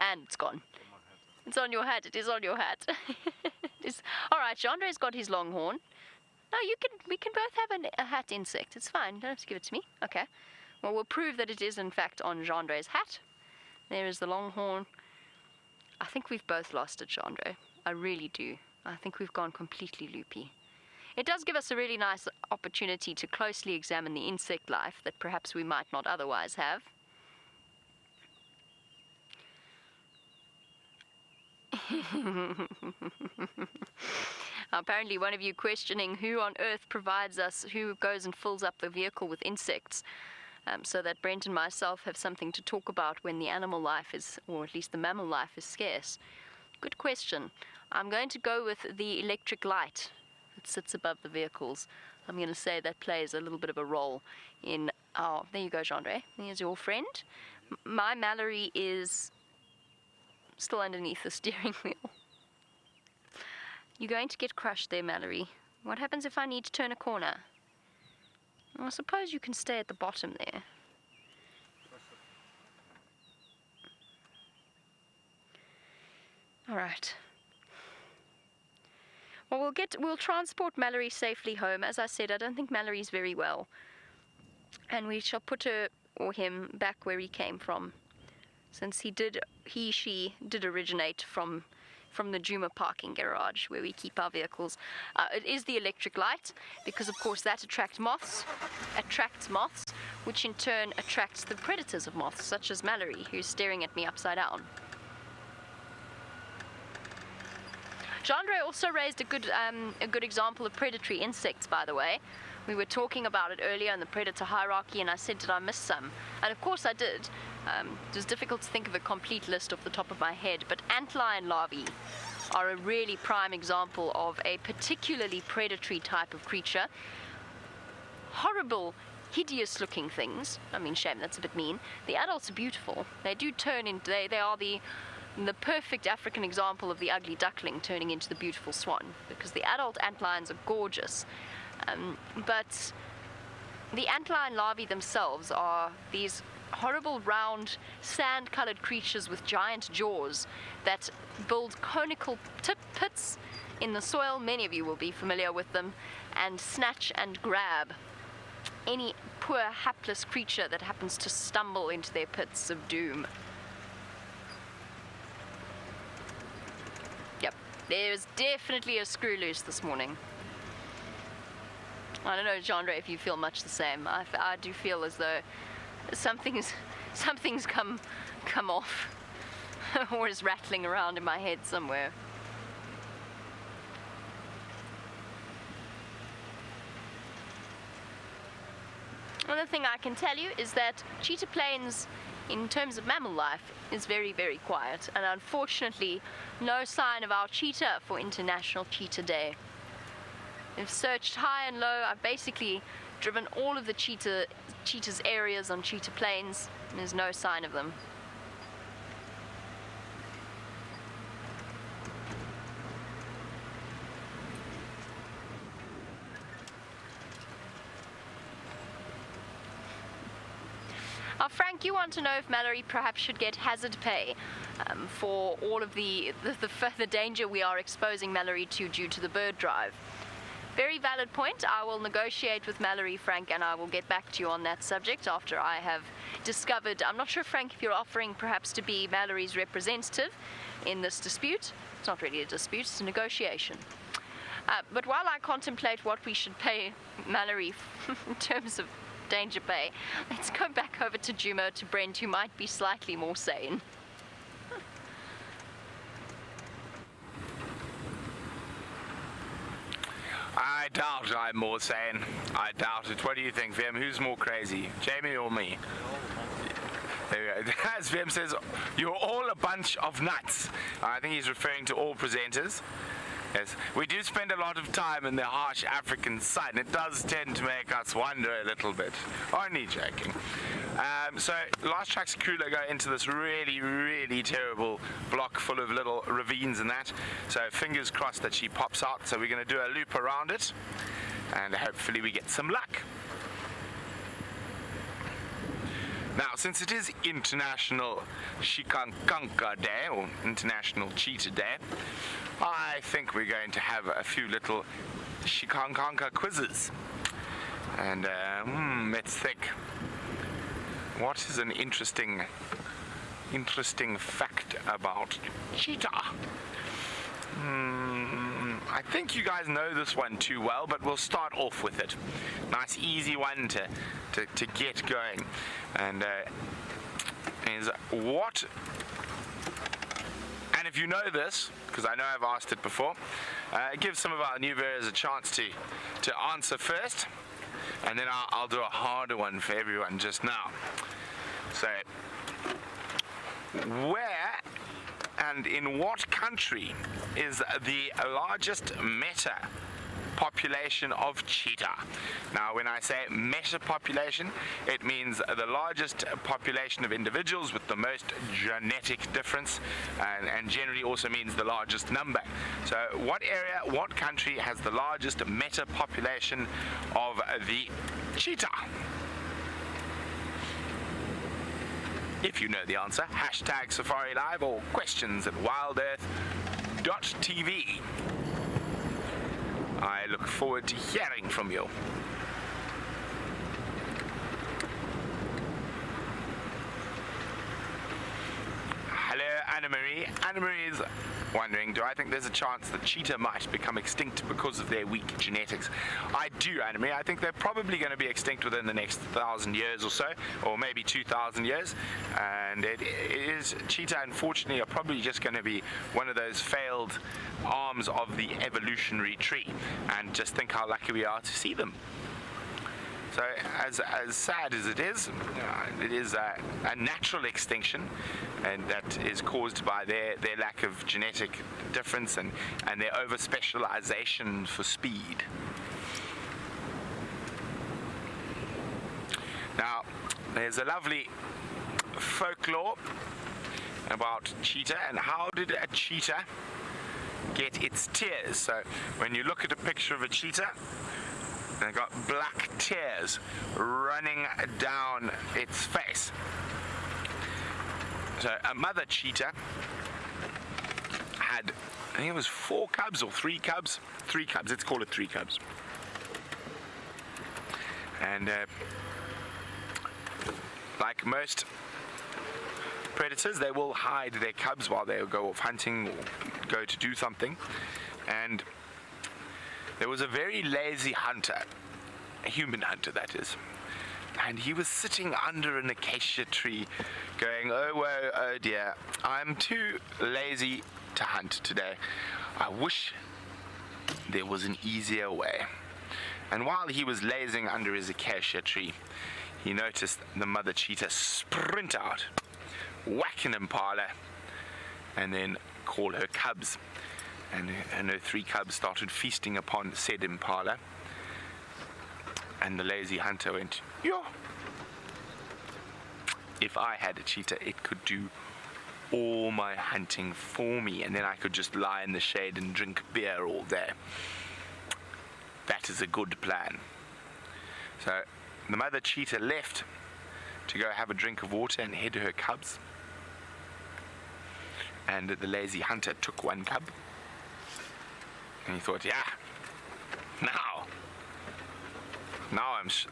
And it's gone. It's on your hat. It is on your hat. All right, Chandre's got his longhorn. No, we can both have a hat insect. It's fine. You don't have to give it to me. Okay. Well, we'll prove that it is, in fact, on Chandre's hat. There is the longhorn. I think we've both lost it, Chandre. I really do. I think we've gone completely loopy. It does give us a really nice opportunity to closely examine the insect life that perhaps we might not otherwise have. Apparently one of you questioning who on earth provides us, who goes and fills up the vehicle with insects, so that Brent and myself have something to talk about when the animal life is, or at least the mammal life is scarce. Good question. I'm going to go with the electric light that sits above the vehicles. I'm going to say that plays a little bit of a role in, oh, there you go, Chandre. There's your friend. My Mallory is still underneath the steering wheel. You're going to get crushed there, Mallory. What happens if I need to turn a corner? Well, I suppose you can stay at the bottom there. All right. Well, we'll transport Mallory safely home. As I said, I don't think Mallory's very well. And we shall put her or him back where he came from, since she did originate from the Juma parking garage where we keep our vehicles. It is the electric light, because of course that attracts moths, which in turn attracts the predators of moths, such as Mallory, who's staring at me upside down. Chandre also raised a good example of predatory insects, by the way. We were talking about it earlier in the predator hierarchy, and I said, did I miss some? And of course I did. It was difficult to think of a complete list off the top of my head, but antlion larvae are a really prime example of a particularly predatory type of creature. Horrible, hideous looking things. I mean, shame, that's a bit mean. The adults are beautiful. They do turn into, they are the perfect African example of the ugly duckling turning into the beautiful swan, because the adult antlions are gorgeous. But the antlion larvae themselves are these horrible round sand-colored creatures with giant jaws that build conical pits in the soil. Many of you will be familiar with them, and snatch and grab any poor hapless creature that happens to stumble into their pits of doom. Yep, there's definitely a screw loose this morning. I don't know, Chandre, if you feel much the same. I do feel as though something's come off or is rattling around in my head somewhere. Another thing I can tell you is that Cheetah Plains, in terms of mammal life, is very, very quiet, and unfortunately no sign of our cheetah for International Cheetah Day. I've searched high and low. I've basically driven all of the cheetah's areas on Cheetah Plains, and there's no sign of them. Frank, you want to know if Mallory perhaps should get hazard pay for all of the further danger we are exposing Mallory to due to the bird drive. Very valid point. I will negotiate with Mallory, Frank, and I will get back to you on that subject after I have discovered. I'm not sure, Frank, if you're offering perhaps to be Mallory's representative in this dispute. It's not really a dispute, it's a negotiation. But while I contemplate what we should pay Mallory in terms of danger pay, let's go back over to Juma, to Brent, who might be slightly more sane. I doubt I'm more sane. I doubt it. What do you think, Vim? Who's more crazy, Jamie or me? There we go. As Vim says, you're all a bunch of nuts. I think he's referring to all presenters. Yes, we do spend a lot of time in the harsh African sun. It does tend to make us wonder a little bit. Only joking. So last track's Kruger go into this really, really terrible block full of little ravines and that. So fingers crossed that she pops out. So we're going to do a loop around it, and hopefully we get some luck. Now, since it is International Shikankanka Day, or International Cheetah Day, I think we're going to have a few little Shikankanka quizzes. And let's think. What is an interesting fact about cheetah? I think you guys know this one too well, but we'll start off with it. Nice easy one to get going. And is what, and if you know this, because I know I've asked it before, give some of our new viewers a chance to answer first, and then I'll do a harder one for everyone just now. So, where and in what country is the largest meta population of cheetah? Now, when I say meta population, it means the largest population of individuals with the most genetic difference, and generally also means the largest number. So, what area, what country has the largest meta population of the cheetah? If you know the answer, hashtag safariLIVE or questions@wildearth.tv. I look forward to hearing from you. Hello, Anna-Marie. Anna-Marie is wondering, do I think there's a chance that cheetah might become extinct because of their weak genetics? I do, Anna-Marie. I think they're probably going to be extinct within the next 1,000 years or so, or maybe 2,000 years. And cheetah, unfortunately, are probably just going to be one of those failed arms of the evolutionary tree. And just think how lucky we are to see them. So, as sad as it is a natural extinction, and that is caused by their lack of genetic difference and their over-specialization for speed. Now, there's a lovely folklore about cheetah, and how did a cheetah get its tears? So, when you look at a picture of a cheetah, they've got black tears running down its face. So a mother cheetah had, I think it was 4 cubs or 3 cubs. 3 cubs, let's call it 3 cubs. And like most predators, they will hide their cubs while they go off hunting or go to do something. And there was a very lazy hunter, a human hunter that is, and he was sitting under an acacia tree going, oh woe, oh dear, I'm too lazy to hunt today. I wish there was an easier way. And while he was lazing under his acacia tree, he noticed the mother cheetah sprint out, whack an impala, and then call her cubs. And her 3 cubs started feasting upon said impala. And the lazy hunter went, yo, if I had a cheetah, it could do all my hunting for me, and then I could just lie in the shade and drink beer all day. That is a good plan. So the mother cheetah left to go have a drink of water and head to her cubs. And the lazy hunter took 1 cub. And he thought, yeah, now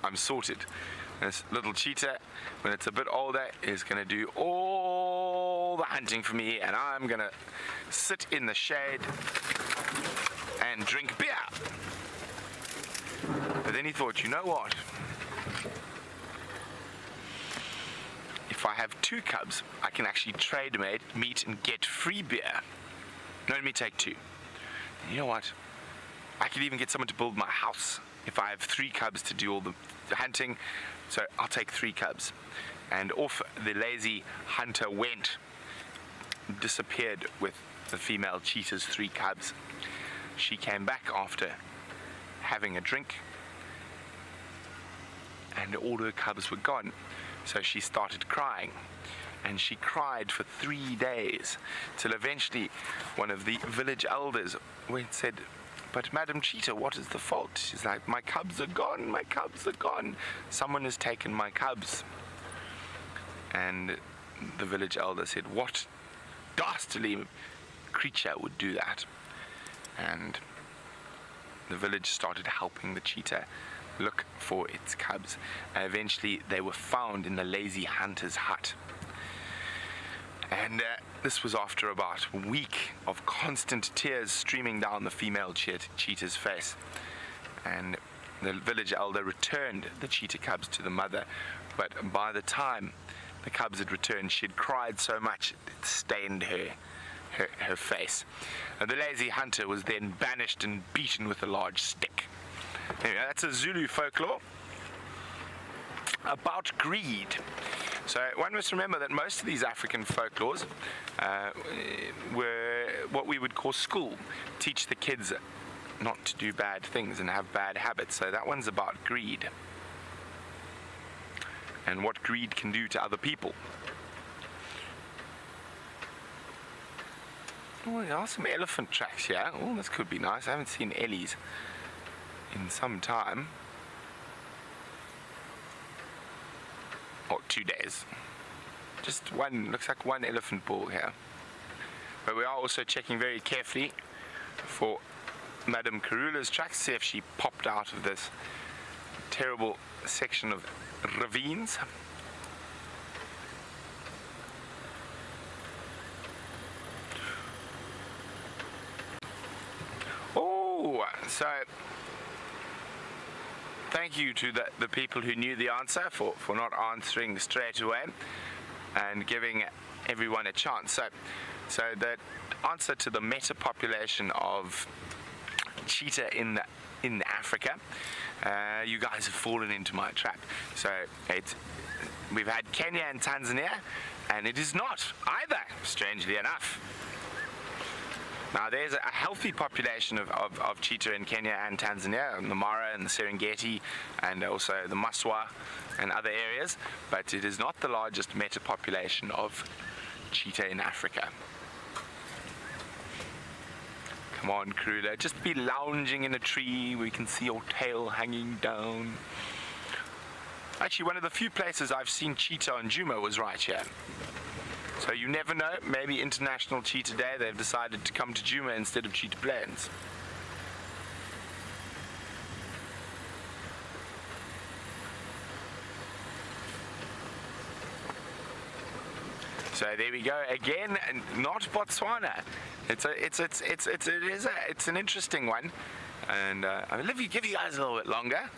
I'm sorted. This little cheetah, when it's a bit older, is going to do all the hunting for me, and I'm going to sit in the shade and drink beer. But then he thought, you know what? If I have 2 cubs, I can actually trade meat and get free beer. No, let me take 2. You know what? I could even get someone to build my house if I have 3 cubs to do all the hunting. So I'll take 3 cubs. And off the lazy hunter went, disappeared with the female cheetah's 3 cubs. She came back after having a drink, and all her cubs were gone. So she started crying. And she cried for 3 days, till eventually one of the village elders said, but Madam Cheetah, what is the fault? She's like, my cubs are gone, my cubs are gone. Someone has taken my cubs. And the village elder said, what dastardly creature would do that? And the village started helping the cheetah look for its cubs. And eventually they were found in the lazy hunter's hut. And this was after about a week of constant tears streaming down the female cheetah's face. And the village elder returned the cheetah cubs to the mother, but by the time the cubs had returned, she had cried so much it stained her face. And the lazy hunter was then banished and beaten with a large stick. Anyway, that's a Zulu folklore about greed. So one must remember that most of these African folklores were what we would call school, teach the kids not to do bad things and have bad habits. So that one's about greed and what greed can do to other people. Oh, there are some elephant tracks here. Oh, this could be nice. I haven't seen ellies in some time. Or 2 days. Just one, looks like one elephant ball here. But we are also checking very carefully for Madame Karula's tracks, see if she popped out of this terrible section of ravines. Oh, so thank you to the people who knew the answer for not answering straight away and giving everyone a chance. So the answer to the meta population of cheetah in Africa, you guys have fallen into my trap. So we've had Kenya and Tanzania, and it is not either, strangely enough. Now there's a healthy population of cheetah in Kenya and Tanzania, the Mara and the Serengeti, and also the Maswa and other areas, but it is not the largest meta population of cheetah in Africa. Come on, Karula, just be lounging in a tree where you can see your tail hanging down. Actually, one of the few places I've seen cheetah on Djuma was right here. So you never know, maybe International Cheetah Day, they've decided to come to Djuma instead of Cheetah Plains. So there we go again, not Botswana. It's an interesting one, and I'll give you guys a little bit longer.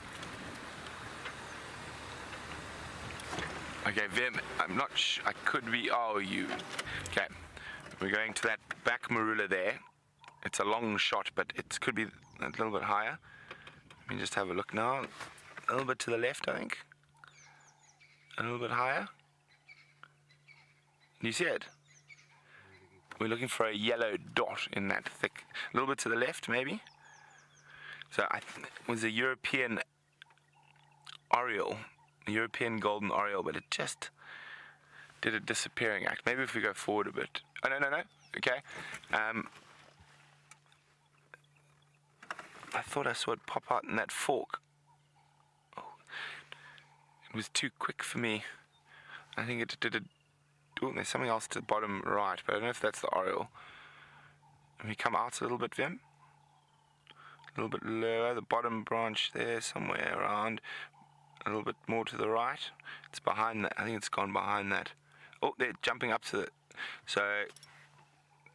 Okay, Vim, I'm not sure, I could be, oh, you. Okay, we're going to that back marula there. It's a long shot, but it could be a little bit higher. Let me just have a look now. A little bit to the left, I think. A little bit higher. Do you see it? We're looking for a yellow dot in that thick. A little bit to the left, maybe. So it was a European oriole. European golden oriole, but it just did a disappearing act. Maybe if we go forward a bit. Oh, no. Okay. I thought I saw it pop out in that fork. Oh, it was too quick for me. I think it did a... Oh, there's something else to the bottom right, but I don't know if that's the oriole. Let me come out a little bit, Vim. A little bit lower, the bottom branch there, somewhere around. A little bit more to the right. It's behind that. I think it's gone behind that. Oh, they're jumping up to the... So,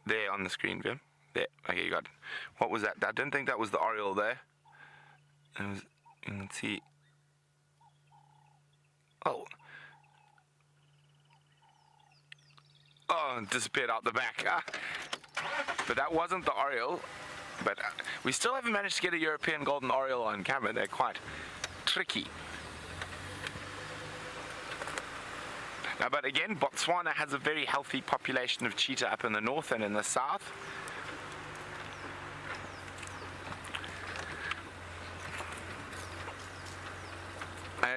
there on the screen, Vim. There. Okay, you got it. What was that? I don't think that was the oriole there. It was... You can see... Oh. Oh, it disappeared out the back. Ah. But that wasn't the oriole. But we still haven't managed to get a European golden oriole on camera. They're quite tricky. Now, but again, Botswana has a very healthy population of cheetah up in the north and in the south.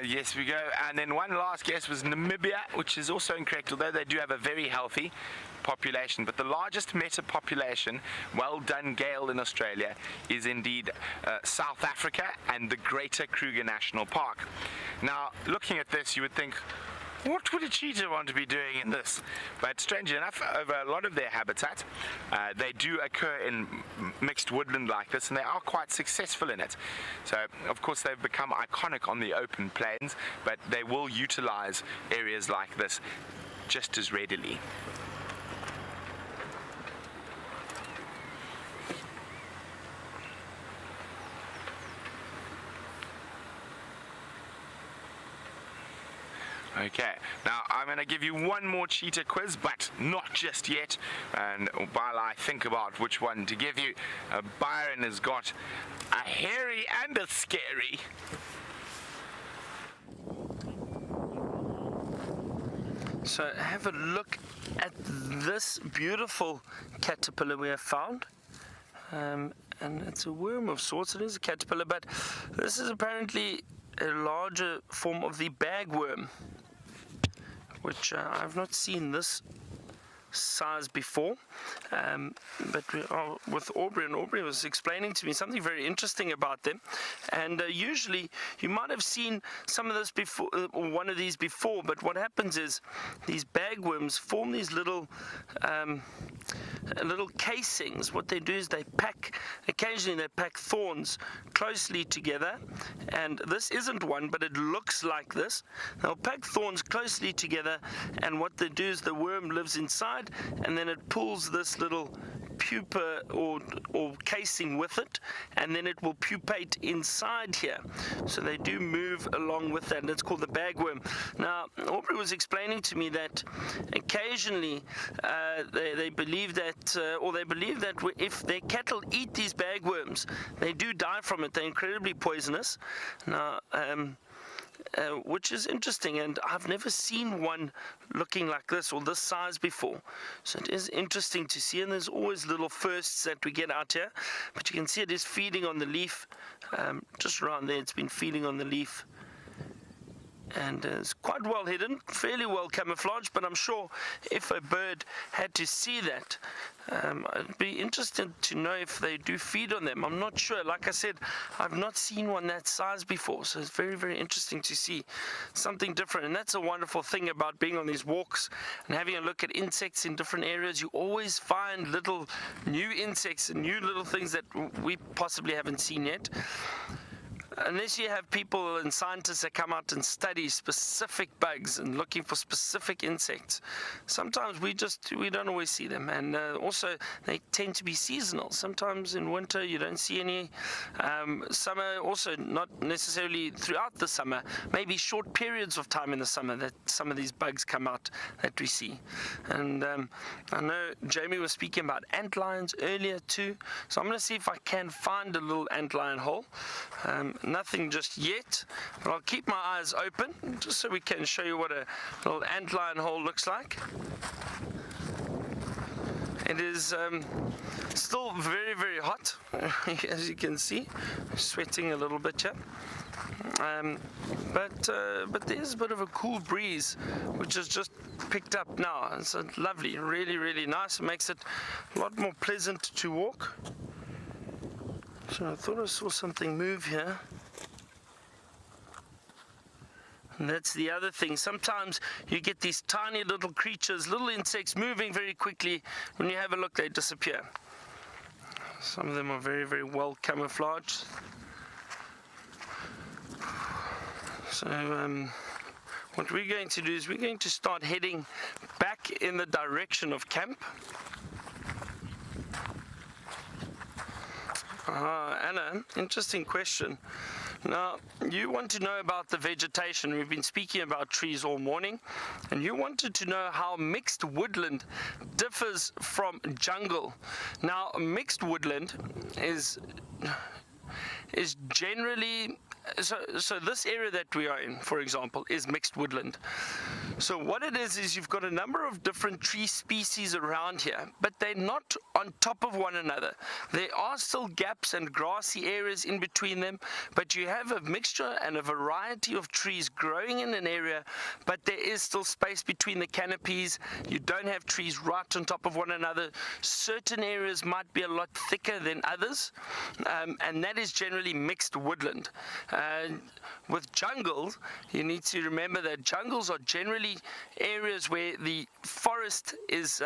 Yes, we go. And then one last guess was Namibia, which is also incorrect, although they do have a very healthy population. But the largest meta population, well done Gail in Australia, is indeed South Africa and the Greater Kruger National Park. Now, looking at this, you would think, what would a cheetah want to be doing in this? But strangely enough, over a lot of their habitat, they do occur in mixed woodland like this, and they are quite successful in it. So, of course, they've become iconic on the open plains, but they will utilize areas like this just as readily. Okay, now I'm going to give you one more cheetah quiz, but not just yet. And while I think about which one to give you, Byron has got a hairy and a scary. So have a look at this beautiful caterpillar we have found. And it's a worm of sorts. It is a caterpillar, but this is apparently a larger form of the bagworm, which I've not seen this size before, but we are with Aubrey, and Aubrey was explaining to me something very interesting about them. And usually you might have seen some of this before, or one of these before, but what happens is these bagworms form these little casings. What they do is occasionally they pack thorns closely together, and this isn't one, but it looks like this. They'll pack thorns closely together, and what they do is the worm lives inside, and then it pulls this little pupa or casing with it, and then it will pupate inside here. So they do move along with that, and it's called the bagworm. Now, Aubrey was explaining to me that occasionally they believe that if their cattle eat these bagworms, they do die from it. They're incredibly poisonous. Now, which is interesting, and I've never seen one looking like this or this size before. So it is interesting to see, and there's always little firsts that we get out here. But you can see it is feeding on the leaf, just around there. It's been feeding on the leaf, and it's quite well hidden, fairly well camouflaged. But I'm sure if a bird had to see that, I'd be interested to know if they do feed on them. I'm not sure. Like I said, I've not seen one that size before, so it's very, very interesting to see something different. And that's a wonderful thing about being on these walks and having a look at insects in different areas. You always find little new insects and new little things that we possibly haven't seen yet. Unless you have people and scientists that come out and study specific bugs and looking for specific insects, sometimes we don't always see them. And also they tend to be seasonal. Sometimes in winter you don't see any. Summer also not necessarily throughout the summer, maybe short periods of time in the summer that some of these bugs come out that we see. And I know Jamie was speaking about antlions earlier too, so I'm going to see if I can find a little antlion hole. Nothing just yet, but I'll keep my eyes open just so we can show you what a little antlion hole looks like. It is still very, very hot, as you can see. I'm sweating a little bit here. But there's a bit of a cool breeze which has just picked up now. It's lovely, really, really nice. It makes it a lot more pleasant to walk. So I thought I saw something move here. And that's the other thing. Sometimes you get these tiny little creatures, little insects moving very quickly. When you have a look, they disappear. Some of them are very, very well camouflaged. So what we're going to do is we're going to start heading back in the direction of camp. Anna, interesting question. Now, you want to know about the vegetation. We've been speaking about trees all morning, and you wanted to know how mixed woodland differs from jungle. Now, mixed woodland is generally... So this area that we are in, for example, is mixed woodland. So what it is you've got a number of different tree species around here, but they're not on top of one another. There are still gaps and grassy areas in between them, but you have a mixture and a variety of trees growing in an area, but there is still space between the canopies. You don't have trees right on top of one another. Certain areas might be a lot thicker than others, and that is generally mixed woodland. With jungles, you need to remember that jungles are generally generally areas where the forest is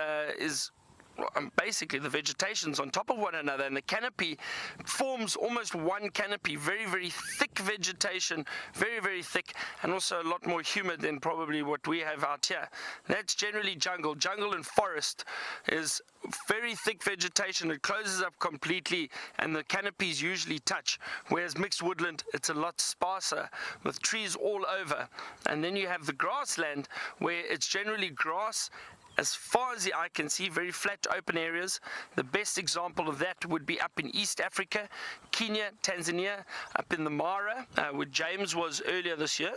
basically the vegetation's on top of one another, and the canopy forms almost one canopy, very, very thick vegetation, very, very thick, and also a lot more humid than probably what we have out here. That's generally jungle. Jungle and forest is very thick vegetation. It closes up completely, and the canopies usually touch, whereas mixed woodland, it's a lot sparser with trees all over. And then you have the grassland, where it's generally grass as far as the eye can see, very flat open areas. The best example of that would be up in East Africa, Kenya, Tanzania, up in the Mara, where James was earlier this year.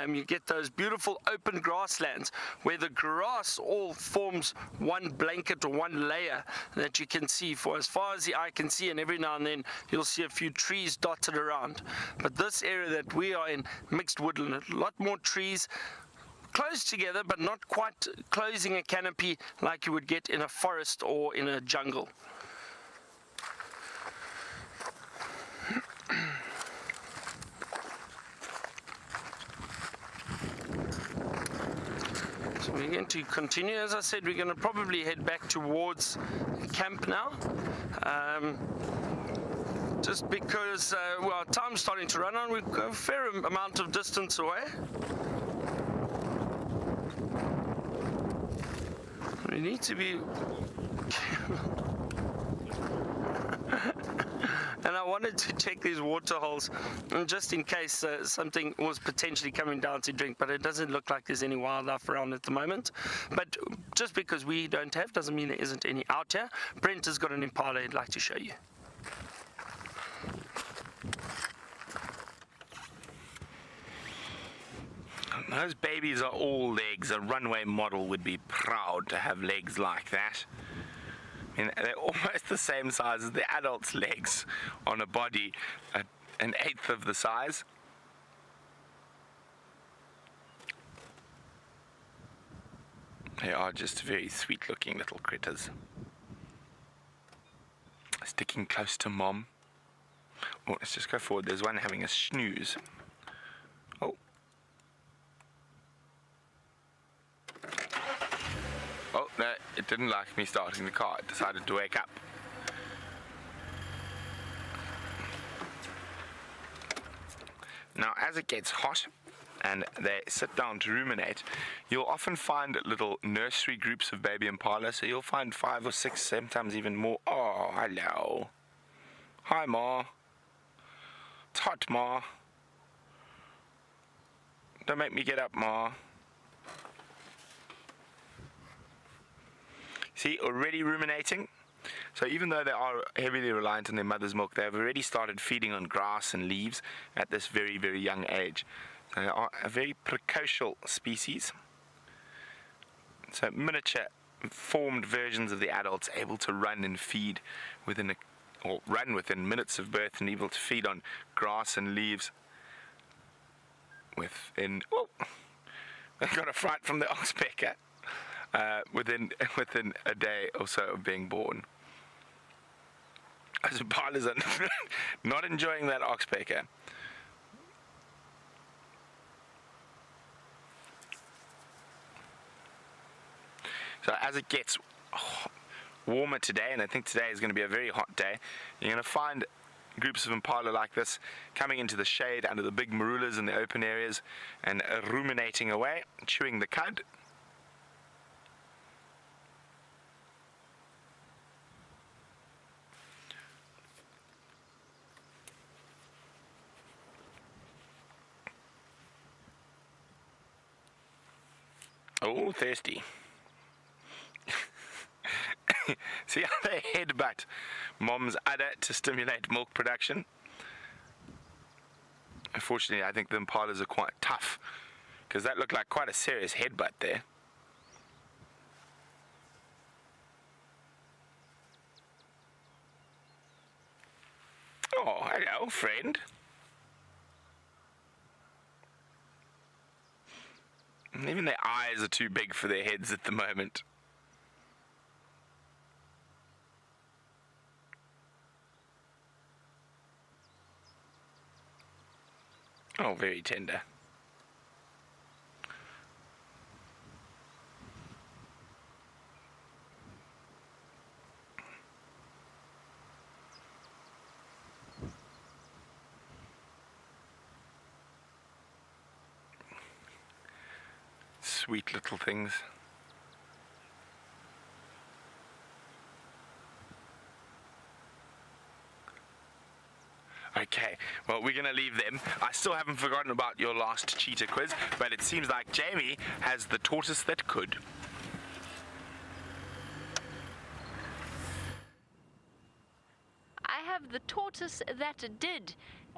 You get those beautiful open grasslands where the grass all forms one blanket or one layer that you can see for as far as the eye can see, and every now and then you'll see a few trees dotted around. But this area that we are in, mixed woodland, a lot more trees, close together, but not quite closing a canopy like you would get in a forest or in a jungle. So we're going to continue. As I said, we're going to probably head back towards camp now. Just because, well, time's starting to run on. We've got a fair amount of distance away. We need to be and I wanted to check these water holes just in case something was potentially coming down to drink, but it doesn't look like there's any wildlife around at the moment. But just because we don't have doesn't mean there isn't any out here. Brent has got an impala he'd like to show you. Those babies are all legs. A runway model would be proud to have legs like that. I mean, they're almost the same size as the adult's legs on a body, an eighth of the size. They are just very sweet looking little critters. Sticking close to mom. Oh, let's just go forward. There's one having a snooze. Oh. Oh, no, it didn't like me starting the car. It decided to wake up. Now, as it gets hot and they sit down to ruminate, you'll often find little nursery groups of baby impala. So you'll find 5 or 6, sometimes even more. Oh, hello. Hi, Ma. It's hot, Ma. Don't make me get up, Ma. See, already ruminating. So even though they are heavily reliant on their mother's milk, they have already started feeding on grass and leaves at this very, very young age. So they are a very precocial species. So miniature formed versions of the adults, able to run and feed within run within minutes of birth, and able to feed on grass and leaves within. Oh, I got a fright from the oxpecker. Within a day or so of being born. Those impalas are not enjoying that oxpecker. So as it gets warmer today, and I think today is going to be a very hot day, you're going to find groups of impala like this coming into the shade under the big marulas in the open areas and ruminating away, chewing the cud. Oh, thirsty. See how they headbutt mom's udder to stimulate milk production? Unfortunately, I think the impalas are quite tough, because that looked like quite a serious headbutt there. Oh, hello, friend. Even their eyes are too big for their heads at the moment. Oh, very tender. sweet little things. Okay, well, we're going to leave them. I still haven't forgotten about your last cheetah quiz, but it seems like Jamie has the tortoise that could. I have the tortoise that did.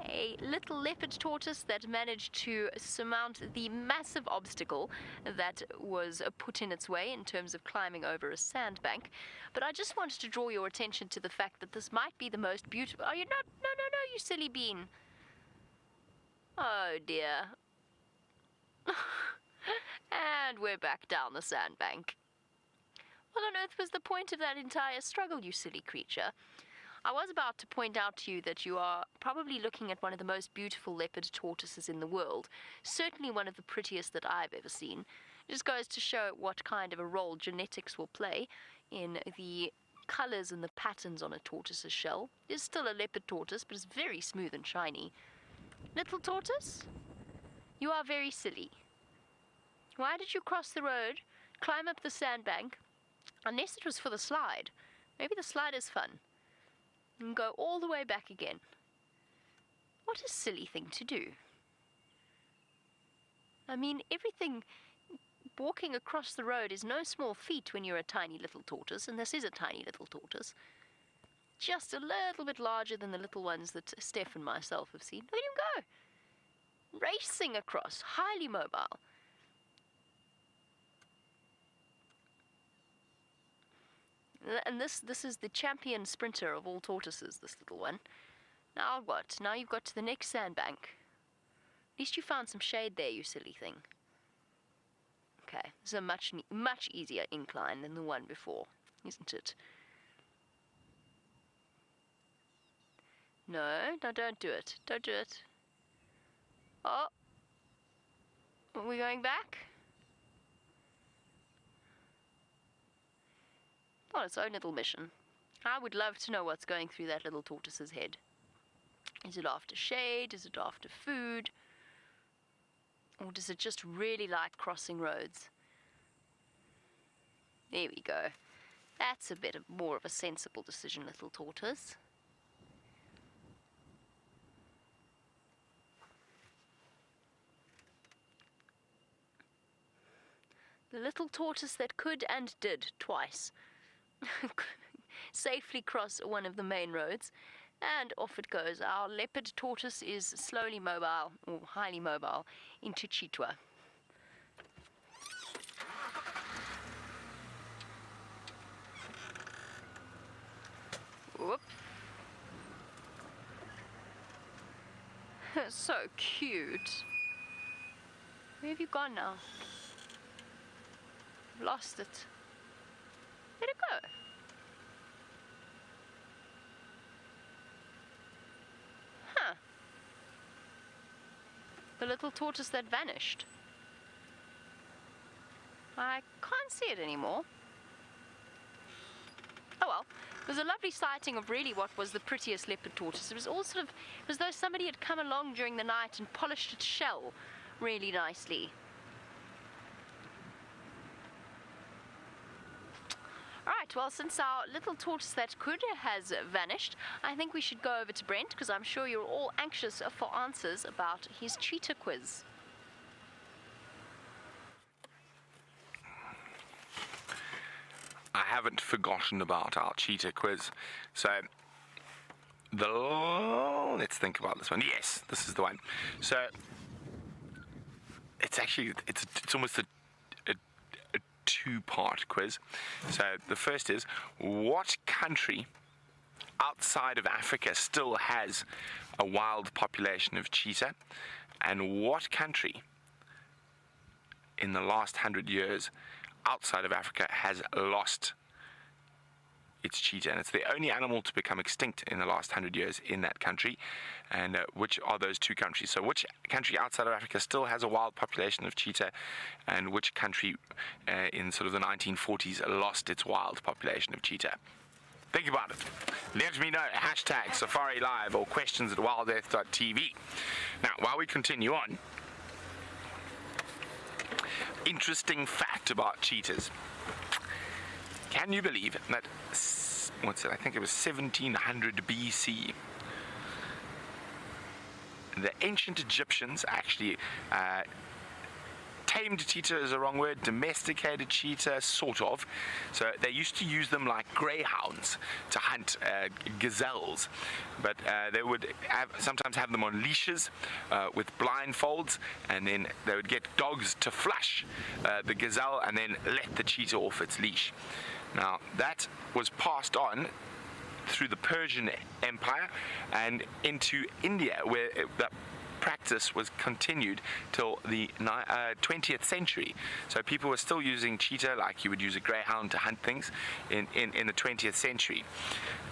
A little leopard tortoise that managed to surmount the massive obstacle that was put in its way in terms of climbing over a sandbank. But I just wanted to draw your attention to the fact that this might be the most beautiful... Are you not? No, you silly bean. Oh dear. And we're back down the sandbank. What on earth was the point of that entire struggle, you silly creature? I was about to point out to you that you are probably looking at one of the most beautiful leopard tortoises in the world. Certainly one of the prettiest that I've ever seen. It just goes to show what kind of a role genetics will play in the colours and the patterns on a tortoise's shell. It's still a leopard tortoise, but it's very smooth and shiny. Little tortoise, you are very silly. Why did you cross the road, climb up the sandbank, unless it was for the slide? Maybe the slide is fun. And go all the way back again. What a silly thing to do. I mean, walking across the road is no small feat when you're a tiny little tortoise, and this is a tiny little tortoise. Just a little bit larger than the little ones that Steph and myself have seen. Look at him go! Racing across, highly mobile. And this is the champion sprinter of all tortoises, this little one. Now what? Now you've got to the next sandbank. At least you found some shade there, you silly thing. Okay, this is a much easier incline than the one before, isn't it? No, don't do it. Don't do it. Oh! Are we going back? Well, its own little mission. I would love to know what's going through that little tortoise's head. Is it after shade? Is it after food? Or does it just really like crossing roads? There we go. That's a bit more of a sensible decision, little tortoise. The little tortoise that could and did twice safely cross one of the main roads, and off it goes. Our leopard tortoise is slowly mobile, or highly mobile, into Chitwa. Whoop. So cute. Where have you gone now? Lost it. Where'd it go? Huh. The little tortoise that vanished. I can't see it anymore. Oh well. It was a lovely sighting of really what was the prettiest leopard tortoise. It was all sort of, it was as though somebody had come along during the night and polished its shell really nicely. Alright, well, since our little tortoise that could has vanished, I think we should go over to Brent, because I'm sure you're all anxious for answers about his cheetah quiz. I haven't forgotten about our cheetah quiz. So, let's think about this one. Yes, this is the one. So, it's actually, it's almost a two-part quiz. So the first is, what country outside of Africa still has a wild population of cheetah, and what country in the last 100 years outside of Africa has lost its cheetah? And it's the only animal to become extinct in the last 100 years in that country. And which are those two countries? So which country outside of Africa still has a wild population of cheetah, and which country in sort of the 1940s lost its wild population of cheetah? Think about it. Let me know. Hashtag safariLIVE or questions@wildearth.tv. Now, while we continue on, interesting fact about cheetahs. Can you believe that, I think it was 1700 BC, the ancient Egyptians actually tamed cheetah is the wrong word, domesticated cheetah, sort of. So they used to use them like greyhounds to hunt gazelles, but they would sometimes have them on leashes with blindfolds, and then they would get dogs to flush the gazelle and then let the cheetah off its leash. Now that was passed on through the Persian Empire and into India, where that practice was continued till the 20th century. So people were still using cheetah like you would use a greyhound to hunt things in the 20th century.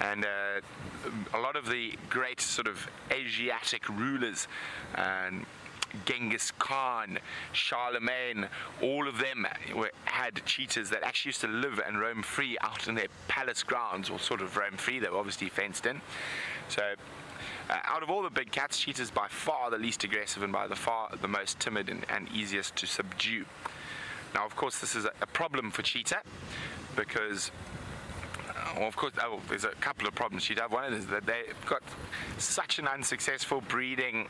And a lot of the great sort of Asiatic rulers, Genghis Khan, Charlemagne, all of them had cheetahs that actually used to live and roam free out in their palace grounds, or sort of roam free. They were obviously fenced in. So out of all the big cats, cheetahs by far the least aggressive and by far the most timid and easiest to subdue. Now, of course, this is a problem for cheetah because, there's a couple of problems cheetah have. One is that they've got such an unsuccessful breeding.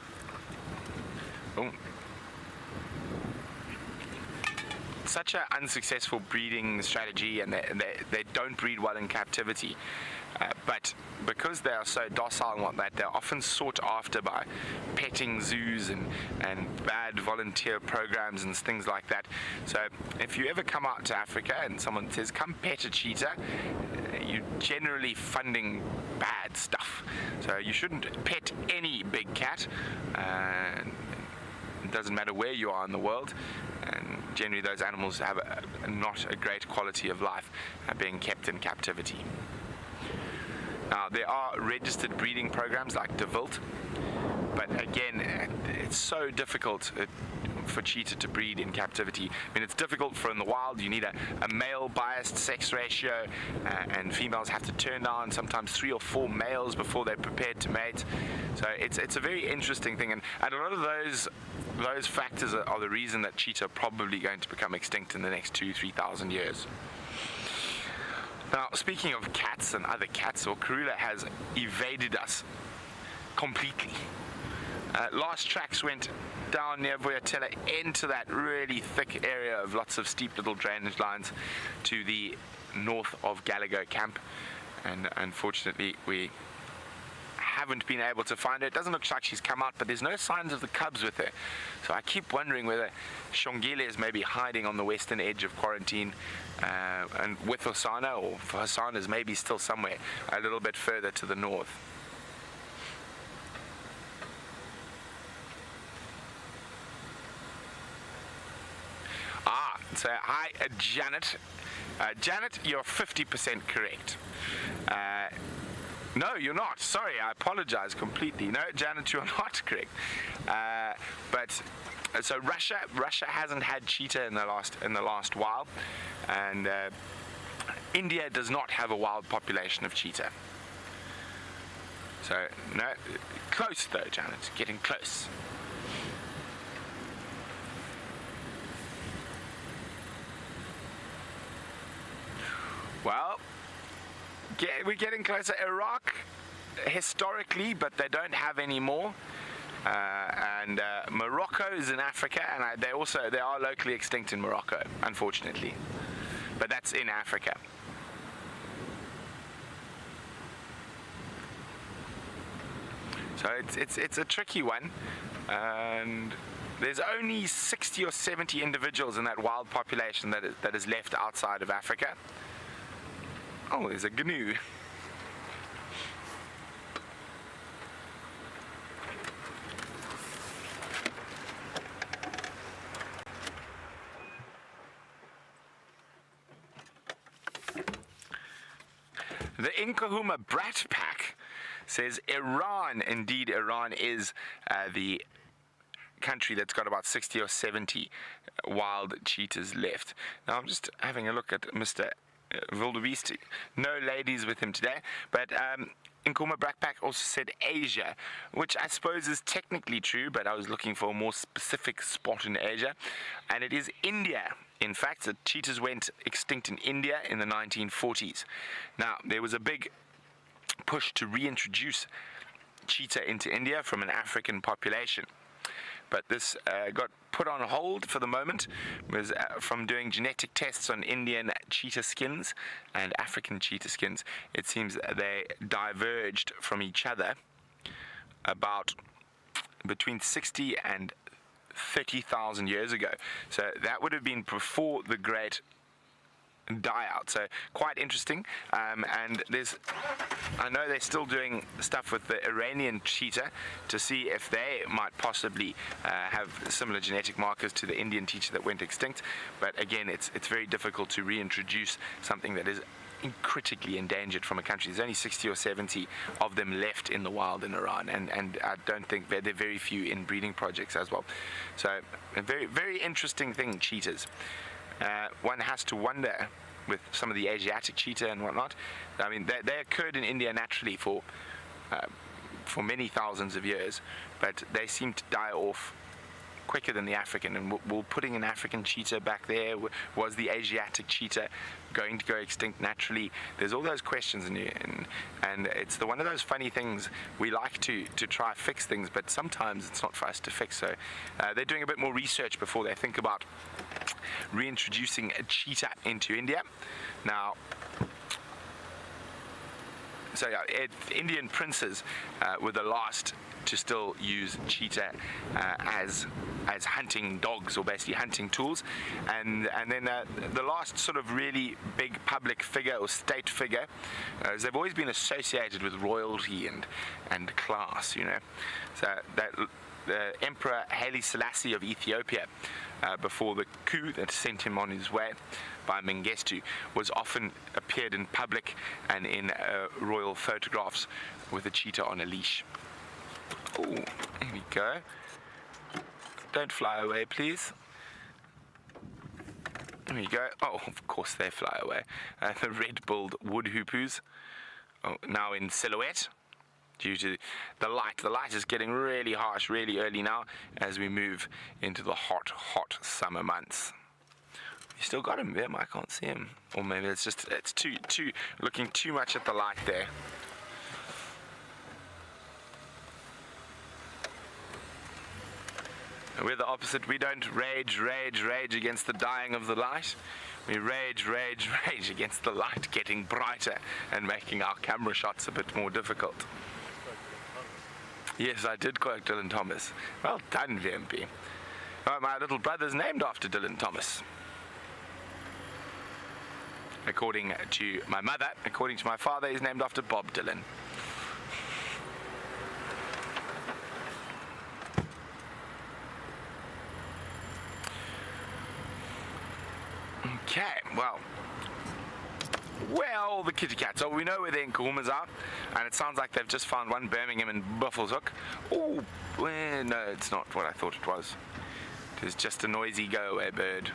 Such an unsuccessful breeding strategy, and they don't breed well in captivity. But because they are so docile and whatnot, they're often sought after by petting zoos and bad volunteer programs and things like that. So if you ever come out to Africa and someone says, come pet a cheetah, you're generally funding bad stuff. So you shouldn't pet any big cat. It doesn't matter where you are in the world, and generally those animals have not a great quality of life being kept in captivity. Now, there are registered breeding programs like De Wild, but again, it's so difficult for cheetah to breed in captivity. I mean, it's difficult for in the wild. You need a male biased sex ratio, and females have to turn down sometimes 3 or 4 males before they're prepared to mate. So it's a very interesting thing, and a lot of those factors are the reason that cheetah are probably going to become extinct in the next 2,000-3,000 years. Now, speaking of cats and other cats, Karula has evaded us completely. Last tracks went down near Vuyatela into that really thick area of lots of steep little drainage lines to the north of Gallagher Camp, and unfortunately we haven't been able to find her. It doesn't look like she's come out, but there's no signs of the cubs with her. So I keep wondering whether Shongile is maybe hiding on the western edge of quarantine and with Hosana, or Hosana is maybe still somewhere a little bit further to the north. So hi, Janet. Janet, you're 50% correct. No, you're not. Sorry, I apologize completely. No, Janet, you're not correct. But so Russia hasn't had cheetah in the last while, and India does not have a wild population of cheetah. So no, close though, Janet. Getting close. Well, we're getting closer. Iraq, historically, but they don't have any more. And Morocco is in Africa, and they are locally extinct in Morocco, unfortunately. But that's in Africa. So it's a tricky one, and there's only 60 or 70 individuals in that wild population that is left outside of Africa. Oh, there's a gnu. The Inkahuma Brat Pack says Iran, indeed Iran is the country that's got about 60 or 70 wild cheetahs left. Now I'm just having a look at Mr. Wildebeest. No ladies with him today, but Nkrumah Backpack also said Asia, which I suppose is technically true, but I was looking for a more specific spot in Asia, and it is India. In fact, the cheetahs went extinct in India in the 1940s. Now, there was a big push to reintroduce cheetah into India from an African population. But this got put on hold for the moment, was from doing genetic tests on Indian cheetah skins and African cheetah skins. It seems they diverged from each other about between 60 and 30,000 years ago. So that would have been before the Great Die Out. So quite interesting. And I know they're still doing stuff with the Iranian cheetah to see if they might possibly have similar genetic markers to the Indian cheetah that went extinct. But again, it's very difficult to reintroduce something that is critically endangered from a country. There's only 60 or 70 of them left in the wild in Iran, and I don't think there are very few in breeding projects as well. So a very, very interesting thing, cheetahs. One has to wonder with some of the Asiatic cheetah and whatnot. I mean, they occurred in India naturally for many thousands of years, but they seem to die off quicker than the African. And will putting an African cheetah back there, was the Asiatic cheetah going to go extinct naturally? There's all those questions, and it's one of those funny things. We like to try fix things, but sometimes it's not for us to fix. So they're doing a bit more research before they think about reintroducing a cheetah into India. Now, so yeah, Indian princes were the last to still use cheetah as hunting dogs, or basically hunting tools, and then the last sort of really big public figure or state figure, as they've always been associated with royalty and class, you know. So that the Emperor Haile Selassie of Ethiopia, before the coup that sent him on his way by Mengistu, was often appeared in public and in royal photographs with a cheetah on a leash. Oh, here we go. Don't fly away, please. There we go. Oh, of course they fly away. The red-billed wood hoopus, now in silhouette due to the light. The light is getting really harsh really early now as we move into the hot, hot summer months. You still got him there, I can't see him. Or maybe it's too looking too much at the light there. We're the opposite. We don't rage against the dying of the light. We rage against the light getting brighter and making our camera shots a bit more difficult. Yes, I did quote Dylan Thomas. Well done, VMP. Well, my little brother's named after Dylan Thomas. According to my mother, according to my father, he's named after Bob Dylan. Okay, well, the kitty cats. So we know where the Nkrumahs are, and it sounds like they've just found one Birmingham and Buffelshoek. Oh, well, no, it's not what I thought it was. It is just a noisy go-away bird.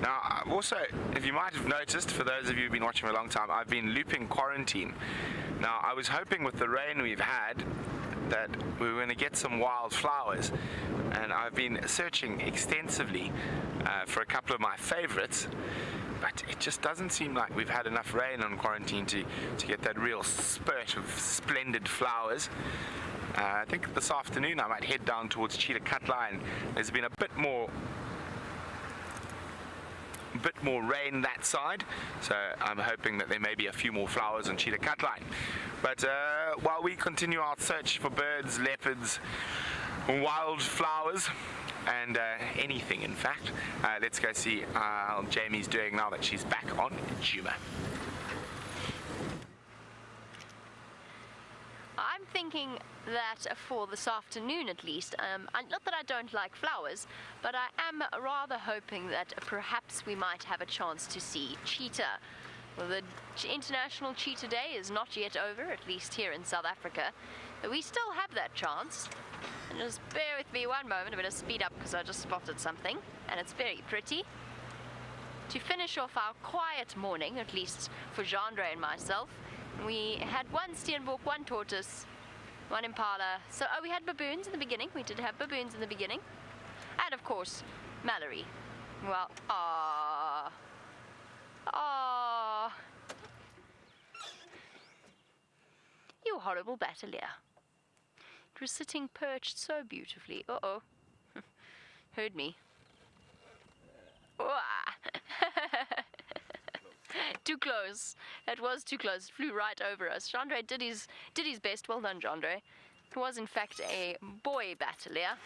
Now, also, if you might have noticed, for those of you who've been watching for a long time, I've been looping quarantine. Now, I was hoping with the rain we've had that we were going to get some wild flowers, and I've been searching extensively for a couple of my favorites, but it just doesn't seem like we've had enough rain on quarantine to get that real spurt of splendid flowers. I think this afternoon I might head down towards Cheetah Cutline, and there's been a bit more rain that side, so I'm hoping that there may be a few more flowers on Cheetah Cutline. But while we continue our search for birds, leopards, wild flowers, and anything in fact, let's go see how Jamie's doing now that she's back on Juma. I'm thinking that for this afternoon at least, not that I don't like flowers, but I am rather hoping that perhaps we might have a chance to see cheetah. Well, the International Cheetah Day is not yet over, at least here in South Africa, but we still have that chance. And just bear with me one moment, I'm going to speed up because I just spotted something, and it's very pretty. to finish off our quiet morning, at least for Jeandre and myself, we had one steenbok, one tortoise, one impala. So, we had baboons in the beginning. We did have baboons in the beginning. And, of course, Mallory. Well, you horrible battalier. It was sitting perched so beautifully. Uh-oh. Heard me. Too close. It was too close. It flew right over us. Jeandre did his best. Well done, Jeandre. It was, in fact, a boy battalier.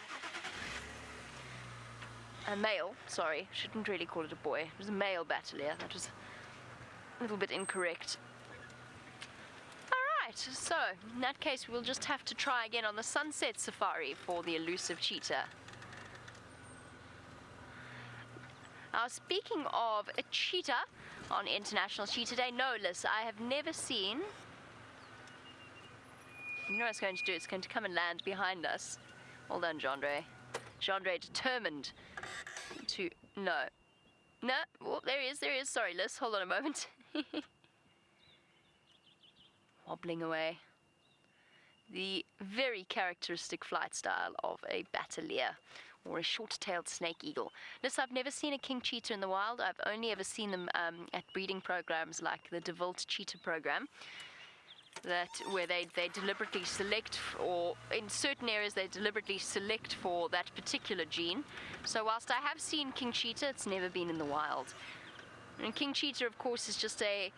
A male, sorry. Shouldn't really call it a boy. It was a male battalier. That was a little bit incorrect. Alright, so in that case we'll just have to try again on the Sunset Safari for the elusive cheetah. Now, speaking of a cheetah on International Cheetah Day, no, Liz, I have never seen... You know what it's going to do? It's going to come and land behind us. Well done, Jeandre. Jeandre determined to... No. Oh, there he is. Sorry, Liz, hold on a moment. Wobbling away. The very characteristic flight style of a battalier, or a short-tailed snake eagle. Listen, I've never seen a king cheetah in the wild. I've only ever seen them at breeding programs like the De Wild cheetah program, where they deliberately select, or in certain areas they deliberately select for that particular gene. So whilst I have seen king cheetah, it's never been in the wild. And king cheetah, of course, is just a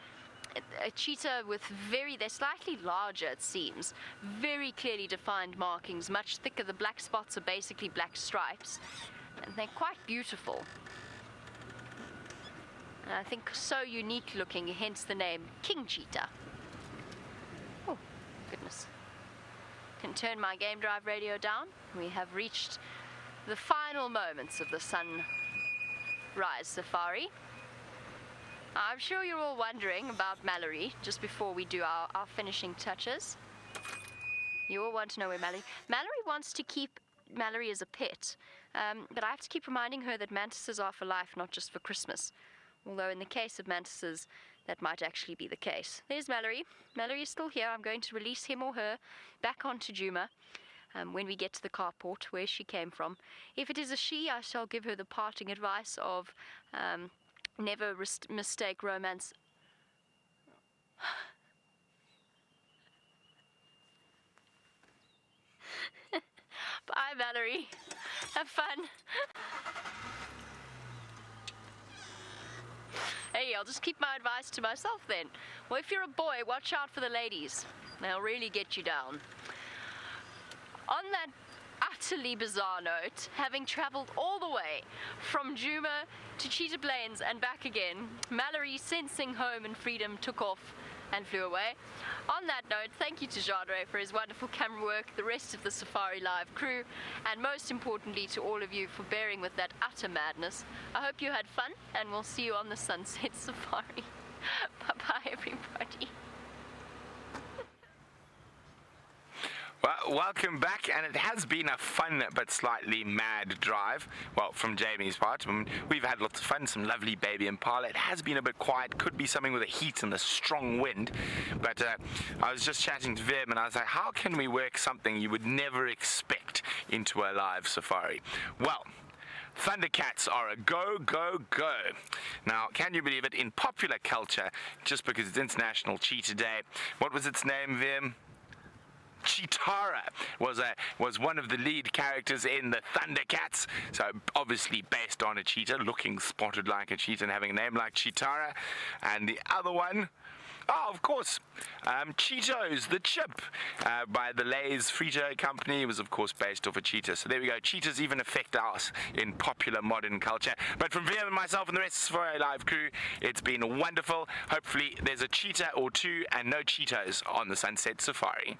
cheetah with they're slightly larger, it seems, very clearly defined markings, much thicker. The black spots are basically black stripes, and they're quite beautiful. And I think so unique looking, hence the name king cheetah. Oh, goodness. Can turn my game drive radio down. We have reached the final moments of the Sunrise Safari. I'm sure you're all wondering about Mallory just before we do our finishing touches. You all want to know where Mallory wants to keep Mallory as a pet, but I have to keep reminding her that mantises are for life, not just for Christmas. Although in the case of mantises, that might actually be the case. There's Mallory. Mallory is still here. I'm going to release him or her back onto Djuma when we get to the carport where she came from. If it is a she, I shall give her the parting advice of... never mistake romance. Bye, Valerie. Have fun. Hey, I'll just keep my advice to myself then. Well, if you're a boy, watch out for the ladies. They'll really get you down. On that utterly bizarre note, having travelled all the way from Djuma to Cheetah Plains and back again, Mallory, sensing home and freedom, took off and flew away. On that note, thank you to Jeandre for his wonderful camera work, the rest of the safariLIVE crew, and most importantly to all of you for bearing with that utter madness. I hope you had fun, and we'll see you on the Sunset Safari. Bye-bye, everybody. Well, welcome back, and it has been a fun but slightly mad drive. Well, from Jamie's part, we've had lots of fun, some lovely baby impala. It has been a bit quiet, could be something with the heat and the strong wind, but I was just chatting to Vim, and I was like, how can we work something you would never expect into a live safari? Well, Thundercats are a go, go, go. Now, can you believe it? In popular culture, just because it's International Cheetah Day, what was its name, Vim? Cheetara was one of the lead characters in the Thundercats, so obviously based on a cheetah, looking spotted like a cheetah and having a name like Cheetara. And the other one, oh, of course, Cheetos, the chip, by the Lay's Frito company, was of course based off a cheetah. So there we go, cheetahs even affect us in popular modern culture. But from Vim and myself and the rest of the safariLIVE crew, it's been wonderful. Hopefully there's a cheetah or two and no Cheetos on the Sunset Safari.